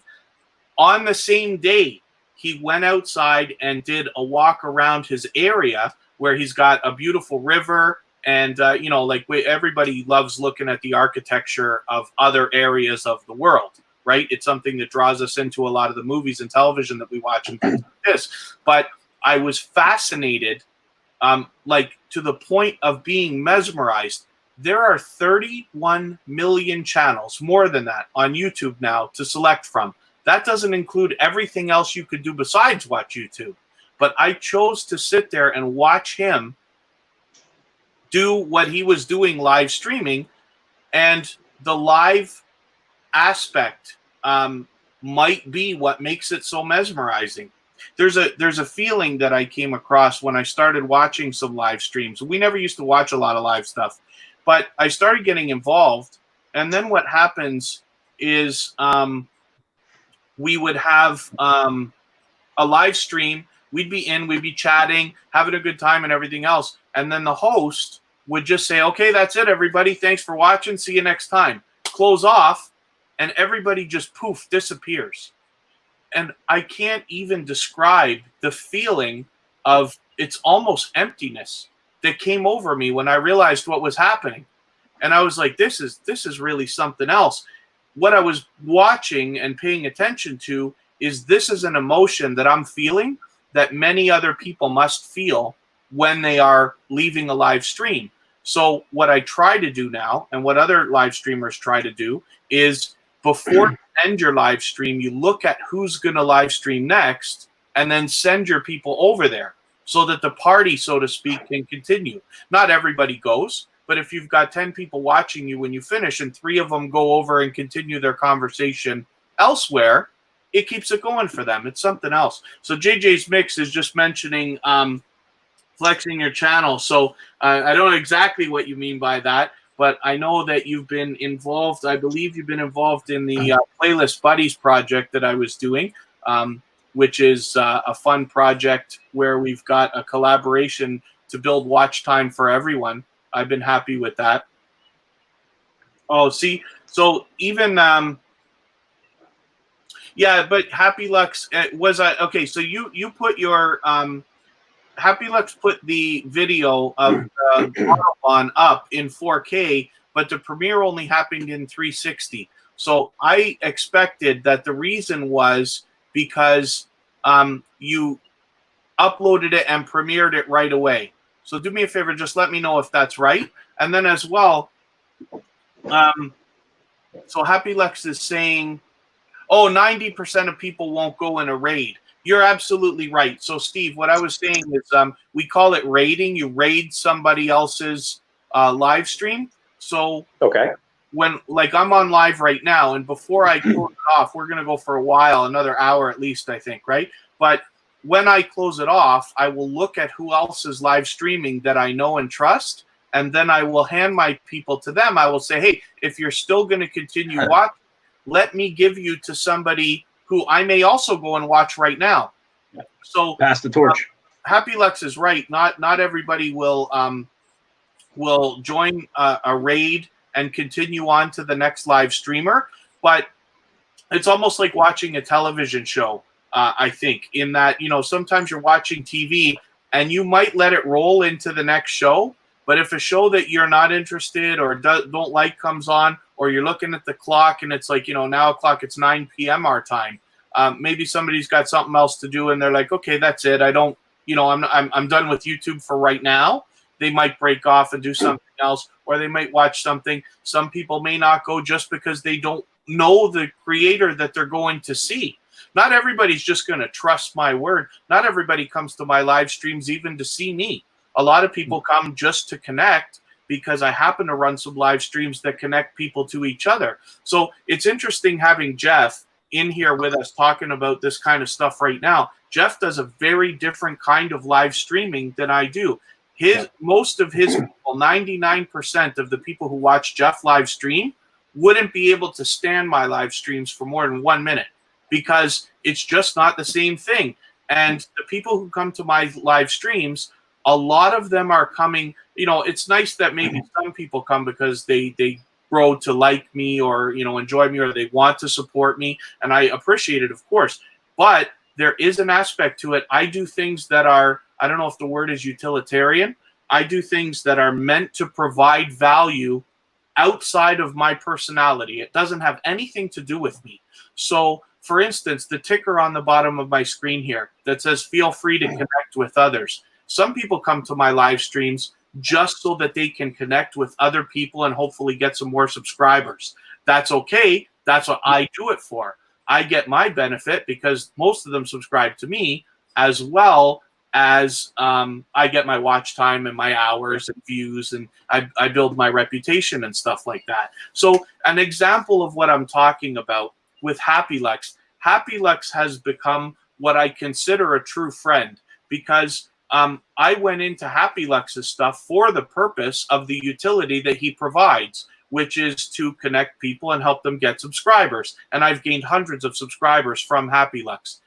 On the same day, he went outside and did a walk around his area where he's got a beautiful river. And, you know, like everybody loves looking at the architecture of other areas of the world, right? It's something that draws us into a lot of the movies and television that we watch and things like this. But I was fascinated, like to the point of being mesmerized. There are 31 million channels, more than that, on YouTube now to select from. That doesn't include everything else you could do besides watch YouTube. But I chose to sit there and watch him do what he was doing live streaming, and the live aspect might be what makes it so mesmerizing. There's a feeling that I came across when I started watching some live streams. We never used to watch a lot of live stuff, but I started getting involved, and then what happens is we would have a live stream. We'd be chatting, having a good time and everything else. And then the host would just say, okay, that's it, everybody. Thanks for watching. See you next time. Close off, and everybody just poof, disappears. And I can't even describe the feeling of it's almost emptiness that came over me when I realized what was happening. And I was like, this is really something else. What I was watching and paying attention to is this is an emotion that I'm feeling that many other people must feel when they are leaving a live stream. So what I try to do now, and what other live streamers try to do, is before you end your live stream, you look at who's going to live stream next and then send your people over there so that the party, so to speak, can continue. Not everybody goes, but if you've got 10 people watching you when you finish and 3 of them go over and continue their conversation elsewhere, it keeps it going for them. It's something else. So JJ's Mix is just mentioning flexing your channel. So I don't know exactly what you mean by that, but I know that you've been involved. I believe you've been involved in the Playlist Buddies project that I was doing, which is a fun project where we've got a collaboration to build watch time for everyone. I've been happy with that. Oh, see, so even yeah, but Happy Lux was okay. So you put your Happy Lux put the video of Autobahn up in 4K, but the premiere only happened in 360. So I expected that the reason was because you uploaded it and premiered it right away. So do me a favor, just let me know if that's right. And then as well, so Happy Lux is saying, oh, 90% of people won't go in a raid. You're absolutely right. So, Steve, what I was saying is we call it raiding. You raid somebody else's live stream. So Okay. when, like, I'm on live right now, and before I close it off, we're going to go for a while, another hour at least, I think, right? But when I close it off, I will look at who else is live streaming that I know and trust, and then I will hand my people to them. I will say, hey, if you're still going to continue watching, let me give you to somebody who I may also go and watch right now. So Pass the torch. Happy Lux is right. Not everybody will join a raid and continue on to the next live streamer, but it's almost like watching a television show. I think in that, you know, sometimes you're watching TV and you might let it roll into the next show, but if a show that you're not interested or don't like comes on, or you're looking at the clock and it's like, you know, now o'clock, it's 9 p.m. our time, maybe somebody's got something else to do and they're like, okay, that's it. I don't, I'm done with YouTube for right now. They might break off and do something else, or they might watch something. Some people may not go just because they don't know the creator that they're going to see. Not everybody's just going to trust my word. Not everybody comes to my live streams even to see me. A lot of people come just to connect because I happen to run some live streams that connect people to each other. So it's interesting having Jeff in here with us talking about this kind of stuff right now. Jeff does a very different kind of live streaming than I do. Most of his people, 99% of the people who watch Jeff live stream wouldn't be able to stand my live streams for more than 1 minute because it's just not the same thing. And the people who come to my live streams, a lot of them are coming, it's nice that maybe some people come because they grow to like me or, enjoy me or they want to support me. And I appreciate it, of course. But there is an aspect to it. I do things that are, I don't know if the word is utilitarian. I do things that are meant to provide value outside of my personality. It doesn't have anything to do with me. So, for instance, the ticker on the bottom of my screen here that says, feel free to connect with others. Some people come to my live streams just so that they can connect with other people and hopefully get some more subscribers. That's okay. That's what I do it for. I get my benefit because most of them subscribe to me, as well as I get my watch time and my hours and views, and I build my reputation and stuff like that. So an example of what I'm talking about with Happy Lux has become what I consider a true friend, because I went into Happy Lux's stuff for the purpose of the utility that he provides, which is to connect people and help them get subscribers. And I've gained hundreds of subscribers from Happy Lux.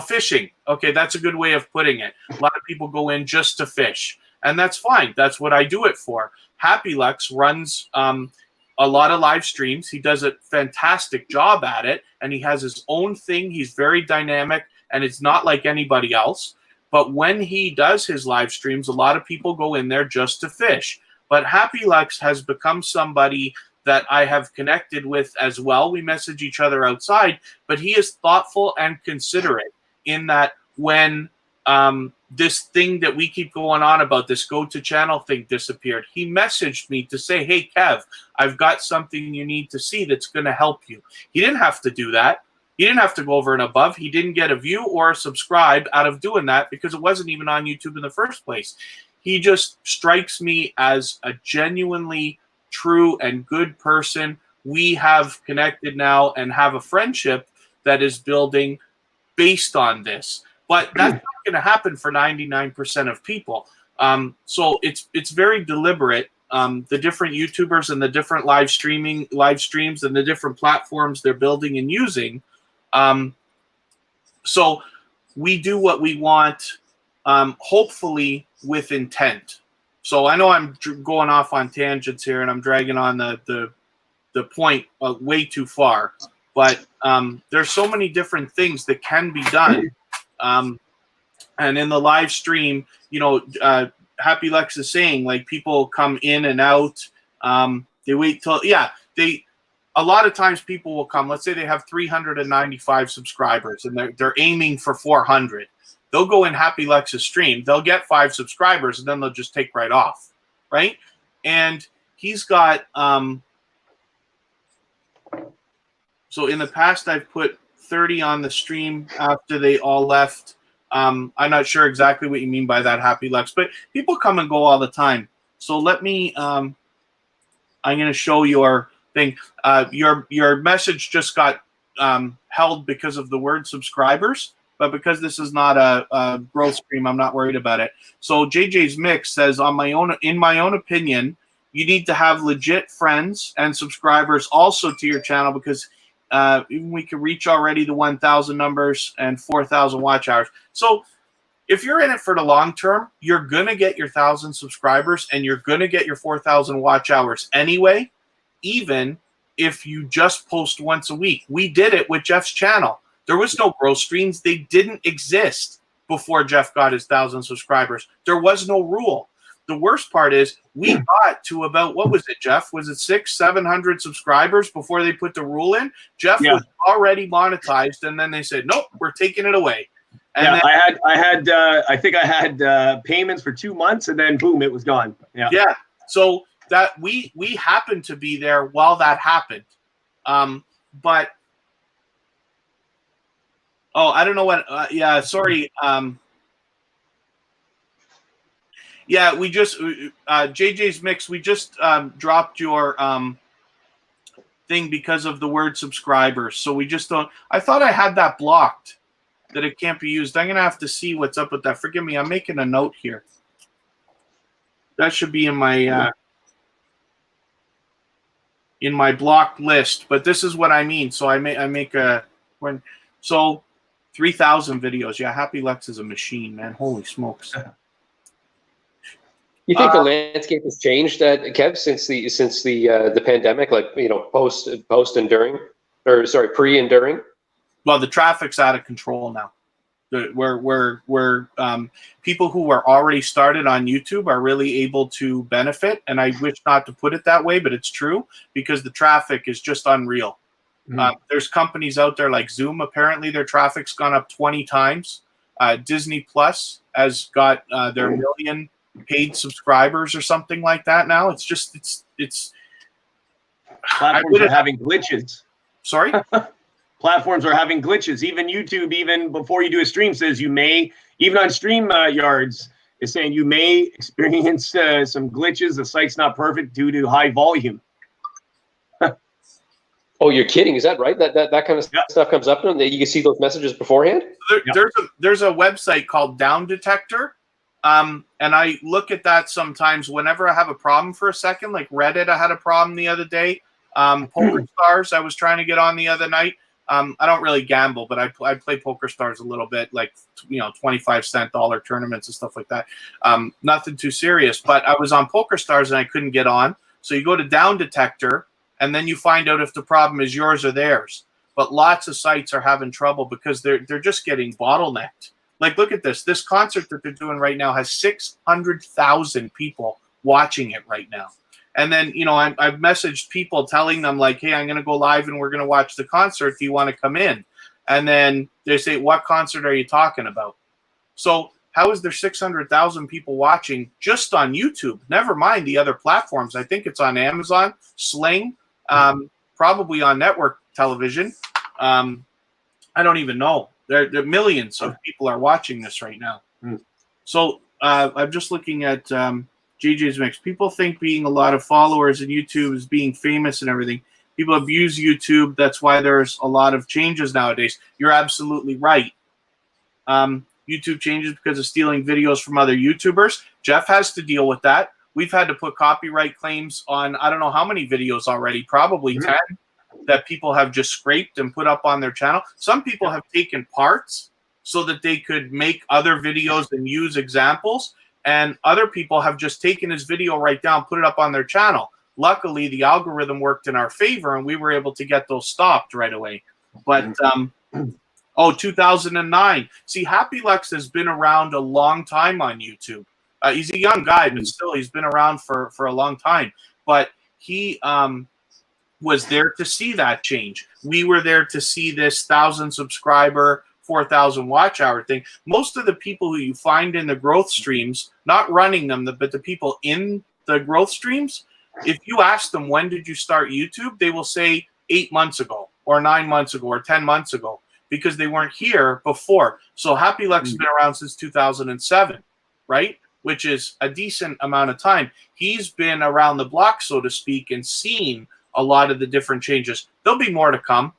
Fishing. Okay, that's a good way of putting it. A lot of people go in just to fish, and that's fine. That's what I do it for. Happy Lux runs a lot of live streams. He does a fantastic job at it, and he has his own thing. He's very dynamic, and it's not like anybody else. But when he does his live streams, a lot of people go in there just to fish. But Happy Lux has become somebody that I have connected with as well. We message each other outside, but he is thoughtful and considerate in that when this thing that we keep going on about, this go-to-channel thing, disappeared, he messaged me to say, hey, Kev, I've got something you need to see that's going to help you. He didn't have to do that. He didn't have to go over and above. He didn't get a view or a subscribe out of doing that because it wasn't even on YouTube in the first place. He just strikes me as a genuinely true and good person. We have connected now and have a friendship that is building based on this. But that's not going to happen for 99% of people. So it's very deliberate. The different YouTubers and the different live streams and the different platforms they're building and using. So we do what we want, hopefully with intent. So I know I'm going off on tangents here and I'm dragging on the point way too far. But there's so many different things that can be done. And in the live stream, Happy Lux is saying, like, people come in and out. They wait till, a lot of times people will come. Let's say they have 395 subscribers and they're aiming for 400. They'll go in Happy Lux's stream. They'll get 5 subscribers and then they'll just take right off, right? And he's got, so in the past I've put 30 on the stream after they all left. I'm not sure exactly what you mean by that, Happy Lux, but people come and go all the time. So let me, I'm going to show your thing. Your message just got held because of the word subscribers, but because this is not a growth stream, I'm not worried about it. So JJ's Mix says, in my own opinion, you need to have legit friends and subscribers also to your channel, because even we can reach already the 1,000 numbers and 4,000 watch hours. So if you're in it for the long term, you're going to get your 1,000 subscribers and you're going to get your 4,000 watch hours anyway, even if you just post once a week. We did it with Jeff's channel. There was no growth streams. They didn't exist before Jeff got his 1,000 subscribers. There was no rule. the worst part is we got to about, what was it, Jeff? Was it 600-700 subscribers before they put the rule in? Jeff was already monetized, and then they said, nope, we're taking it away. And then, I think I had payments for 2 months, and then boom, it was gone. Yeah. So that we happened to be there while that happened. But I don't know what. Sorry. We just JJ's Mix. We just dropped your thing because of the word subscribers. So we just don't. I thought I had that blocked, that it can't be used. I'm gonna have to see what's up with that. Forgive me. I'm making a note here. That should be in my blocked list. But this is what I mean. So I make a 3,000 videos. Yeah, Happy Lex is a machine, man. Holy smokes. You think the landscape has changed, Kev, since the pandemic, like, you know, post and during, or sorry, pre and during? Well, the traffic's out of control now. Where people who are already started on YouTube are really able to benefit, and I wish not to put it that way, but it's true, because the traffic is just unreal. There's companies out there like Zoom. Apparently, their traffic's gone up 20 times. Disney Plus has got their million paid subscribers or something like that now. It's just it's platforms are having glitches. Sorry. Platforms are having glitches. Even YouTube, even before you do a stream, says you may, even on StreamYards, is saying you may experience some glitches. The site's not perfect due to high volume. Oh, you're kidding? Is that right? That kind of stuff comes up, and you can see those messages beforehand. There's a website called Down Detector, and I look at that sometimes whenever I have a problem for a second. Like Reddit, I had a problem the other day. Poker Stars, I was trying to get on the other night. I don't really gamble, but I play Poker Stars a little bit, like, you know, 25-cent dollar tournaments and stuff like that. Nothing too serious, but I was on Poker Stars and I couldn't get on. So you go to Down Detector, and then you find out if the problem is yours or theirs. But lots of sites are having trouble because they're just getting bottlenecked. Like, look at this. This concert that they're doing right now has 600,000 people watching it right now. And then, you know, I've messaged people telling them, like, hey, I'm going to go live and we're going to watch the concert. Do you want to come in? And then they say, what concert are you talking about? So how is there 600,000 people watching just on YouTube? Never mind the other platforms. I think it's on Amazon, Sling, probably on network television. I don't even know. There are millions of people are watching this right now. So I'm just looking at JJ's Mix. People think being a lot of followers in YouTube is being famous and everything. People abuse YouTube. That's why there's a lot of changes nowadays. You're absolutely right. YouTube changes because of stealing videos from other YouTubers. Jeff has to deal with that. We've had to put copyright claims on I don't know how many videos already, probably 10, that people have just scraped and put up on their channel. Some people have taken parts so that they could make other videos and use examples. And other people have just taken his video right down, put it up on their channel. Luckily, the algorithm worked in our favor, and we were able to get those stopped right away. But, 2009. See, Happy Lex has been around a long time on YouTube. He's a young guy, but still, he's been around for a long time. But he was there to see that change. We were there to see this 1,000 subscriber, 4,000 watch hour thing. Most of the people who you find in the growth streams, not running them, but the people in the growth streams, if you ask them, when did you start YouTube? They will say 8 months ago or 9 months ago or 10 months ago, because they weren't here before. So Happy Lex has been around since 2007, right? Which is a decent amount of time. He's been around the block, so to speak, and seen a lot of the different changes. There'll be more to come.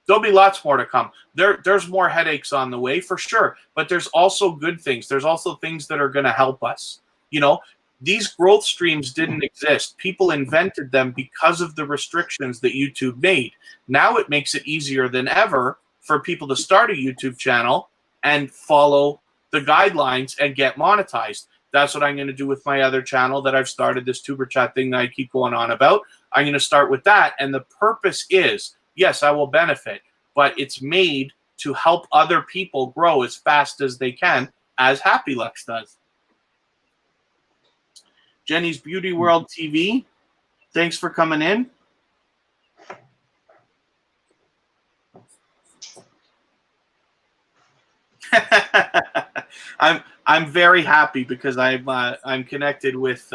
There'll be lots more to come. There's more headaches on the way for sure, but there's also good things. There's also things that are going to help us. You know, these growth streams didn't exist. People invented them because of the restrictions that YouTube made. Now it makes it easier than ever for people to start a YouTube channel and follow the guidelines and get monetized. That's what I'm going to do with my other channel that I've started, this Tuber Chat thing that I keep going on about. I'm going to start with that. And the purpose is, yes, I will benefit, but it's made to help other people grow as fast as they can, as Happy Lex does. Jenny's Beauty World TV, thanks for coming in. I'm very happy because I'm connected with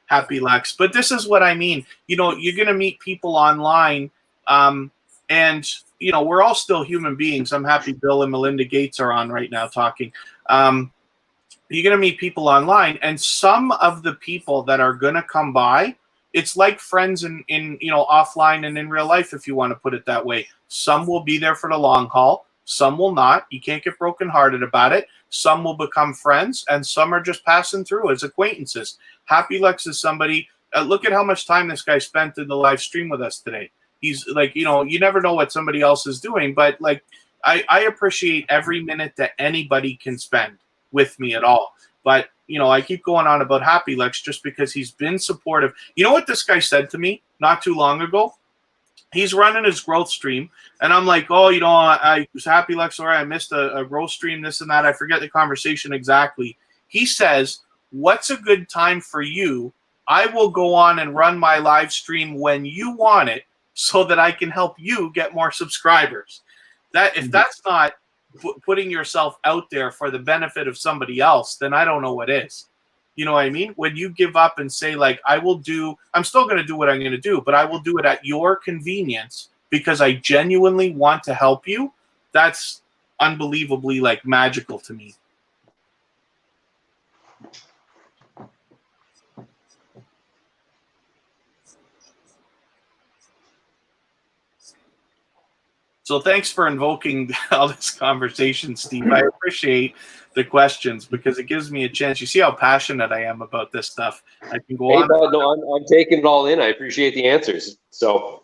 Happy Lex. But this is what I mean. You know, you're gonna meet people online, and you know we're all still human beings. I'm happy Bill and Melinda Gates are on right now talking. You're gonna meet people online, and some of the people that are gonna come by, it's like friends in you know offline and in real life, if you want to put it that way. Some will be there for the long haul. Some will not. You can't get brokenhearted about it. Some will become friends, and some are just passing through as acquaintances. Happy Lex is somebody. Look at how much time this guy spent in the live stream with us today. He's like, you know, you never know what somebody else is doing, but like, I appreciate every minute that anybody can spend with me at all. But you know, I keep going on about Happy Lex just because he's been supportive. You know what this guy said to me not too long ago? He's running his growth stream, and I'm like, oh, you know, I was Happy Lex, sorry, I missed a growth stream, this and that. I forget the conversation exactly. He says, what's a good time for you? I will go on and run my live stream when you want it so that I can help you get more subscribers. That if that's not putting yourself out there for the benefit of somebody else, then I don't know what is. You know what I mean? When you give up and say, like, I'm still going to do what I'm going to do, but I will do it at your convenience because I genuinely want to help you. That's unbelievably, like, magical to me. So thanks for invoking all this conversation, Steve. I appreciate the questions because it gives me a chance. You see how passionate I am about this stuff. I can go on. Bud, no, I'm taking it all in. I appreciate the answers. So,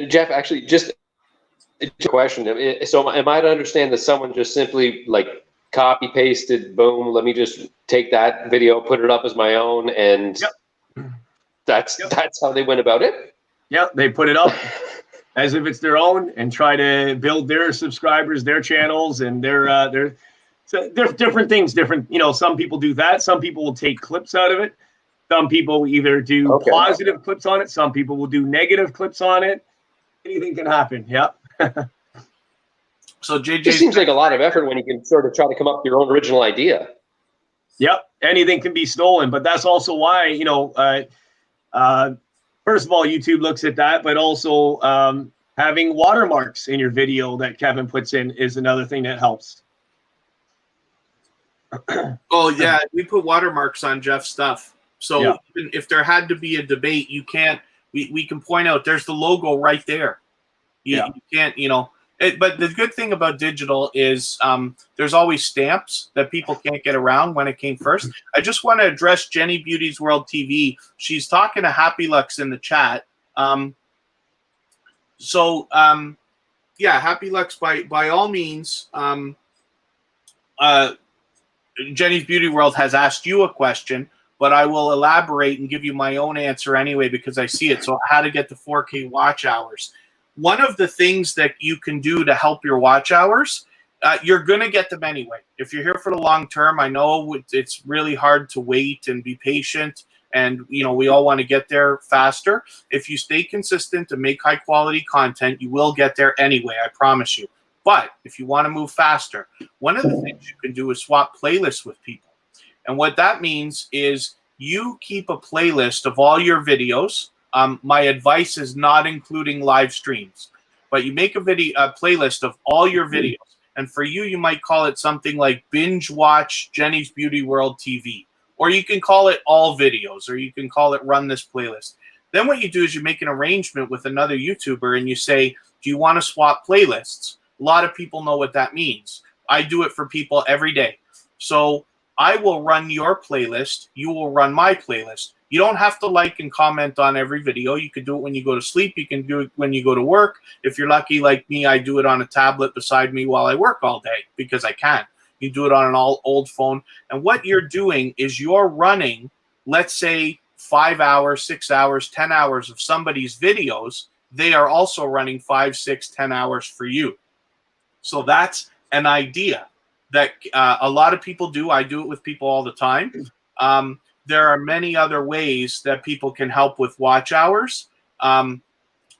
Jeff, actually, just a question. So am I to understand that someone just simply like copy pasted, boom, let me just take that video, put it up as my own, and that's how they went about it? Yeah, they put it up as if it's their own and try to build their subscribers, their channels, and their so there's different things. Different, you know, some people do that. Some people will take clips out of it. Some people either do positive clips on it. Some people will do negative clips on it. Anything can happen. Yeah. So JJ, it seems like a lot of effort when you can sort of try to come up with your own original idea. Yep, anything can be stolen, but that's also why, you know, first of all, YouTube looks at that, but also having watermarks in your video that Kevin puts in is another thing that helps. Oh yeah, we put watermarks on Jeff's stuff. So even if there had to be a debate, you can't. We can point out there's the logo right there. You can't, you know. But the good thing about digital is there's always stamps that people can't get around when it came first. I just want to address Jenny Beauty's World TV. She's talking to Happy Lex in the chat. Yeah, Happy Lex, by all means, Jenny's Beauty World has asked you a question, but I will elaborate and give you my own answer anyway because I see it. So how to get to 4K watch hours. One of the things that you can do to help your watch hours, you're going to get them anyway. If you're here for the long term, I know it's really hard to wait and be patient. And, you know, we all want to get there faster. If you stay consistent and make high quality content, you will get there anyway. I promise you. But if you want to move faster, one of the things you can do is swap playlists with people. And what that means is you keep a playlist of all your videos. My advice is not including live streams, but you make a playlist of all your videos. And for you, you might call it something like Binge Watch Jenny's Beauty World TV, or you can call it All Videos, or you can call it Run This Playlist. Then what you do is you make an arrangement with another YouTuber and you say, do you want to swap playlists? A lot of people know what that means. I do it for people every day. So I will run your playlist. You will run my playlist. You don't have to like and comment on every video. You can do it when you go to sleep. You can do it when you go to work. If you're lucky like me, I do it on a tablet beside me while I work all day because I can. You do it on an old phone. And what you're doing is you're running, let's say, 5 hours, 6 hours, 10 hours of somebody's videos. They are also running 5, 6, 10 hours for you. So that's an idea. that a lot of people do. I do it with people all the time. There are many other ways that people can help with watch hours.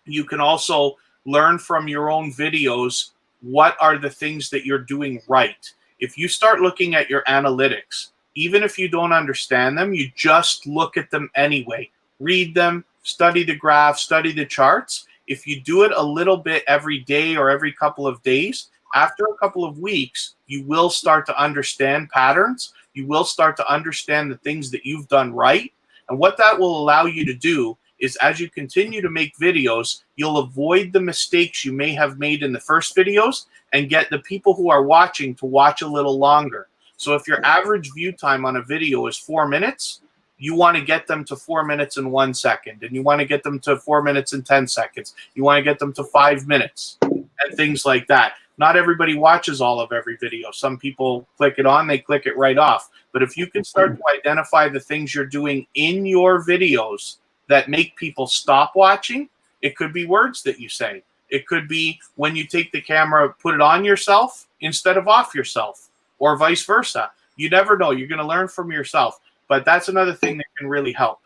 You can also learn from your own videos what are the things that you're doing right. If you start looking at your analytics, even if you don't understand them, you just look at them anyway. Read them, study the graphs, study the charts. If you do it a little bit every day or every couple of days, after a couple of weeks, you will start to understand patterns. You will start to understand the things that you've done right. And what that will allow you to do is, as you continue to make videos, you'll avoid the mistakes you may have made in the first videos and get the people who are watching to watch a little longer. So if your average view time on a video is 4 minutes, you want to get them to 4 minutes and 1 second, and you want to get them to 4 minutes and 10 seconds. You want to get them to 5 minutes and things like that. Not everybody watches all of every video. Some people click it on, they click it right off. But if you can start to identify the things you're doing in your videos that make people stop watching, it could be words that you say. It could be when you take the camera, put it on yourself instead of off yourself, or vice versa. You never know. You're going to learn from yourself. But that's another thing that can really help.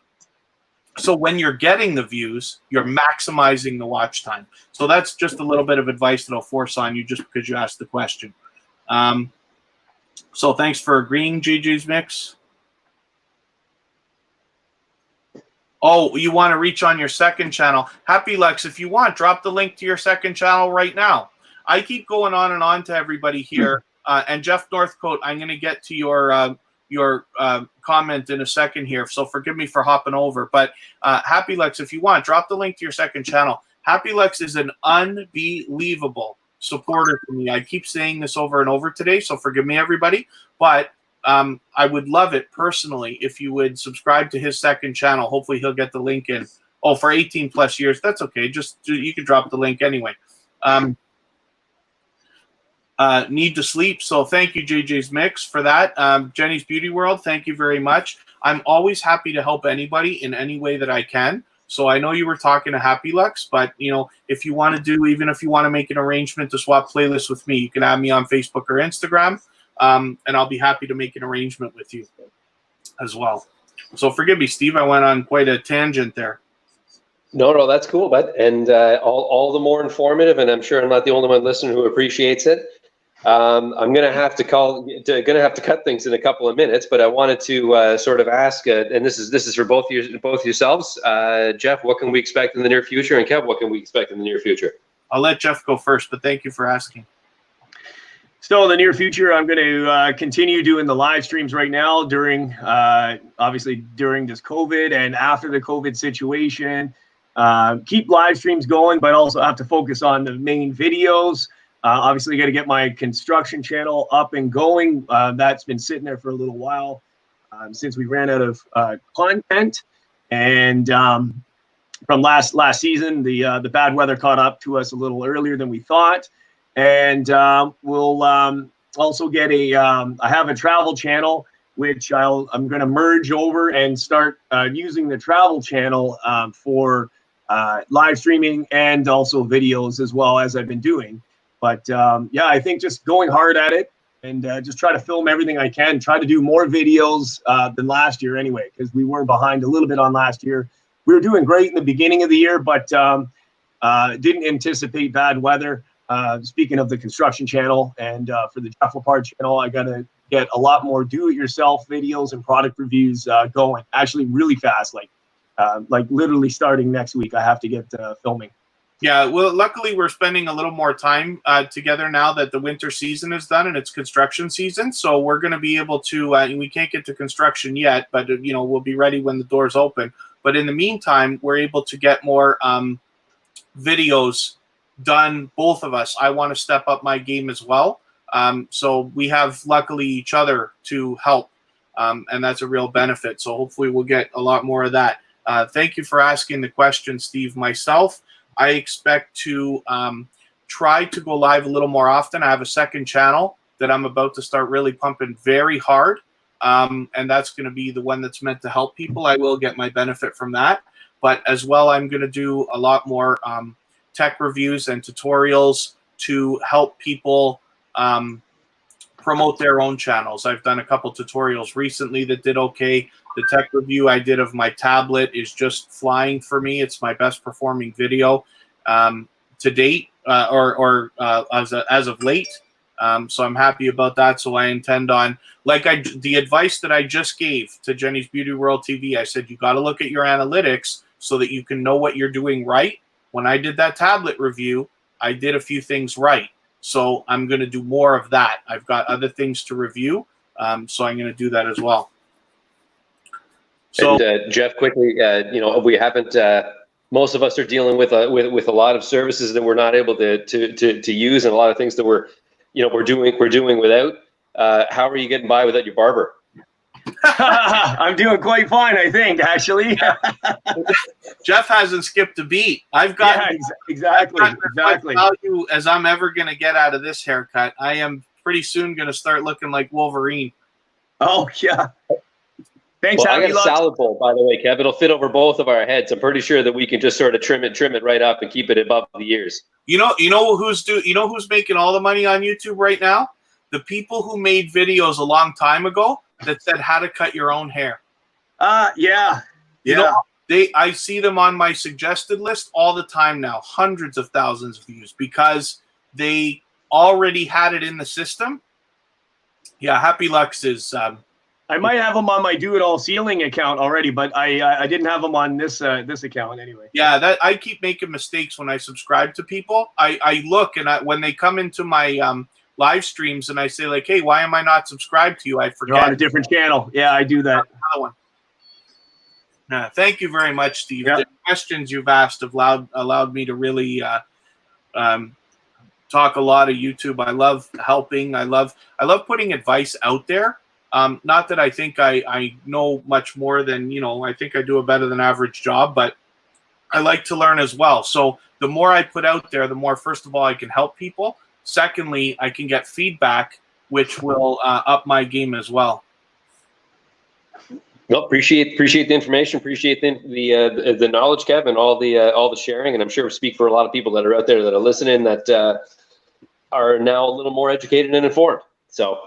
So when you're getting the views, you're maximizing the watch time. So that's just a little bit of advice that I'll force on you just because you asked the question. So thanks for agreeing, JJ's Mix. Oh, you want to reach on your second channel. Happy Lex, if you want, drop the link to your second channel right now. I keep going on and on to everybody here. And Jeff Northcote, I'm going to get to your comment in a second here, so forgive me for hopping over. But Happy Lex, if you want, drop the link to your second channel. Happy Lex is an unbelievable supporter for me. I keep saying this over and over today, so forgive me, everybody. But I would love it personally if you would subscribe to his second channel. Hopefully he'll get the link in. Oh, for 18 plus years. That's okay. Just you can drop the link anyway. Need to sleep. So thank you, JJ's Mix, for that. Jenny's Beauty World, thank you very much. I'm always happy to help anybody in any way that I can. So I know you were talking to Happy Lux, but you know, if you want to do, even if you want to make an arrangement to swap playlists with me, you can add me on Facebook or Instagram, and I'll be happy to make an arrangement with you as well. So forgive me, Steve, I went on quite a tangent there. No, that's cool, bud, and all the more informative. And I'm sure I'm not the only one listening who appreciates it. I'm gonna have to cut things in a couple of minutes, but I wanted to sort of ask, and this is for both yourselves. Jeff, what can we expect in the near future, and Kev, what can we expect in the near future? I'll let Jeff go first, but thank you for asking. So in the near future, I'm going to continue doing the live streams right now during, obviously during this COVID and after the COVID situation. Keep live streams going, but also have to focus on the main videos. Obviously, got to get my construction channel up and going. That's been sitting there for a little while since we ran out of content. And from last season, the bad weather caught up to us a little earlier than we thought. And we'll also get I have a travel channel, which I'm going to merge over and start using the travel channel for live streaming and also videos as well, as I've been doing. But yeah, I think just going hard at it and just try to film everything I can, try to do more videos than last year anyway, because we were behind a little bit on last year. We were doing great in the beginning of the year, but didn't anticipate bad weather. Speaking of the construction channel and for the Jeff Lepard channel, I got to get a lot more do-it-yourself videos and product reviews going, actually really fast, like literally starting next week. I have to get filming. Yeah, well, luckily we're spending a little more time together now that the winter season is done and it's construction season. So we're going to be able to, we can't get to construction yet, but, you know, we'll be ready when the doors open. But in the meantime, we're able to get more videos done, both of us. I want to step up my game as well. So we have, luckily, each other to help, and that's a real benefit. So hopefully we'll get a lot more of that. Thank you for asking the question, Steve. Myself, I expect to try to go live a little more often. I have a second channel that I'm about to start really pumping very hard, and that's going to be the one that's meant to help people. I will get my benefit from that. But as well, I'm going to do a lot more tech reviews and tutorials to help people promote their own channels. I've done a couple tutorials recently that did okay. The tech review I did of my tablet is just flying for me. It's my best performing video to date, or as of late. So I'm happy about that. So I intend on, the advice that I just gave to Jenny's Beauty World TV, I said, you got to look at your analytics so that you can know what you're doing right. When I did that tablet review, I did a few things right. So I'm going to do more of that. I've got other things to review. So I'm going to do that as well. So, and Jeff, quickly, we haven't. Most of us are dealing with a lot of services that we're not able to use, and a lot of things that we're doing without. How are you getting by without your barber? I'm doing quite fine, I think, actually. Jeff hasn't skipped a beat. I've got exactly. as much value as I'm ever going to get out of this haircut. I am pretty soon going to start looking like Wolverine. Oh yeah. Thanks. Well, I got a salad bowl, by the way, Kev. It'll fit over both of our heads. I'm pretty sure that we can just sort of trim it right up and keep it above the ears. You know who's making all the money on YouTube right now? The people who made videos a long time ago that said how to cut your own hair. Yeah. I see them on my suggested list all the time now, hundreds of thousands of views, because they already had it in the system. Yeah, Happy Lux is. I might have them on my Do It All Ceiling account already, but I didn't have them on this account anyway. Yeah, that I keep making mistakes when I subscribe to people. I look, and when they come into my live streams and I say like, hey, why am I not subscribed to you? I forget. You're on a different channel. Yeah, I do that. Another one. Thank you very much, Steve. Yeah. The questions you've asked have allowed me to really talk a lot of YouTube. I love helping. I love putting advice out there. Not that I think I know much more than, I think I do a better than average job, but I like to learn as well. So the more I put out there, the more, first of all, I can help people. Secondly, I can get feedback, which will up my game as well. Well, appreciate the information, appreciate the knowledge, Kev, and all the sharing, and I'm sure we speak for a lot of people that are out there that are listening that are now a little more educated and informed. So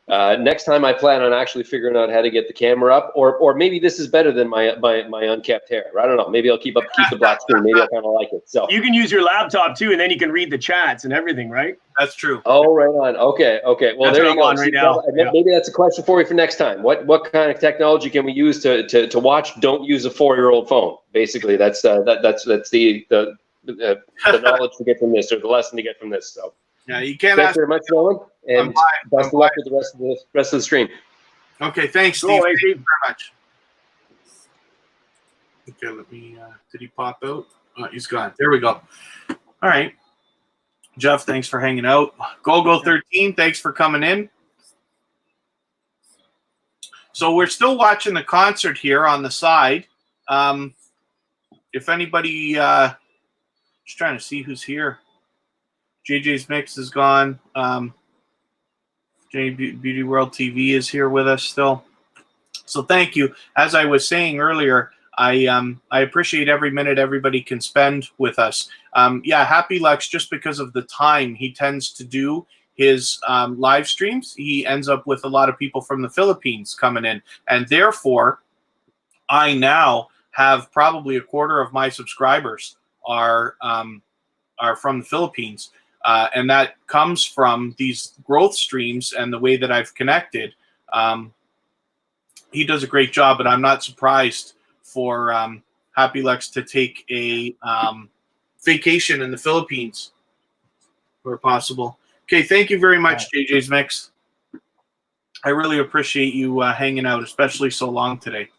next time I plan on actually figuring out how to get the camera up, or maybe this is better than my unkept hair. I don't know. Maybe I'll keep the black screen. Maybe I kind of like it. So you can use your laptop too, and then you can read the chats and everything, right? That's true. Oh, right on. Okay. Well, that's there you go. Right now. Maybe that's a question for you for next time. What kind of technology can we use to watch? Don't use a 4-year-old phone. Basically, that's the knowledge to get from this, or the lesson to get from this. So. Yeah, you can't. Thanks very much, Nolan, and best of luck with the rest of the stream. Okay, thanks, Steve. Cool, Thank you very much. Okay, let me. Did he pop out? Oh, he's gone. There we go. All right, Jeff, thanks for hanging out. Go13, thanks for coming in. So we're still watching the concert here on the side. If anybody, just trying to see who's here. JJ's Mix is gone. Beauty World TV is here with us still. So thank you. As I was saying earlier, I appreciate every minute everybody can spend with us. Yeah, Happy Lux, just because of the time he tends to do his live streams, he ends up with a lot of people from the Philippines coming in. And therefore, I now have probably a quarter of my subscribers are from the Philippines. And that comes from these growth streams and the way that I've connected. He does a great job, but I'm not surprised for Happy Lux to take a vacation in the Philippines where possible. Okay, thank you very much, JJ's Mix. I really appreciate you hanging out, especially so long today.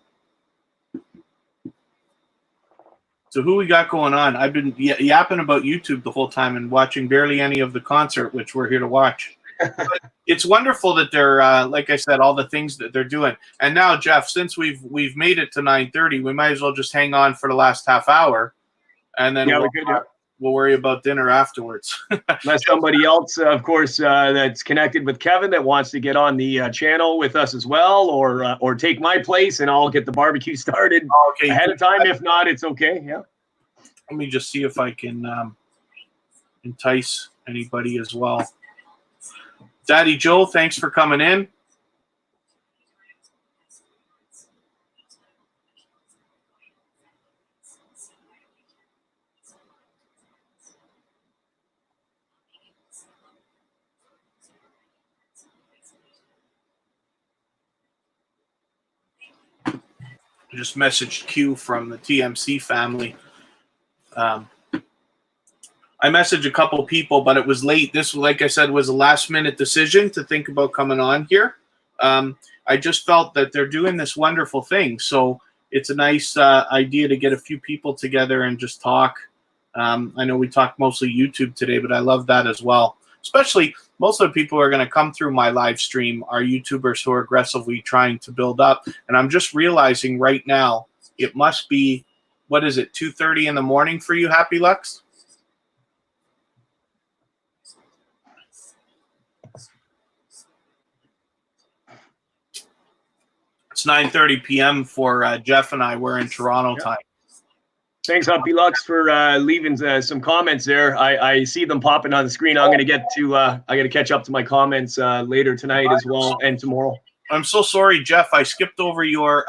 So who we got going on? I've been yapping about YouTube the whole time and watching barely any of the concert, which we're here to watch. But it's wonderful that they're, like I said, all the things that they're doing. And now, Jeff, since we've made it to 9:30, we might as well just hang on for the last half hour, and then we'll worry about dinner afterwards. Unless somebody else, of course, that's connected with Kevin that wants to get on the channel with us as well, or take my place, and I'll get the barbecue started ahead of time. If not, it's okay. Yeah. Let me just see if I can entice anybody as well. Daddy Joe, thanks for coming in. Just messaged Q from the TMC family. I messaged a couple people, but it was late. This, like I said, was a last-minute decision to think about coming on here. I just felt that they're doing this wonderful thing, so it's a nice idea to get a few people together and just talk. I know we talked mostly YouTube today, but I love that as well. Especially, most of the people who are going to come through my live stream are YouTubers who are aggressively trying to build up. And I'm just realizing right now, it must be, what is it, 2:30 in the morning for you, Happy Lux? It's 9:30 p.m. for Jeff and I. We're in Toronto time. Thanks, Happy Lux, for leaving some comments there. I see them popping on the screen. I'm gonna get to I got to catch up to my comments later tonight as well and tomorrow. I'm so sorry, Jeff. I skipped over your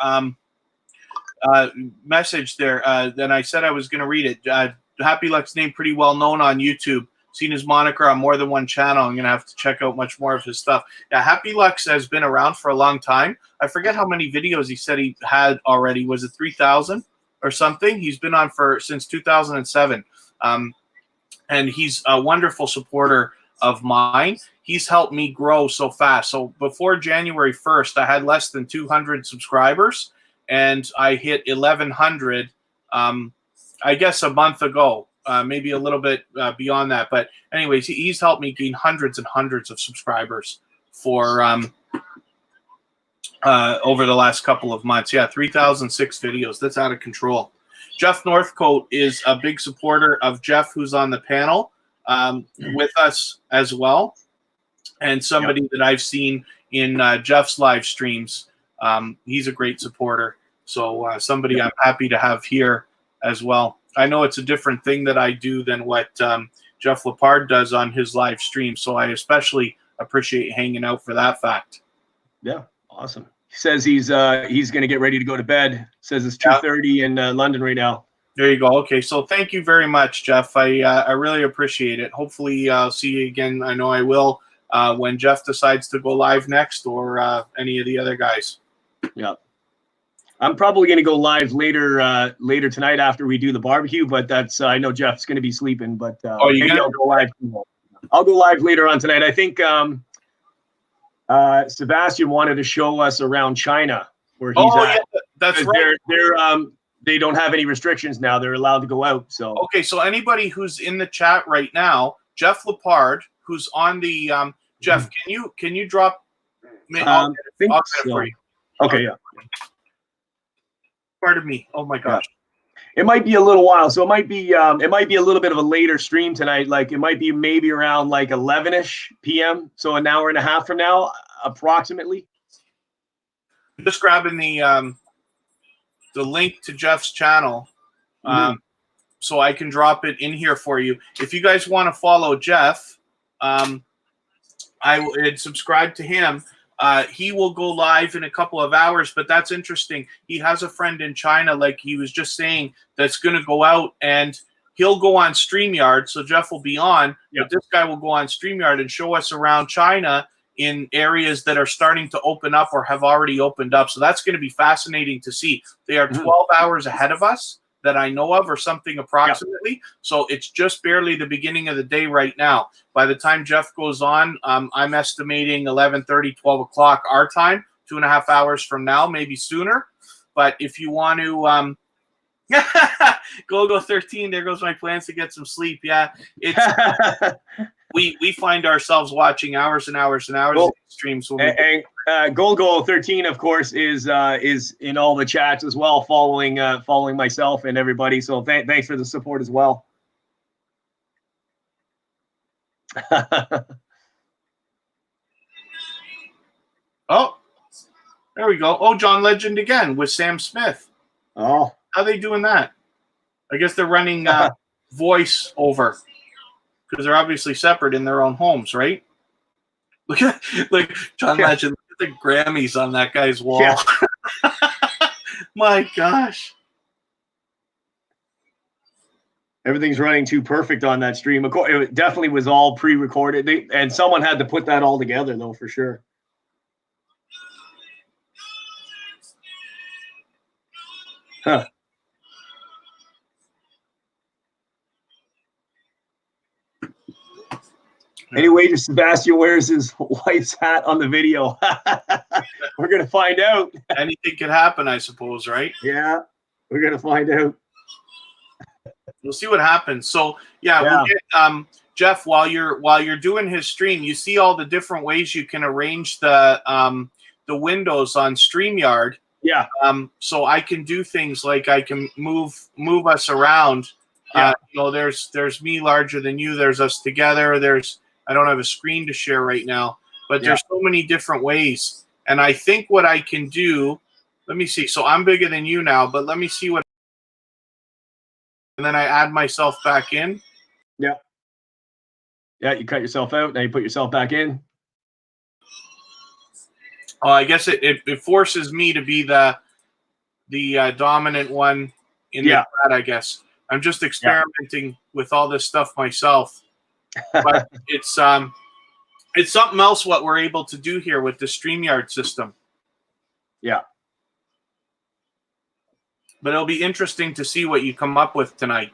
message there. Then I said I was going to read it. Happy Lux name pretty well known on YouTube. Seen his moniker on more than one channel. I'm going to have to check out much more of his stuff. Yeah, Happy Lux has been around for a long time. I forget how many videos he said he had already. Was it 3,000 or something? He's been on since 2007. And he's a wonderful supporter of mine. He's helped me grow so fast. So before January 1st, I had less than 200 subscribers, and I hit 1,100, I guess, a month ago. Maybe a little bit beyond that. But anyways, he's helped me gain hundreds and hundreds of subscribers for over the last couple of months. Yeah, 3,006 videos. That's out of control. Jeff Northcote is a big supporter of Jeff, who's on the panel with us as well. And somebody that I've seen in Jeff's live streams. He's a great supporter. So somebody I'm happy to have here as well. I know it's a different thing that I do than what Jeff Lepard does on his live stream. So I especially appreciate hanging out for that fact. Yeah, awesome. He says he's going to get ready to go to bed. Says it's 2:30 in London right now. There you go. Okay, so thank you very much, Jeff. I really appreciate it. Hopefully I'll see you again. I know I will when Jeff decides to go live next, or any of the other guys. Yeah. I'm probably going to go live later tonight after we do the barbecue, but that's I know Jeff's going to be sleeping, but maybe I'll go live. I'll go live later on tonight. I think Sebastian wanted to show us around China where he's at. Yeah, that's right. They don't have any restrictions now. They're allowed to go out. So okay, so anybody who's in the chat right now, Jeff Lepard, who's on the Jeff, can you drop? I think I'll so. get it for you. Okay, yeah. Pardon me. Oh my gosh. Yeah. It might be a little while, so it might be a little bit of a later stream tonight. Like it might be maybe around like 11ish p.m. So an hour and a half from now, approximately. Just grabbing the link to Jeff's channel, so I can drop it in here for you. If you guys want to follow Jeff, I would subscribe to him. He will go live in a couple of hours, but that's interesting. He has a friend in China, like he was just saying, that's going to go out and he'll go on StreamYard. So Jeff will be on, but this guy will go on StreamYard and show us around China in areas that are starting to open up or have already opened up. So that's going to be fascinating to see. They are 12 hours ahead of us that I know of, or something approximately. So it's just barely the beginning of the day right now. By the time Jeff goes on, I'm estimating 11:30, 12 o'clock our time, 2.5 hours from now, maybe sooner. But if you want to go 13, there goes my plans to get some sleep. Yeah, it's we find ourselves watching hours and hours and hours of streams. And Golgo 13, of course, is in all the chats as well, following myself and everybody. So thanks for the support as well. Oh, there we go. Oh, John Legend again with Sam Smith. Oh, how are they doing that? I guess they're running voice over, because they're obviously separate in their own homes, right? Look at John Legend. Look at the Grammys on that guy's wall. Yeah. My gosh. Everything's running too perfect on that stream. Of course, it definitely was all pre-recorded, and someone had to put that all together, though, for sure. Huh. Anyway, just Sebastian wears his wife's hat on the video. We're going to find out. Anything could happen, I suppose, right? Yeah, we're going to find out. We'll see what happens. So, we'll get, Jeff, while you're doing his stream, you see all the different ways you can arrange the windows on StreamYard. Yeah. So I can do things like I can move us around. Yeah. There's me larger than you. There's us together. I don't have a screen to share right now, but there's so many different ways. And I think what I can do, let me see. So I'm bigger than you now, but let me see what. And then I add myself back in. Yeah. Yeah, you cut yourself out. Now you put yourself back in. Oh, I guess it forces me to be the dominant one in the chat, I guess. I'm just experimenting with all this stuff myself. But it's something else what we're able to do here with the StreamYard system. Yeah. But it'll be interesting to see what you come up with tonight.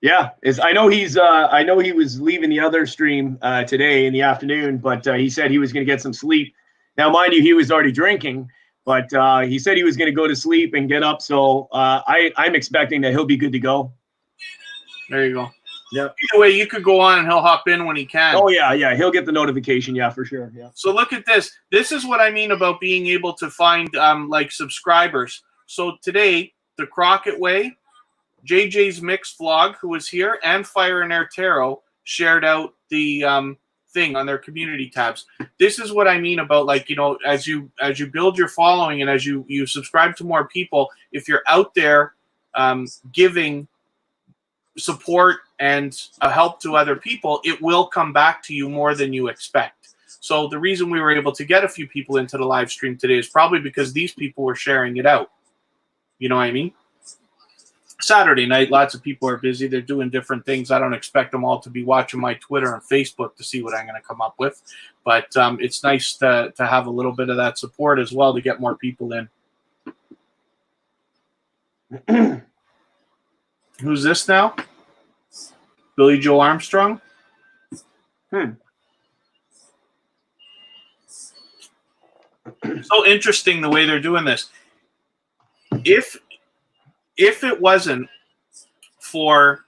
Yeah, I know he was leaving the other stream today in the afternoon, but he said he was going to get some sleep. Now, mind you, he was already drinking, but he said he was going to go to sleep and get up. So I'm expecting that he'll be good to go. There you go. Yeah. Either way, you could go on and he'll hop in when he can. Oh, yeah. He'll get the notification. Yeah, for sure. Yeah. So look at this. This is what I mean about being able to find subscribers. So today, the Crockett Way, JJ's Mix Vlog, who was here, and Fire and Air Tarot shared out the thing on their community tabs. This is what I mean about, as you build your following and as you subscribe to more people, if you're out there giving support and a help to other people, it will come back to you more than you expect. So the reason we were able to get a few people into the live stream today is probably because these people were sharing it out. You know what I mean? Saturday night, lots of people are busy. They're doing different things. I don't expect them all to be watching my Twitter and Facebook to see what I'm going to come up with. But it's nice to have a little bit of that support as well to get more people in. Who's this now? Billie Joe Armstrong? So interesting the way they're doing this. If it wasn't for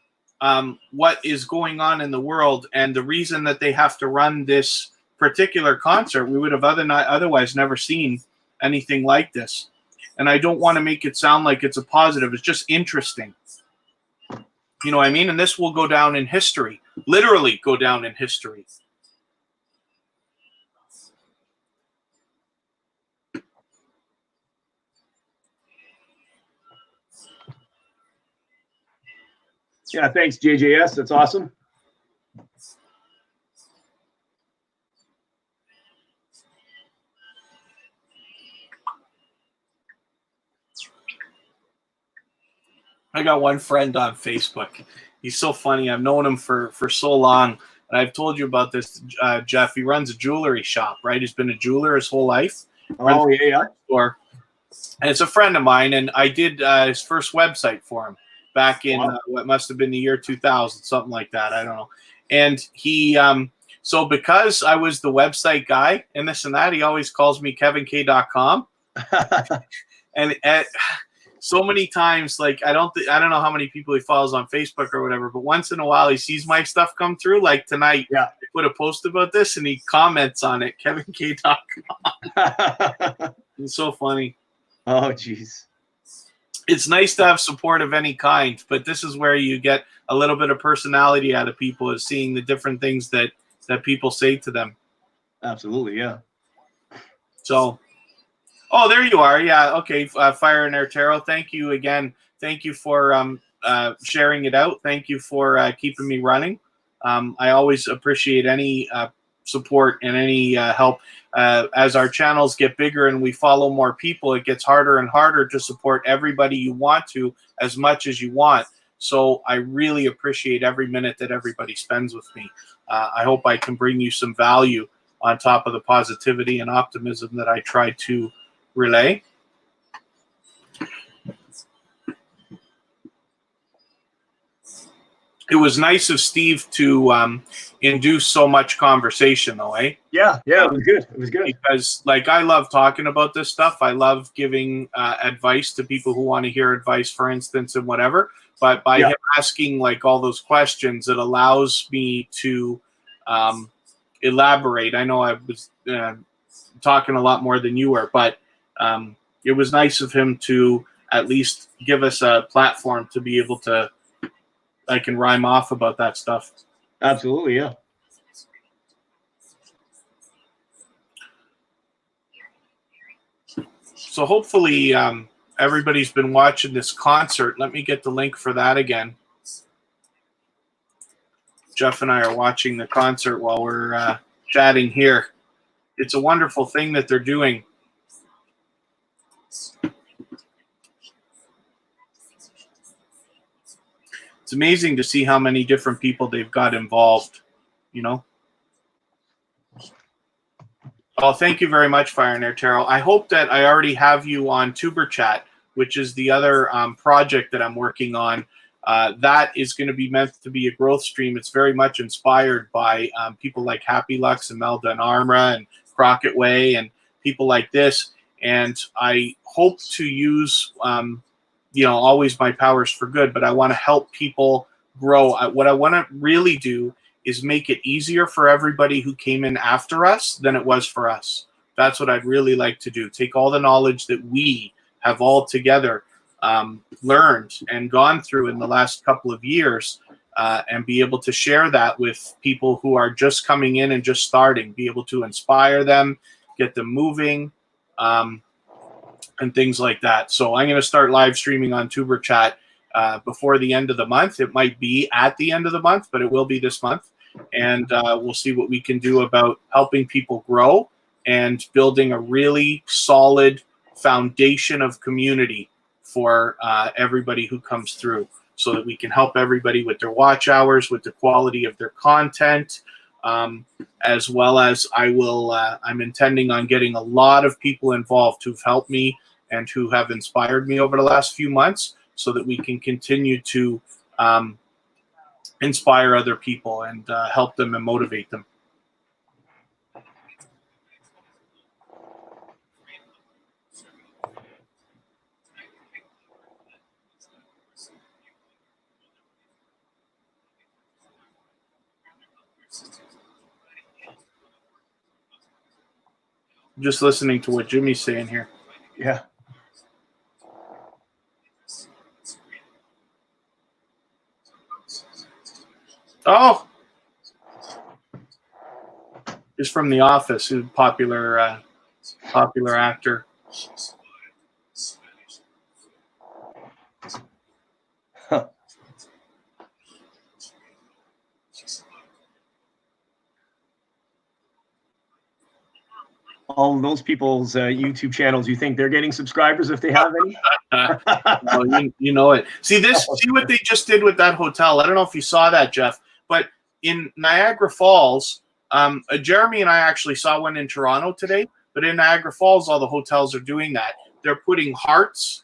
what is going on in the world and the reason that they have to run this particular concert, we would have otherwise never seen anything like this. And I don't want to make it sound like it's a positive. It's just interesting. You know what I mean? And this will go down in history, literally go down in history. Yeah, thanks, JJS. That's awesome. I got one friend on Facebook. He's so funny. I've known him for so long. And I've told you about this, Jeff. He runs a jewelry shop, right? He's been a jeweler his whole life. Oh, yeah. Store. And it's a friend of mine, and I did his first website for him back in what must have been the year 2000, something like that. I don't know. And he, so because I was the website guy and this and that, he always calls me KevinK.com. And so many times, like I don't know how many people he follows on Facebook or whatever, but once in a while he sees my stuff come through. Like tonight, I put a post about this and he comments on it, KevinK.com. It's so funny. Oh, geez. It's nice to have support of any kind, but this is where you get a little bit of personality out of people, is seeing the different things that people say to them. Absolutely, yeah. So, oh, there you are. Yeah, okay. Fire and Air Tarot, thank you again. Thank you for sharing it out. Thank you for keeping me running. I always appreciate any support and any help. As our channels get bigger and we follow more people, it gets harder and harder to support everybody you want to as much as you want. So I really appreciate every minute that everybody spends with me. I hope I can bring you some value on top of the positivity and optimism that I try to relay. It was nice of Steve to induce so much conversation, though, eh? Yeah, it was good. It was good. Because, like, I love talking about this stuff. I love giving advice to people who want to hear advice, for instance, and whatever. But by him asking, like, all those questions, it allows me to elaborate. I know I was talking a lot more than you were, but it was nice of him to at least give us a platform to be able to, I can rhyme off about that stuff. Absolutely, yeah. So hopefully everybody's been watching this concert. Let me get the link for that again. Jeff and I are watching the concert while we're chatting here. It's a wonderful thing that they're doing. It's amazing to see how many different people they've got involved, you know? Oh, thank you very much, Fire and Air Tarot. I hope that I already have you on Tuber Chat, which is the other project that I'm working on. That is going to be meant to be a growth stream. It's very much inspired by people like Happy Lux and Melda and Armra and Crockett Way and people like this. And I hope to use always my powers for good, but I want to help people grow. What I want to really do is make it easier for everybody who came in after us than it was for us. That's what I'd really like to do. Take all the knowledge that we have all together learned and gone through in the last couple of years and be able to share that with people who are just coming in and just starting, be able to inspire them, get them moving, and things like that. So I'm going to start live streaming on Tuber Chat before the end of the month. It might be at the end of the month, but it will be this month. And we'll see what we can do about helping people grow and building a really solid foundation of community for everybody who comes through so that we can help everybody with their watch hours, with the quality of their content, as well as I'm intending on getting a lot of people involved who've helped me and who have inspired me over the last few months so that we can continue to inspire other people and help them and motivate them. Just listening to what Jimmy's saying here. Yeah. Oh, is from The Office, who's popular actor. Huh. All those people's YouTube channels, you think they're getting subscribers if they have any? Well, you know it. See what they just did with that hotel. I don't know if you saw that, Jeff, but in Niagara Falls, Jeremy and I actually saw one in Toronto today, but in Niagara Falls, all the hotels are doing that. They're putting hearts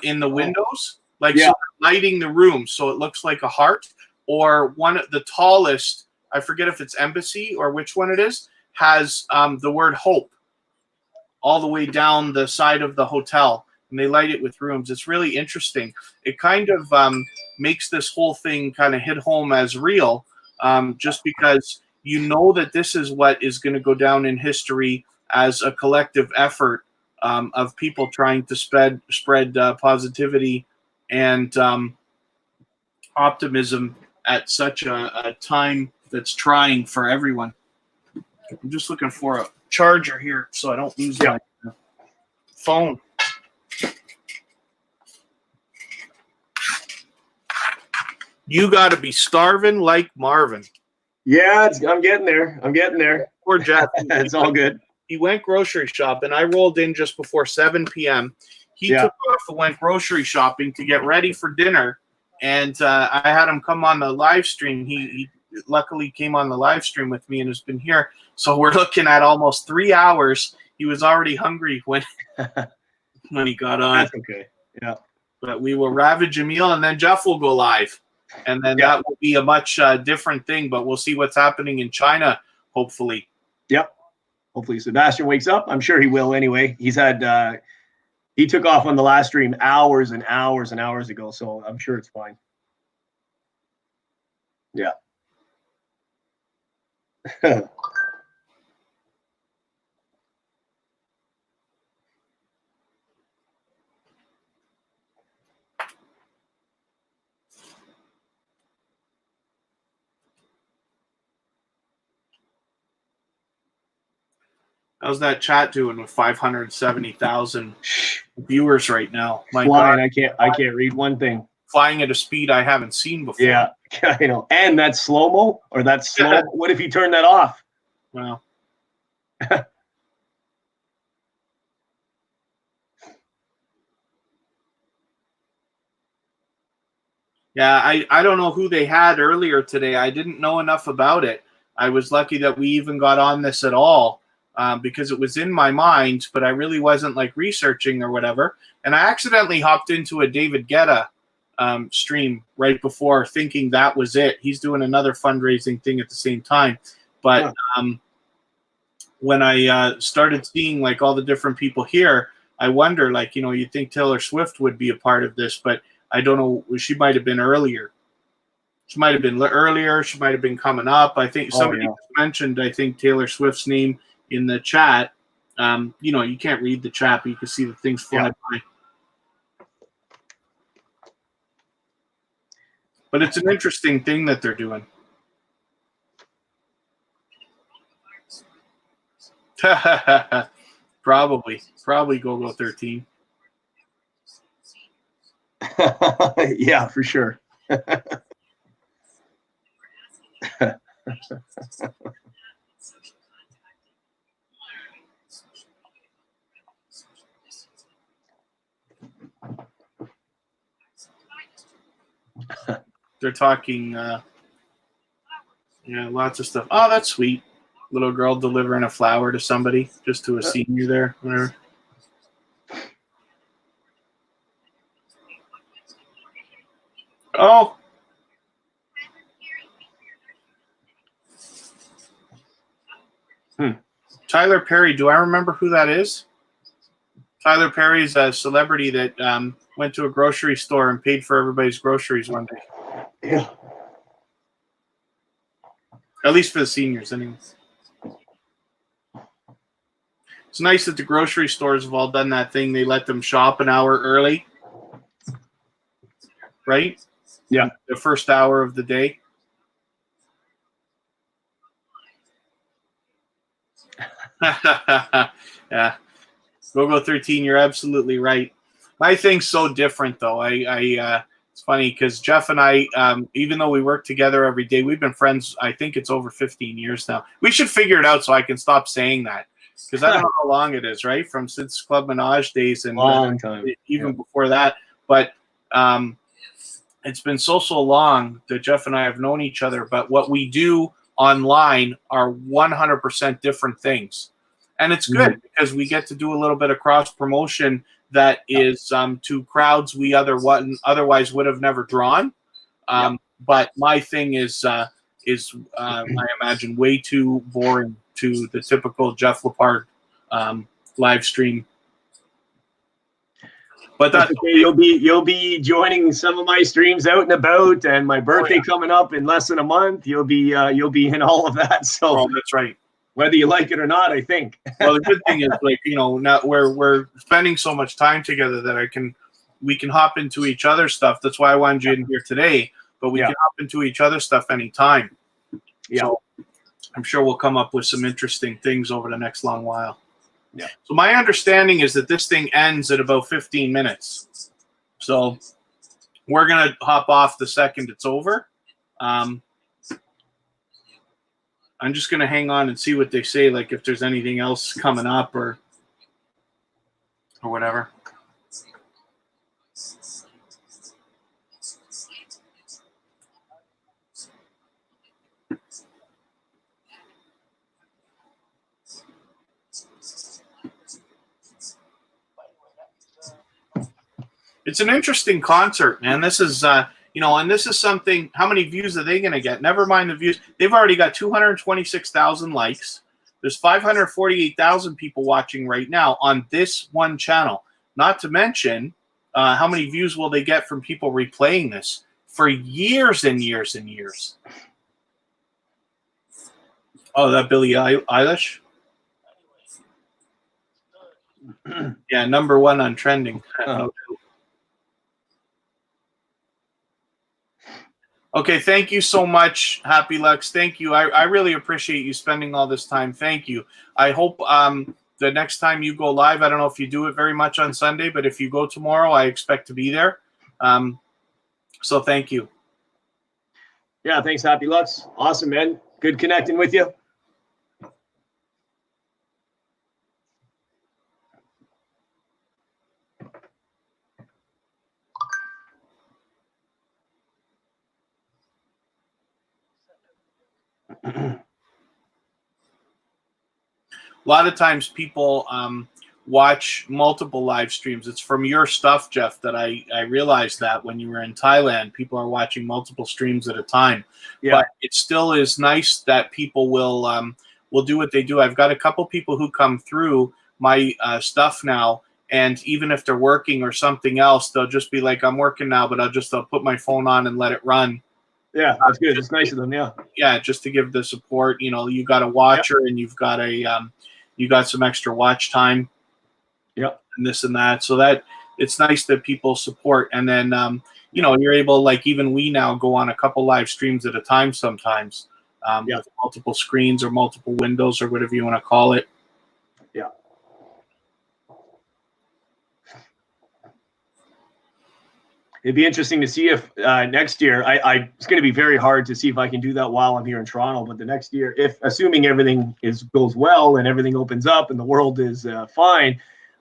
in the windows, so they're lighting the room so it looks like a heart. Or one of the tallest, I forget if it's Embassy or which one it is, has the word hope all the way down the side of the hotel, and they light it with rooms. It's really interesting. It kind of makes this whole thing kind of hit home as real, just because you know that this is what is going to go down in history as a collective effort of people trying to spread positivity and optimism at such a time that's trying for everyone. I'm just looking for a charger here so I don't lose my phone. You got to be starving like Marvin. Yeah, I'm getting there. I'm getting there. Poor Jeff. It's all good. He went grocery shopping. I rolled in just before 7 p.m. He took off and went grocery shopping to get ready for dinner. And I had him come on the live stream. He luckily came on the live stream with me and has been here. So we're looking at almost 3 hours. He was already hungry when he got on. That's okay. Yeah. But we will ravage a meal, and then Jeff will go live. And then that will be a much different thing. But we'll see what's happening in China, hopefully. Yep. Hopefully Sebastian wakes up. I'm sure he will anyway. He's had he took off on the last stream hours and hours and hours ago, so I'm sure it's fine. Yeah. How's that chat doing with 570,000 viewers right now? My Flying, God, I can't read one thing. flying at a speed I haven't seen before. Yeah, I know. And that's slow-mo, or that's slow. What if you turn that off? Wow. Yeah, I don't know who they had earlier today. I didn't know enough about it. I was lucky that we even got on this at all. Because it was in my mind, but I really wasn't like researching or whatever. And I accidentally hopped into a David Guetta stream right before, thinking that was it. He's doing another fundraising thing at the same time. But when I started seeing like all the different people here, I wonder, like, you know, you'd think Taylor Swift would be a part of this, but I don't know. She might have been earlier. She might have been earlier. She might have been coming up. I think somebody mentioned, I think, Taylor Swift's name in the chat. You know, you can't read the chat, but you can see the things fly by. But it's an interesting thing that they're doing. Probably Go 13. Yeah, for sure. They're talking, lots of stuff. Oh, that's sweet. Little girl delivering a flower to somebody, just to a senior there. Whatever. Oh. Tyler Perry. Do I remember who that is? Tyler Perry is a celebrity that went to a grocery store and paid for everybody's groceries one day. Yeah. At least for the seniors, anyways. It's nice that the grocery stores have all done that thing. They let them shop an hour early. Right? Yeah. The first hour of the day. Yeah. Go 13, you're absolutely right. My thing's so different, though. It's funny because Jeff and I, even though we work together every day, we've been friends, I think it's over 15 years now. We should figure it out so I can stop saying that, because I don't know how long it is, right? Since Club Minaj days and long time. Even before that. But it's been so long that Jeff and I have known each other, but what we do online are 100% different things. And it's good because we get to do a little bit of cross promotion that is to crowds we otherwise would have never drawn. But my thing is I imagine way too boring to the typical Jeff Lepard live stream. But that's okay. You'll be joining some of my streams out and about, and my birthday coming up in less than a month. You'll be in all of that. So that's right. Whether you like it or not, I think. Well, the good thing is, like, you know, now we're spending so much time together that we can hop into each other's stuff. That's why I wanted you in here today. But we can hop into each other's stuff anytime. Yeah. So I'm sure we'll come up with some interesting things over the next long while. Yeah. So my understanding is that this thing ends at about 15 minutes. So we're gonna hop off the second it's over. I'm just going to hang on and see what they say, like if there's anything else coming up or whatever. It's an interesting concert, man. This is, and this is something, how many views are they going to get? Never mind the views. They've already got 226,000 likes. There's 548,000 people watching right now on this one channel. Not to mention, how many views will they get from people replaying this for years and years and years? Oh, that Billie Eilish? Yeah, #1 on trending. Okay, thank you so much, Happy Lux. Thank you. I really appreciate you spending all this time. Thank you. I hope the next time you go live, I don't know if you do it very much on Sunday, but if you go tomorrow, I expect to be there. So thank you. Yeah, thanks, Happy Lux. Awesome, man. Good connecting with you. A lot of times people watch multiple live streams. It's from your stuff, Jeff, that I realized that when you were in Thailand, people are watching multiple streams at a time. Yeah. But it still is nice that people will do what they do. I've got a couple people who come through my stuff now, and even if they're working or something else, they'll just be like, I'm working now, but I'll put my phone on and let it run. Yeah, that's good. It's nice of them, yeah. Yeah, just to give the support. You got a watcher, and you've got you got some extra watch time. Yeah, and this and that. So that it's nice that people support, and then you're able, like even we now go on a couple live streams at a time sometimes, with multiple screens or multiple windows or whatever you want to call it. Yeah. It'd be interesting to see if next year, it's going to be very hard to see if I can do that while I'm here in Toronto. But the next year, if assuming everything goes well and everything opens up and the world is fine,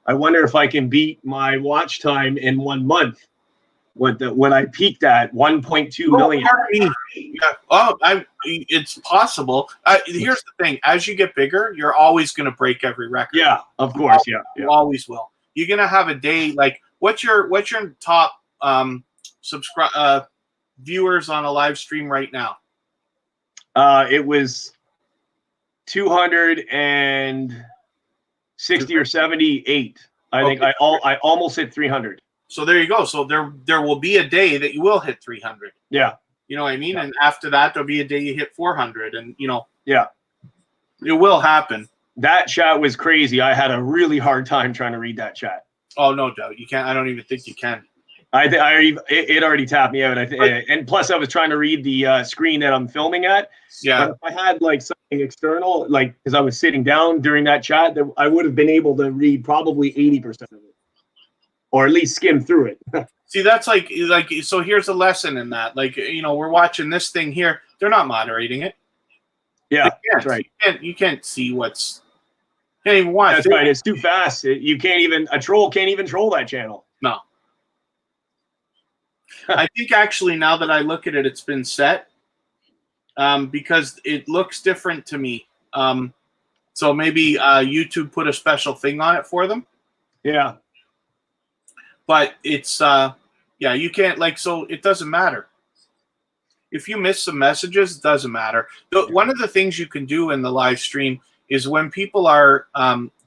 I wonder if I can beat my watch time in 1 month. When I peaked at 1.2 million. Yeah. It's possible. Here's the thing: as you get bigger, you're always going to break every record. Yeah, of course. Yeah, you always will. You're going to have a day like what's your top viewers on a live stream right now? It was 260 or 78. I think I almost hit 300. So there you go. So there will be a day that you will hit 300. Yeah. You know what I mean? Yeah. And after that, there'll be a day you hit 400, and yeah, it will happen. That chat was crazy. I had a really hard time trying to read that chat. Oh, no doubt. You can't. I don't even think you can. It already tapped me out. And plus I was trying to read the screen that I'm filming at. Yeah. But if I had like something external, like because I was sitting down during that chat, I would have been able to read probably 80% of it, or at least skim through it. See, that's like so. Here's a lesson in that. Like we're watching this thing here. They're not moderating it. Yeah, that's right. You can't see what's. You can't even watch. That's right. It's too fast. You can't even. A troll can't even troll that channel. No. I think actually now that I look at it, it's been set because it looks different to me. So maybe YouTube put a special thing on it for them. Yeah. But it's you can't so it doesn't matter. If you miss some messages, it doesn't matter. One of the things you can do in the live stream is when people are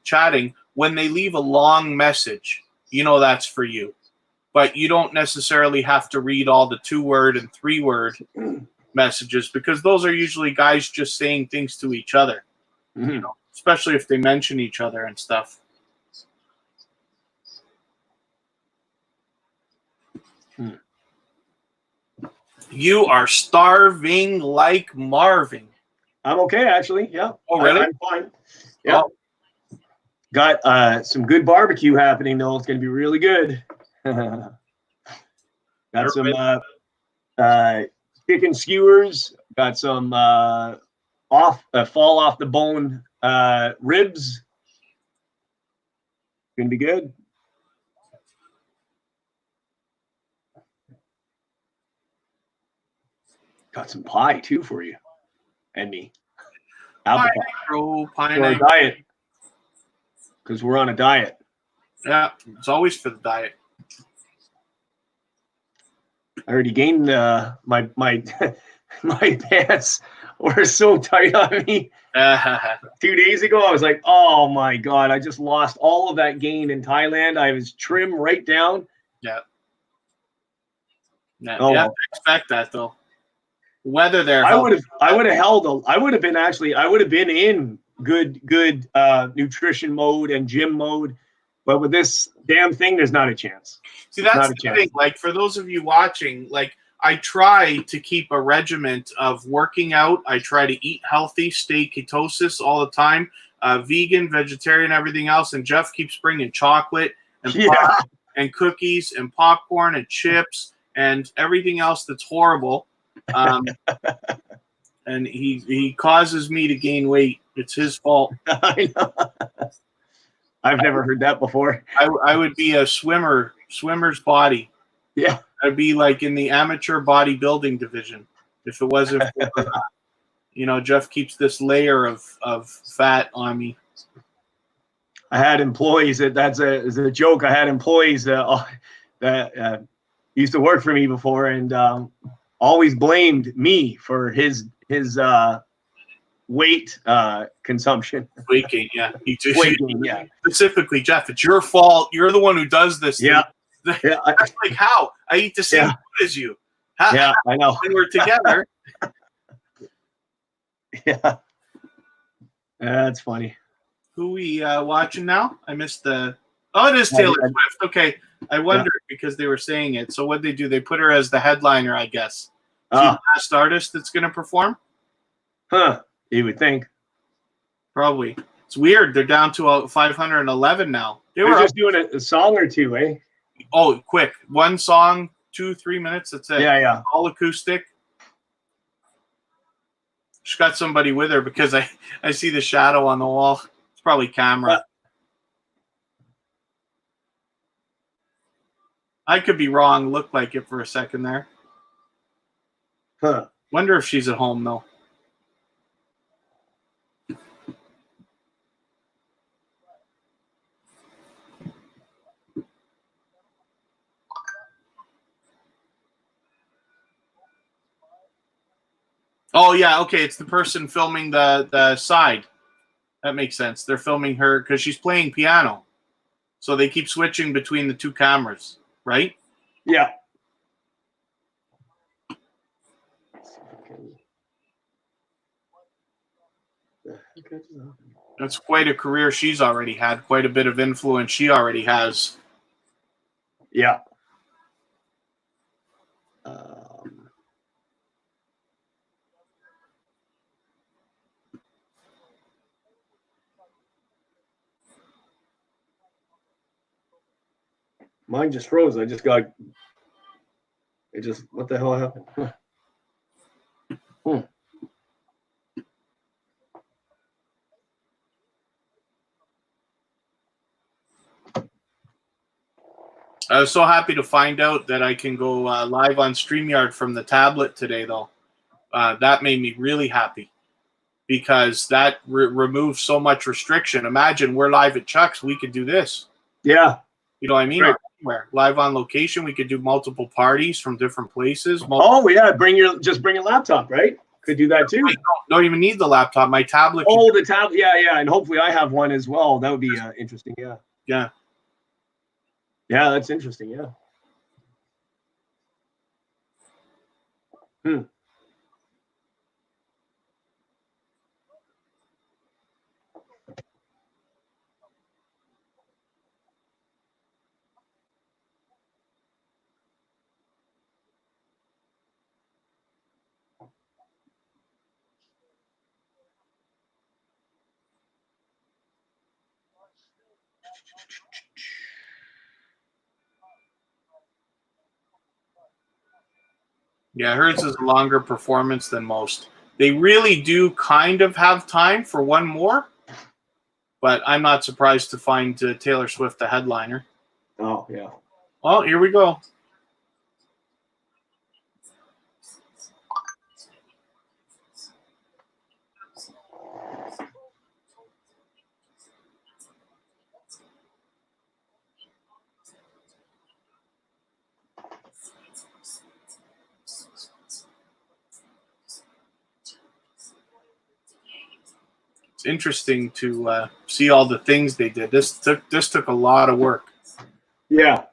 chatting, when they leave a long message, that's for you. But you don't necessarily have to read all the 2-word and 3-word messages because those are usually guys just saying things to each other, especially if they mention each other and stuff. You are starving like Marvin. I'm okay, actually. Yeah. Oh, really? I'm fine. Yeah. Oh. Got some good barbecue happening, though. It's going to be really good. Got some chicken skewers. Got some fall off the bone ribs. Gonna be good. Got some pie too for you and me. Apple pie. Bro, We're on a diet because we're on a diet. Yeah, it's always for the diet. I already gained my my pants were so tight on me 2 days ago. I was like, oh my God, I just lost all of that gain in Thailand. I was trim right down. Yeah. Yeah, Oh, yeah, well. I expect that though. Weather there. I would have been in good nutrition mode and gym mode, but with this damn thing, there's not a chance. See, that's the thing. Like, for those of you watching, like, I try to keep a regiment of working out. I try to eat healthy, stay ketosis all the time, vegan, vegetarian, everything else. And Jeff keeps bringing chocolate and pop and cookies and popcorn and chips and everything else that's horrible. And he causes me to gain weight. It's his fault. I know. I've never heard that before. I would be a swimmer's body. Yeah. I'd be like in the amateur bodybuilding division if it wasn't for, Jeff keeps this layer of fat on me. I had employees that's a joke. I had employees that used to work for me before and always blamed me for his weight consumption. Weight gain, yeah. Weight gain, yeah. Specifically, Jeff, it's your fault. You're the one who does this. Yeah. Yeah. That's like how? I eat the same food as you. Yeah, I know. When we're together. Yeah. That's funny. Who we watching now? I missed the... Oh, it is Taylor Swift. Okay. I wondered because they were saying it. So what they do, they put her as the headliner, I guess. She's the last artist that's going to perform? Huh. You would think. Probably. It's weird. They're down to 511 now. They're just doing a song or two, eh? Oh, quick. One song, 2-3 minutes. That's it. Yeah. All acoustic. She's got somebody with her because I see the shadow on the wall. It's probably camera. I could be wrong. Looked like it for a second there. Huh. Wonder if she's at home, though. Oh, yeah, okay. It's the person filming the side. That makes sense. They're filming her because she's playing piano. So they keep switching between the two cameras, right? Yeah. That's quite a career she's already had. Quite a bit of influence she already has. Yeah. Mine just froze. What the hell happened? I was so happy to find out that I can go live on StreamYard from the tablet today, though. That made me really happy because that removes so much restriction. Imagine we're live at Chuck's. We could do this. Yeah. You know what I mean? Right. Anywhere. Live on location. We could do multiple parties from different places. Oh, yeah. Bring your laptop, right? Could do that too. I don't even need the laptop. My tablet. Oh, the tablet. Yeah. And hopefully I have one as well. That would be interesting. Yeah. Yeah. Yeah, that's interesting. Yeah. Yeah, hers is a longer performance than most. they really do kind of have time for one more, but I'm not surprised to find Taylor Swift the headliner. Oh, yeah. Well, here we go. It's interesting to see all the things they did. This took a lot of work. Yeah.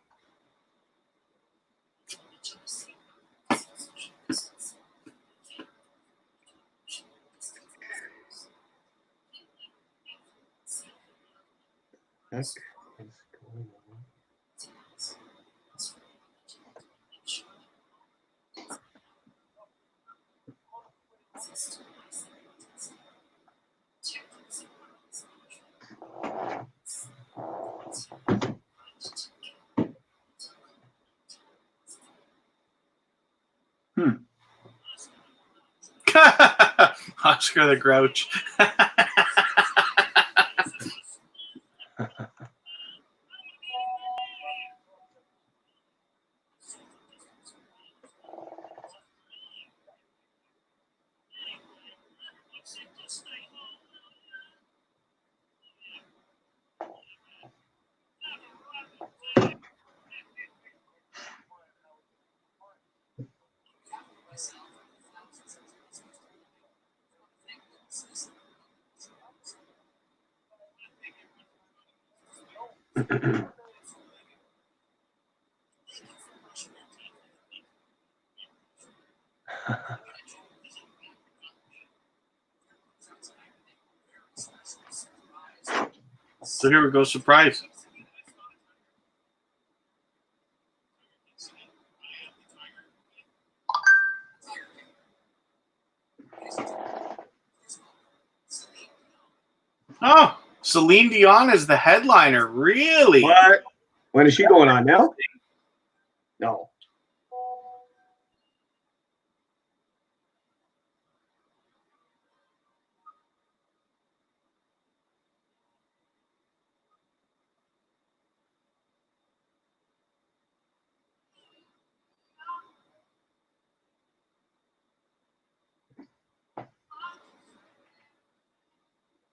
That's going on. Oscar the Grouch. So here we go, surprise. Oh, Celine Dion is the headliner. Really? What? When is she going on now? No.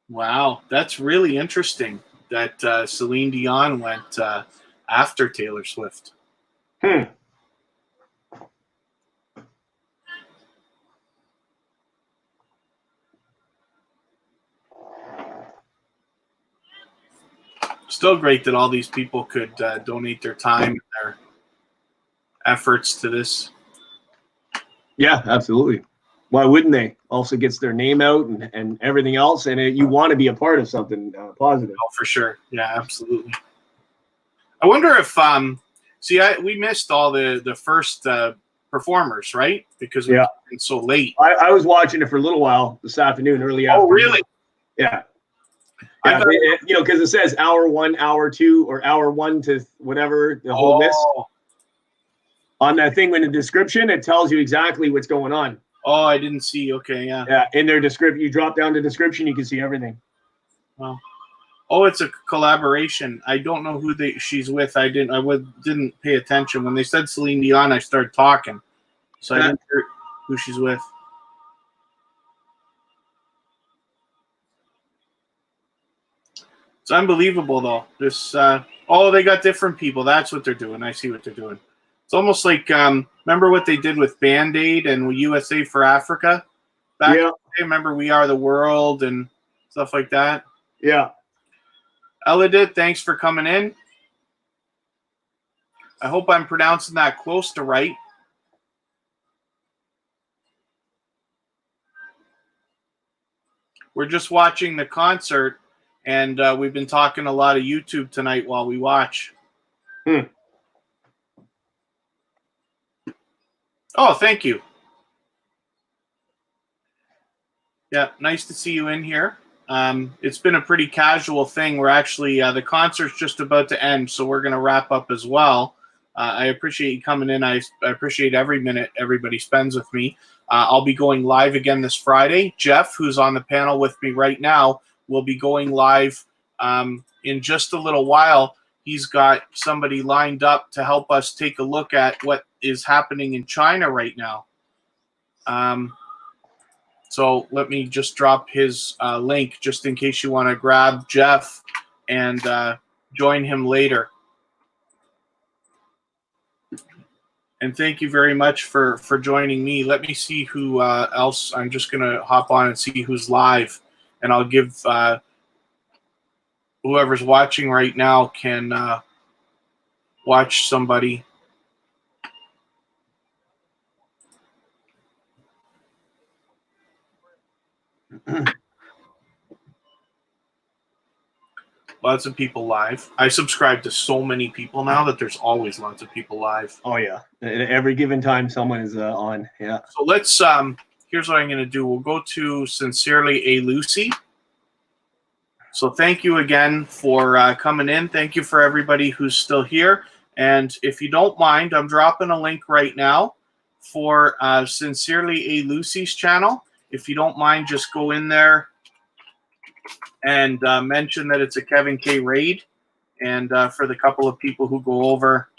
Wow, that's really interesting that Celine Dion went after Taylor Swift. Still great that all these people could donate their time and their efforts to this. Yeah, absolutely. Why wouldn't they? Also gets their name out and everything else, and you want to be a part of something positive. Oh, for sure. Yeah, absolutely. I wonder if we missed all the first performers, right? Because we've been so late. I was watching it for a little while this afternoon, early afternoon. Oh, really? Yeah. Yeah, because it says hour 1, hour 2, or hour 1 to whatever the whole list. On that thing in the description, it tells you exactly what's going on. Oh, I didn't see. Okay, yeah. Yeah, in their description, you drop down the description, you can see everything. Wow. Oh, it's a collaboration. I don't know who she's with. I didn't pay attention when they said Celine Dion. I started talking, so I didn't hear who she's with. It's unbelievable, though. This they got different people. That's what they're doing. I see what they're doing. It's almost like remember what they did with Band-Aid and USA for Africa back in the day? Remember We Are the World and stuff like that? Yeah. Eladit, thanks for coming in. I hope I'm pronouncing that close to right. We're just watching the concert, and we've been talking a lot of YouTube tonight while we watch. Oh, thank you. Yeah, nice to see you in here. It's been a pretty casual thing. We're actually, the concert's just about to end, so we're going to wrap up as well. I appreciate you coming in. I appreciate every minute everybody spends with me. I'll be going live again this Friday. Jeff, who's on the panel with me right now, will be going live in just a little while. He's got somebody lined up to help us take a look at what is happening in China right now. So let me just drop his link just in case you want to grab Jeff and join him later. And thank you very much for joining me. Let me see who else. I'm just going to hop on and see who's live. And I'll give whoever's watching right now can watch somebody. Lots of people live. I subscribe to so many people now that there's always lots of people live. Oh yeah, at every given time someone is on. Yeah. So let's. Here's what I'm going to do. We'll go to Sincerely a Lucy. So thank you again for coming in. Thank you for everybody who's still here. And if you don't mind, I'm dropping a link right now for Sincerely a Lucy's channel. If you don't mind, just go in there and mention that it's a Kevin K raid. And for the couple of people who go over,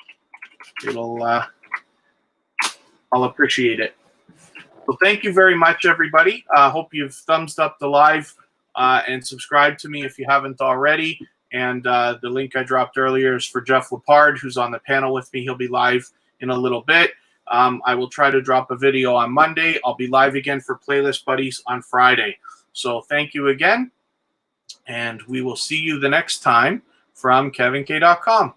it'll I'll appreciate it. So thank you very much, everybody. Hope you've thumbs up the live and subscribed to me if you haven't already. And the link I dropped earlier is for Jeff Lepard, who's on the panel with me. He'll be live in a little bit. I will try to drop a video on Monday. I'll be live again for Playlist Buddies on Friday. So thank you again. And we will see you the next time from KevinK.com.